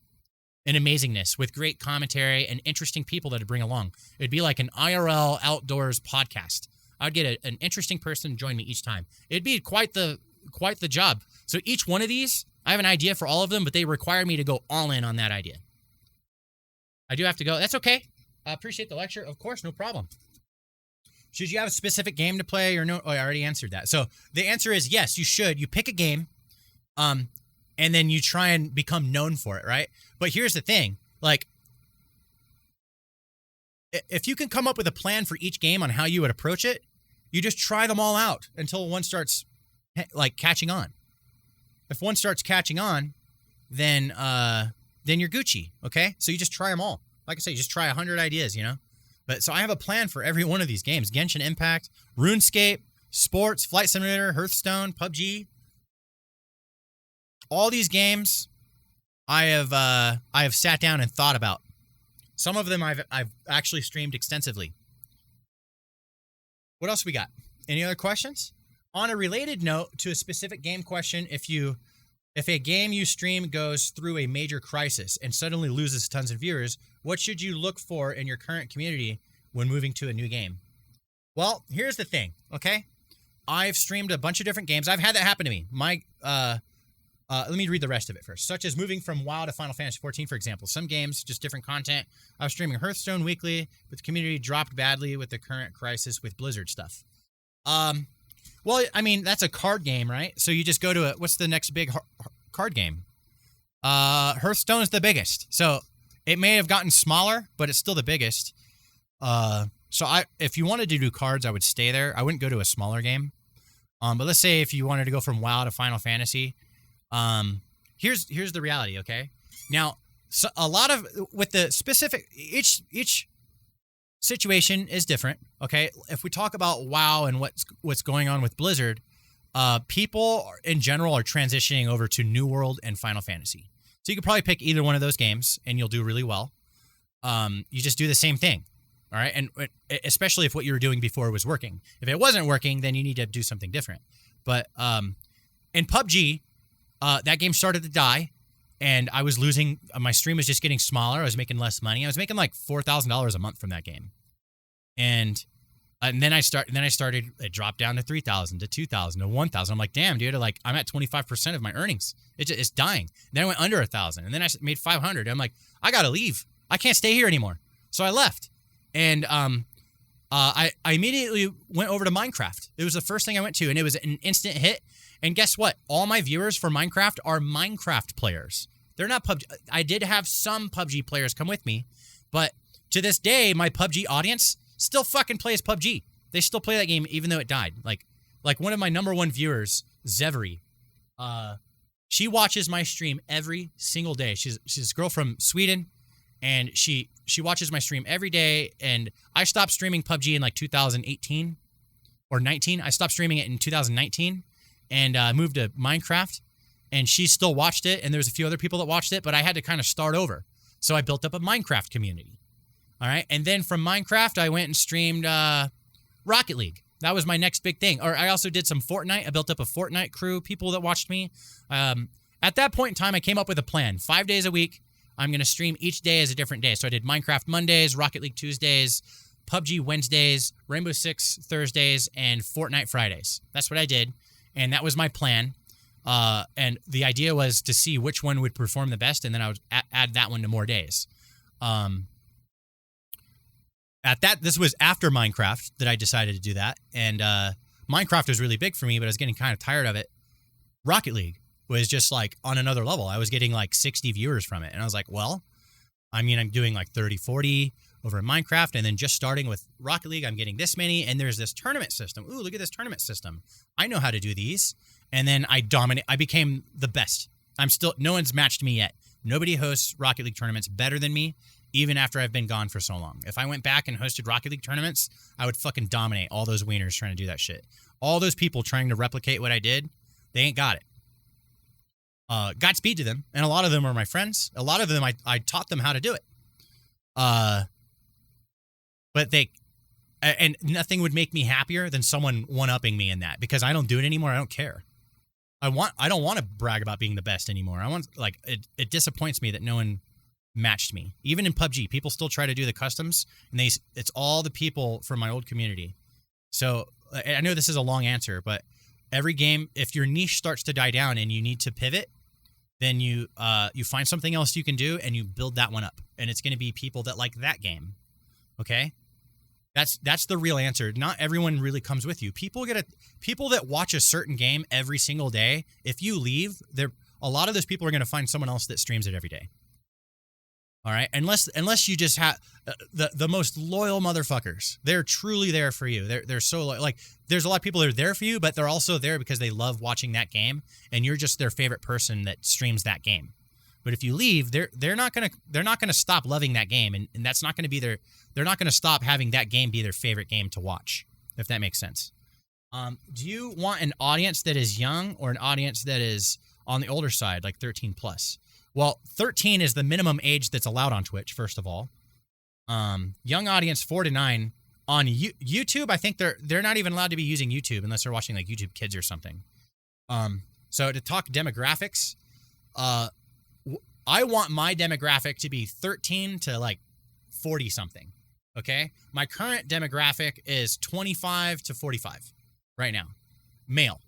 and amazingness with great commentary and interesting people that I'd bring along. It'd be like an IRL outdoors podcast. I'd get an interesting person to join me each time. It'd be quite the job. So each one of these, I have an idea for all of them, but they require me to go all in on that idea. I do have to go. That's okay. I appreciate the lecture. Of course, no problem. Should you have a specific game to play or no? Oh, I already answered that. So the answer is yes, you should. You pick a game, and then you try and become known for it, right? But here's the thing. Like, if you can come up with a plan for each game on how you would approach it, you just try them all out until one starts, like, catching on. If one starts catching on, then you're Gucci, okay? So you just try them all. Like I say, you just try 100 ideas, you know? But so I have a plan for every one of these games. Genshin Impact, RuneScape, Sports, Flight Simulator, Hearthstone, PUBG. All these games I have sat down and thought about. Some of them I've actually streamed extensively. What else we got? Any other questions? On a related note to a specific game question, if a game you stream goes through a major crisis and suddenly loses tons of viewers, what should you look for in your current community when moving to a new game? Well, here's the thing, okay? I've streamed a bunch of different games. I've had that happen to me. Let me read the rest of it first. Such as moving from WoW to Final Fantasy XIV, for example. Some games, just different content. I was streaming Hearthstone weekly, but the community dropped badly with the current crisis with Blizzard stuff. Well, I mean, that's a card game, right? So you just go to what's the next big card game? Hearthstone is the biggest. So it may have gotten smaller, but it's still the biggest. So if you wanted to do cards, I would stay there. I wouldn't go to a smaller game. But let's say if you wanted to go from WoW to Final Fantasy, here's the reality, okay? Now, so a lot of with the specific each situation is different, okay? If we talk about WoW and what's going on with Blizzard, people in general are transitioning over to New World and Final Fantasy. So you could probably pick either one of those games and you'll do really well. You just do the same thing, all right? And especially if what you were doing before was working. If it wasn't working, then you need to do something different. But in PUBG, that game started to die, and I was losing. My stream was just getting smaller. I was making less money. I was making like $4,000 a month from that game, and then I started. It dropped down to $3,000 to $2,000 to $1,000. I'm like, damn, dude. Like, I'm at 25% of my earnings. It's dying. And then I went under $1,000, and then I made $500. I'm like, I gotta leave. I can't stay here anymore. So I left, and I immediately went over to Minecraft. It was the first thing I went to, and it was an instant hit. And guess what? All my viewers for Minecraft are Minecraft players. They're not PUBG. I did have some PUBG players come with me, but to this day, my PUBG audience still fucking plays PUBG. They still play that game even though it died. Like one of my number one viewers, Zevery, she watches my stream every single day. She's this girl from Sweden, and she watches my stream every day. And I stopped streaming PUBG in like 2018 or 19. I stopped streaming it in 2019. And moved to Minecraft, and she still watched it, and there's a few other people that watched it, but I had to kind of start over. So I built up a Minecraft community. All right, and then from Minecraft, I went and streamed Rocket League. That was my next big thing. Or I also did some Fortnite. I built up a Fortnite crew, people that watched me. At that point in time, I came up with a plan. 5 days a week, I'm going to stream each day as a different day. So I did Minecraft Mondays, Rocket League Tuesdays, PUBG Wednesdays, Rainbow Six Thursdays, and Fortnite Fridays. That's what I did. And that was my plan. And the idea was to see which one would perform the best, and then I would add that one to more days. This was after Minecraft that I decided to do that. And Minecraft was really big for me, but I was getting kind of tired of it. Rocket League was just like on another level. I was getting like 60 viewers from it. And I was like, well, I mean, I'm doing like 30, 40 over in Minecraft, and then just starting with Rocket League, I'm getting this many, and there's this tournament system. Ooh, look at this tournament system. I know how to do these. And then I became the best. No one's matched me yet. Nobody hosts Rocket League tournaments better than me, even after I've been gone for so long. If I went back and hosted Rocket League tournaments, I would fucking dominate all those wieners trying to do that shit. All those people trying to replicate what I did, they ain't got it. Godspeed to them. And a lot of them are my friends. A lot of them, I taught them how to do it. But and nothing would make me happier than someone one-upping me in that, because I don't do it anymore. I don't care. I don't want to brag about being the best anymore. It disappoints me that no one matched me. Even in PUBG, people still try to do the customs, and it's all the people from my old community. So I know this is a long answer, but every game, if your niche starts to die down and you need to pivot, then you find something else you can do and you build that one up, and it's going to be people that like that game. Okay, that's the real answer. Not everyone really comes with you. People that watch a certain game every single day. If you leave, a lot of those people are going to find someone else that streams it every day. All right, unless you just have the most loyal motherfuckers. They're truly there for you. They're so like, there's a lot of people that are there for you, but they're also there because they love watching that game, and you're just their favorite person that streams that game. But if you leave, they're not gonna stop loving that game, and that's not gonna be they're not gonna stop having that game be their favorite game to watch, if that makes sense. Do you want an audience that is young or an audience that is on the older side, like 13 plus? Well, 13 is the minimum age that's allowed on Twitch, first of all. Young audience 4 to 9 on YouTube. I think they're not even allowed to be using YouTube unless they're watching like YouTube Kids or something. So to talk demographics, I want my demographic to be 13 to like 40 something. Okay, my current demographic is 25 to 45 right now, male.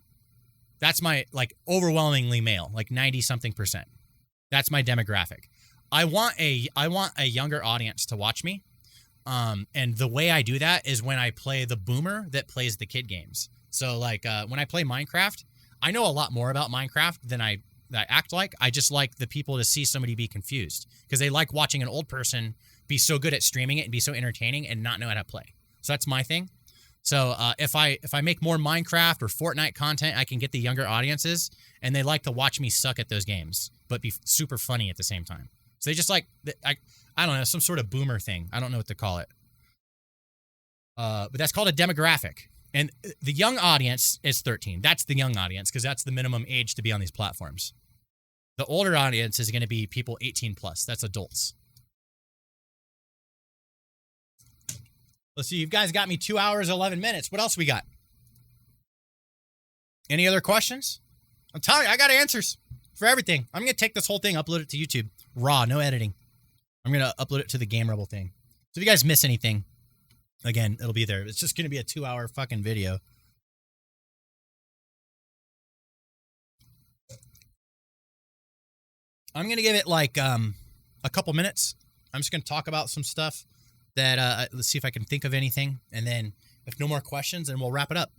That's my overwhelmingly male, like 90 something percent. That's my demographic. I want a younger audience to watch me. And the way I do that is when I play the boomer that plays the kid games. So when I play Minecraft, I know a lot more about Minecraft than I act like. I just like the people to see somebody be confused, because they like watching an old person be so good at streaming it and be so entertaining and not know how to play. So that's my thing. So if I make more Minecraft or Fortnite content, I can get the younger audiences, and they like to watch me suck at those games, but be super funny at the same time. So they just like, I don't know, some sort of boomer thing. I don't know what to call it. But that's called a demographic. And the young audience is 13. That's the young audience, because that's the minimum age to be on these platforms. The older audience is going to be people 18 plus. That's adults. Let's see. You guys got me 2 hours, 11 minutes. What else we got? Any other questions? I'm telling you, I got answers for everything. I'm going to take this whole thing, upload it to YouTube. Raw, no editing. I'm going to upload it to the Game Rebel thing. So if you guys miss anything, again, it'll be there. It's just going to be a 2-hour fucking video. I'm going to give it like a couple minutes. I'm just going to talk about some stuff that, let's see if I can think of anything. And then if no more questions, then we'll wrap it up.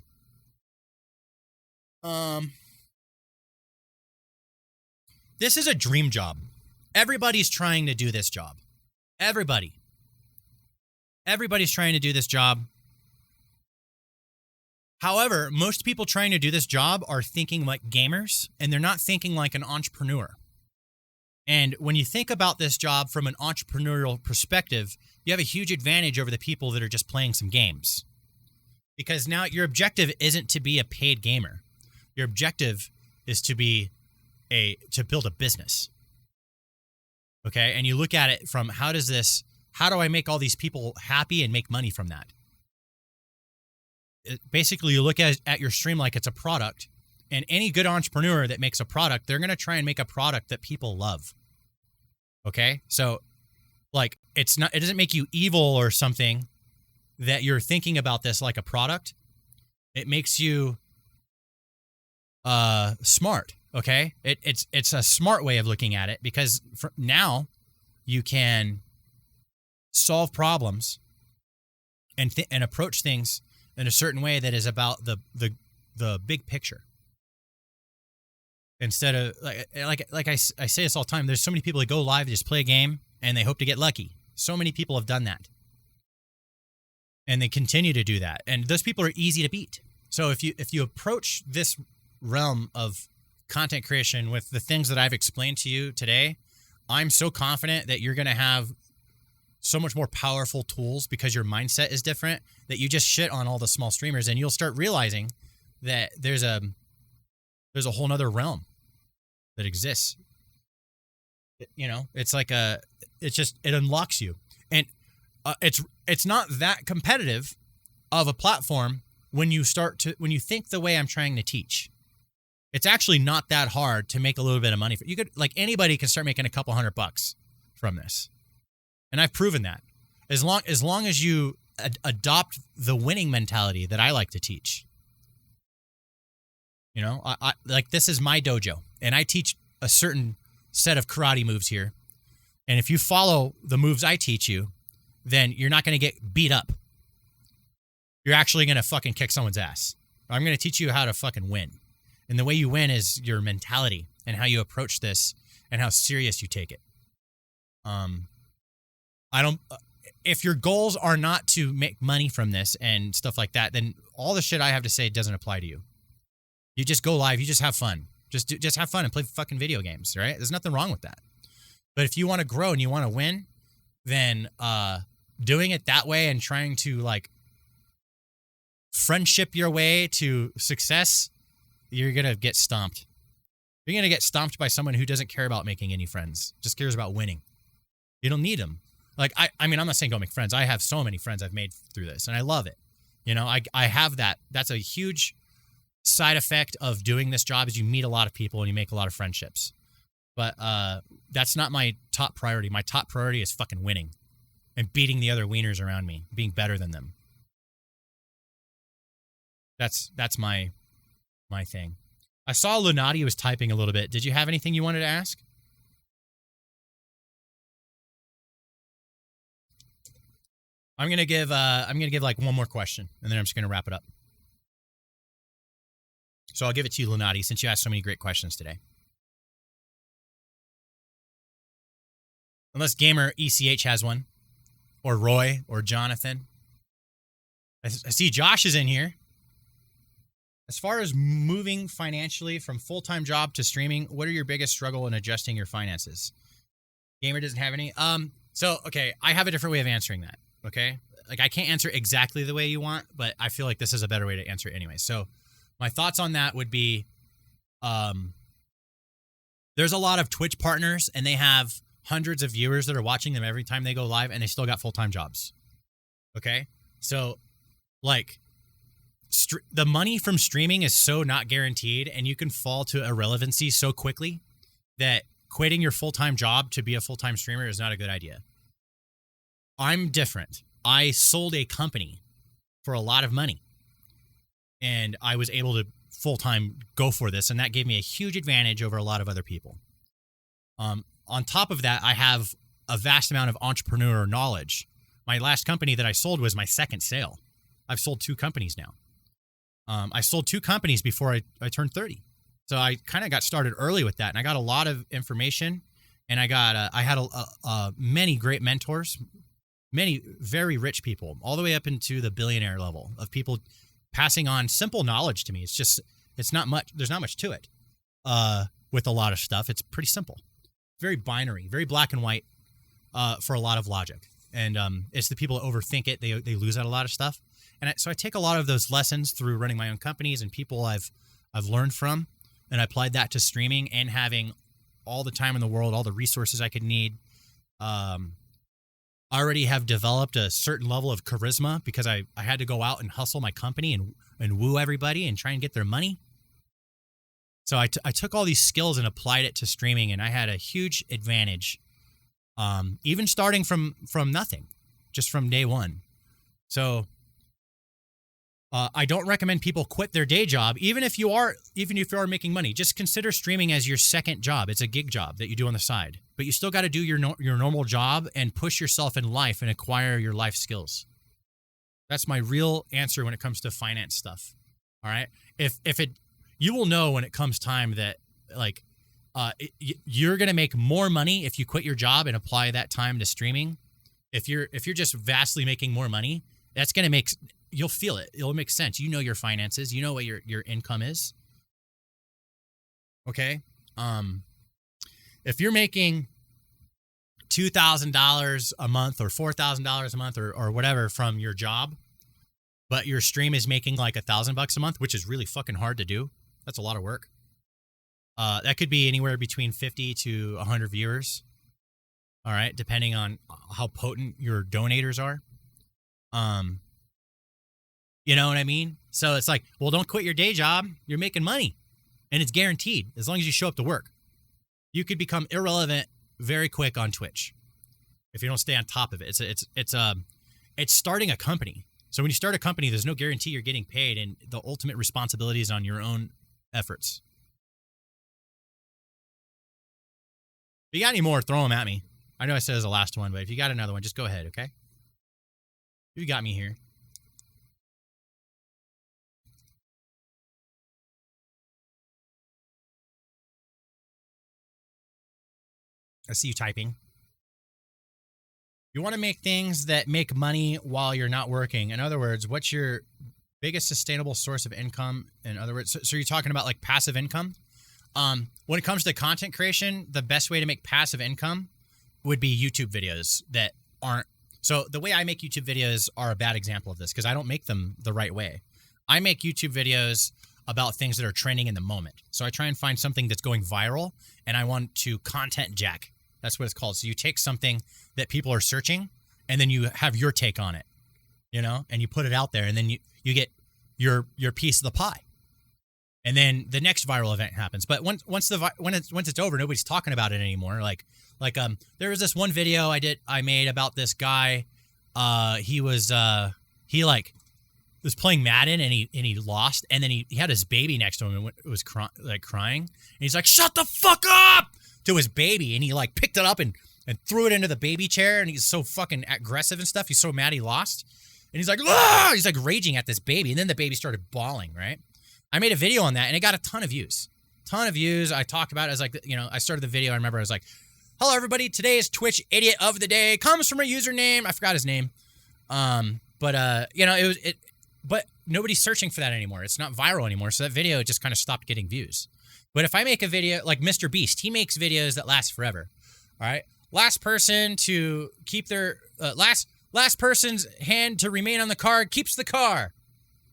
This is a dream job. Everybody's trying to do this job. Everybody's trying to do this job. However, most people trying to do this job are thinking like gamers, and they're not thinking like an entrepreneur. And when you think about this job from an entrepreneurial perspective, you have a huge advantage over the people that are just playing some games. Because now your objective isn't to be a paid gamer. Your objective is to build a business. Okay? And you look at it from how do I make all these people happy and make money from that? Basically, you look at your stream like it's a product, and any good entrepreneur that makes a product, they're going to try and make a product that people love. Okay? So, like, it doesn't make you evil or something that you're thinking about this like a product. It makes you smart. Okay? It's a smart way of looking at it, because now you can solve problems and approach things in a certain way that is about the big picture. Instead of like I say this all the time, there's so many people that go live, just play a game, and they hope to get lucky. So many people have done that, and they continue to do that. And those people are easy to beat. So if you approach this realm of content creation with the things that I've explained to you today, I'm so confident that you're going to have so much more powerful tools because your mindset is different that you just shit on all the small streamers, and you'll start realizing that there's a whole nother realm that exists. It's like it unlocks you, and it's not that competitive of a platform when you think the way I'm trying to teach. It's actually not that hard to make a little bit of money. You could, like, anybody can start making a couple $100 from this. And I've proven that. As long as you adopt the winning mentality that I like to teach. I like, this is my dojo, and I teach a certain set of karate moves here. And if you follow the moves I teach you, then you're not going to get beat up. You're actually going to fucking kick someone's ass. I'm going to teach you how to fucking win. And the way you win is your mentality and how you approach this and how serious you take it. If your goals are not to make money from this and stuff like that, then all the shit I have to say doesn't apply to you. You just go live. You just have fun. Just have fun and play fucking video games, right? There's nothing wrong with that. But if you want to grow and you want to win, then doing it that way and trying to, like, friendship your way to success, you're going to get stomped. You're going to get stomped by someone who doesn't care about making any friends, just cares about winning. You don't need them. Like, I mean, I'm not saying don't make friends. I have so many friends I've made through this, and I love it. I have that. That's a huge side effect of doing this job, is you meet a lot of people and you make a lot of friendships. But that's not my top priority. My top priority is fucking winning and beating the other wieners around me, being better than them. That's my thing. I saw Lunati was typing a little bit. Did you have anything you wanted to ask? I'm gonna give like one more question, and then I'm just gonna wrap it up. So I'll give it to you, Lunati, since you asked so many great questions today. Unless Gamer ECH has one, or Roy, or Jonathan. I see Josh is in here. As far as moving financially from full-time job to streaming, what are your biggest struggle in adjusting your finances? Gamer doesn't have any. Okay, I have a different way of answering that. Okay, like, I can't answer exactly the way you want, but I feel like this is a better way to answer it anyway. So my thoughts on that would be, there's a lot of Twitch partners, and they have hundreds of viewers that are watching them every time they go live, and they still got full-time jobs. Okay, so, like, the money from streaming is so not guaranteed, and you can fall to irrelevancy so quickly that quitting your full-time job to be a full-time streamer is not a good idea. I'm different. I sold a company for a lot of money, and I was able to full-time go for this, and that gave me a huge advantage over a lot of other people. On top of that, I have a vast amount of entrepreneur knowledge. My last company that I sold was my second sale. I've sold 2 companies now. I sold 2 companies before I turned 30. So I kind of got started early with that, and I got a lot of information, and I had many great mentors, many very rich people, all the way up into the billionaire level of people passing on simple knowledge to me. It's not much. There's not much to it with a lot of stuff. It's pretty simple, very binary, very black and white for a lot of logic. And it's the people that overthink it. They lose out a lot of stuff. And so I take a lot of those lessons through running my own companies and people I've learned from, and I applied that to streaming and having all the time in the world, all the resources I could need. I already have developed a certain level of charisma because I had to go out and hustle my company and woo everybody and try and get their money. So I took all these skills and applied it to streaming, and I had a huge advantage, even starting from nothing, just from day one. So I don't recommend people quit their day job, even if you are making money. Just consider streaming as your second job. It's a gig job that you do on the side, but you still got to do your normal job and push yourself in life and acquire your life skills. That's my real answer when it comes to finance stuff. All right, you will know when it comes time that you're gonna make more money if you quit your job and apply that time to streaming. If you're just vastly making more money, that's gonna make. You'll feel it. It'll make sense. You know your finances. You know what your income is. Okay. If you're making $2,000 a month or $4,000 a month or whatever from your job, but your stream is making like $1,000 a month, which is really fucking hard to do. That's a lot of work. That could be anywhere between 50 to 100 viewers. All right, depending on how potent your donators are. You know what I mean? So it's like, well, don't quit your day job. You're making money, and it's guaranteed as long as you show up to work. You could become irrelevant very quick on Twitch if you don't stay on top of it. It's starting a company. So when you start a company, there's no guarantee you're getting paid, and the ultimate responsibility is on your own efforts. If you got any more, throw them at me. I know I said it was the last one, but if you got another one, just go ahead, okay? You got me here. I see you typing. You want to make things that make money while you're not working. In other words, what's your biggest sustainable source of income? In other words, so you're talking about like passive income? When it comes to content creation, the best way to make passive income would be YouTube videos that aren't. So the way I make YouTube videos are a bad example of this because I don't make them the right way. I make YouTube videos about things that are trending in the moment. So I try and find something that's going viral, and I want to content jack. That's what it's called. So you take something that people are searching, and then you have your take on it, you know, and you put it out there, and then you get your piece of the pie. And then the next viral event happens. But once it's over, nobody's talking about it anymore. Like there was this one video I made about this guy. He was playing Madden and he lost, and then he had his baby next to him and was crying. And he's like, "Shut the fuck up!" to his baby, and he like picked it up and threw it into the baby chair, and he's so fucking aggressive and stuff. He's so mad he lost, and he's like, "Ah!" He's like raging at this baby, and then the baby started bawling. Right? I made a video on that, and it got a ton of views. I talked about it as like, you know, I started the video. I remember I was like, "Hello everybody, today's Twitch idiot of the day comes from a username." I forgot his name, but you know, but nobody's searching for that anymore. It's not viral anymore, so that video just kind of stopped getting views. But if I make a video like Mr. Beast, he makes videos that last forever. All right, last person to keep their last person's hand to remain on the card keeps the car.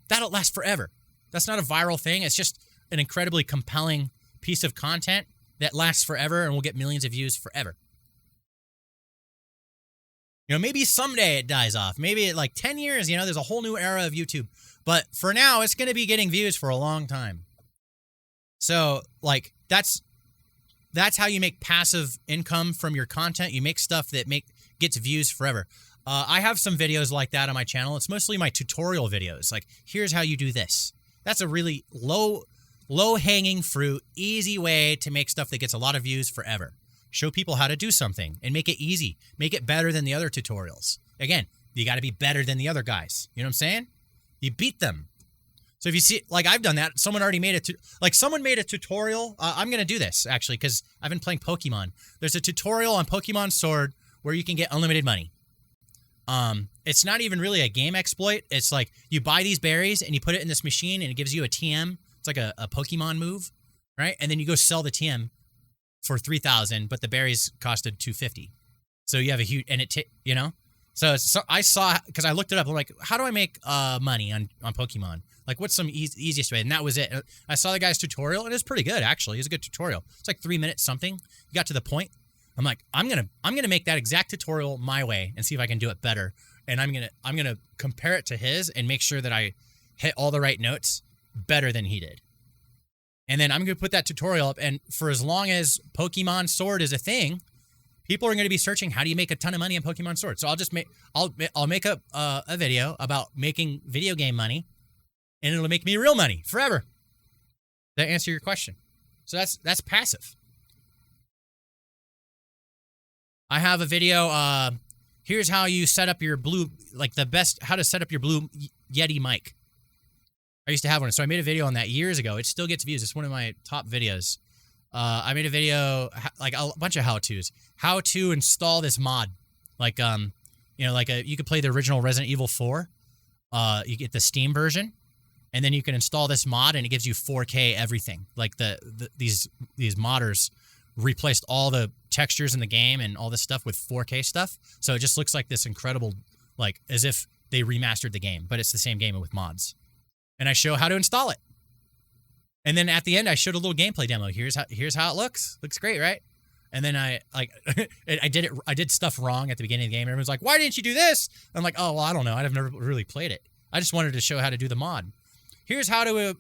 That'll last forever. That's not a viral thing. It's just an incredibly compelling piece of content that lasts forever and will get millions of views forever. You know, maybe someday it dies off. Maybe in like 10 years, you know, there's a whole new era of YouTube. But for now, it's going to be getting views for a long time. So, like, that's how you make passive income from your content. You make stuff that gets views forever. I have some videos like that on my channel. It's mostly my tutorial videos. Like, here's how you do this. That's a really low-hanging fruit, easy way to make stuff that gets a lot of views forever. Show people how to do something and make it easy. Make it better than the other tutorials. Again, you got to be better than the other guys. You know what I'm saying? You beat them. So if you see, like I've done that, someone already made someone made a tutorial. I'm going to do this actually because I've been playing Pokemon. There's a tutorial on Pokemon Sword where you can get unlimited money. It's not even really a game exploit. It's like you buy these berries and you put it in this machine and it gives you a TM. It's like a Pokemon move, right? And then you go sell the TM for $3,000, but the berries costed $250. So you have a huge, and you know? So I saw, because I looked it up, I'm like, how do I make money on Pokemon? Like, what's some easiest way? And that was it. I saw the guy's tutorial, and it was pretty good, actually. It was a good tutorial. It's like 3 minutes something. You got to the point. I'm like, I'm gonna make that exact tutorial my way and see if I can do it better. And I'm gonna compare it to his and make sure that I hit all the right notes better than he did. And then I'm going to put that tutorial up, and for as long as Pokemon Sword is a thing, people are going to be searching, how do you make a ton of money on Pokemon Sword? So I'll make a video about making video game money, and it'll make me real money forever. Does that answer your question? So that's passive. I have a video, here's how you set up your how to set up your Blue Yeti mic. I used to have one, so I made a video on that years ago. It still gets views. It's one of my top videos. I made a video, like a bunch of how-tos. How to install this mod. Like, you know, you could play the original Resident Evil 4. You get the Steam version, and then you can install this mod, and it gives you 4K everything. Like these modders replaced all the textures in the game and all this stuff with 4K stuff. So it just looks like this incredible, like as if they remastered the game, but it's the same game with mods. And I show how to install it. And then at the end, I showed a little gameplay demo. Here's how it looks. Looks great, right? And then I did stuff wrong at the beginning of the game. Everyone's like, "Why didn't you do this?" I'm like, "Oh, well, I don't know. I've never really played it. I just wanted to show how to do the mod." Here's how to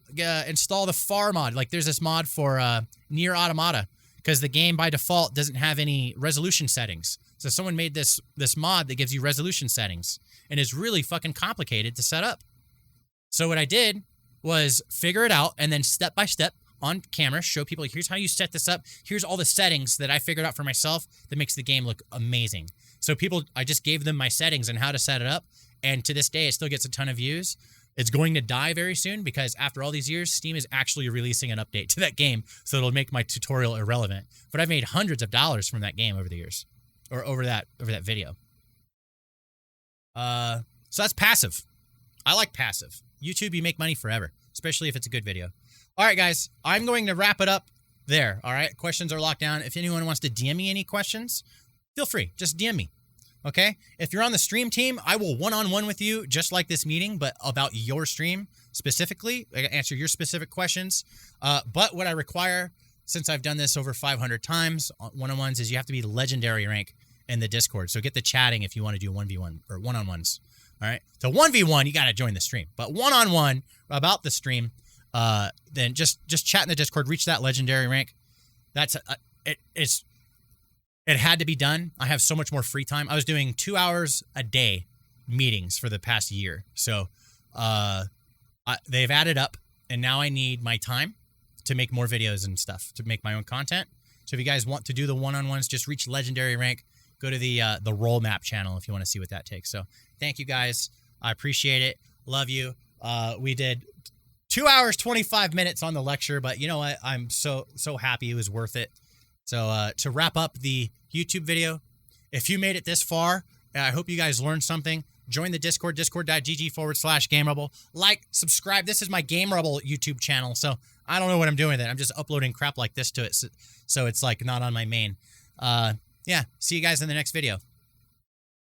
install the FAR mod. Like there's this mod for Nier Automata because the game by default doesn't have any resolution settings. So someone made this mod that gives you resolution settings and is really fucking complicated to set up. So what I did was figure it out and then step by step on camera show people, here's how you set this up. Here's all the settings that I figured out for myself that makes the game look amazing. So I just gave them my settings and how to set it up. And to this day, it still gets a ton of views. It's going to die very soon because after all these years, Steam is actually releasing an update to that game. So it'll make my tutorial irrelevant. But I've made hundreds of dollars from that game over the years or over that video. So that's passive. I like passive. YouTube, you make money forever, especially if it's a good video. All right, guys, I'm going to wrap it up there. All right, questions are locked down. If anyone wants to DM me any questions, feel free. Just DM me. Okay? If you're on the stream team, I will one-on-one with you, just like this meeting, but about your stream specifically. I can answer your specific questions. But what I require, since I've done this over 500 times, one-on-ones, is you have to be legendary rank in the Discord. So get the chatting if you want to do 1v1 or one-on-ones. All right? So 1v1, you got to join the stream. But one-on-one about the stream, then just chat in the Discord, reach that legendary rank. That's it had to be done. I have so much more free time. I was doing 2 hours a day meetings for the past year. So they've added up, and now I need my time to make more videos and stuff, to make my own content. So if you guys want to do the one-on-ones, just reach legendary rank. Go to the roll map channel if you want to see what that takes. So thank you guys. I appreciate it. Love you. We did 2 hours, 25 minutes on the lecture, but you know what? I'm so happy it was worth it. So to wrap up the YouTube video, if you made it this far, I hope you guys learned something. Join the Discord, discord.gg/GameRubble. Like, subscribe. This is my GameRubble YouTube channel, so I don't know what I'm doing with it. I'm just uploading crap like this to it, so it's like not on my main. Yeah, see you guys in the next video.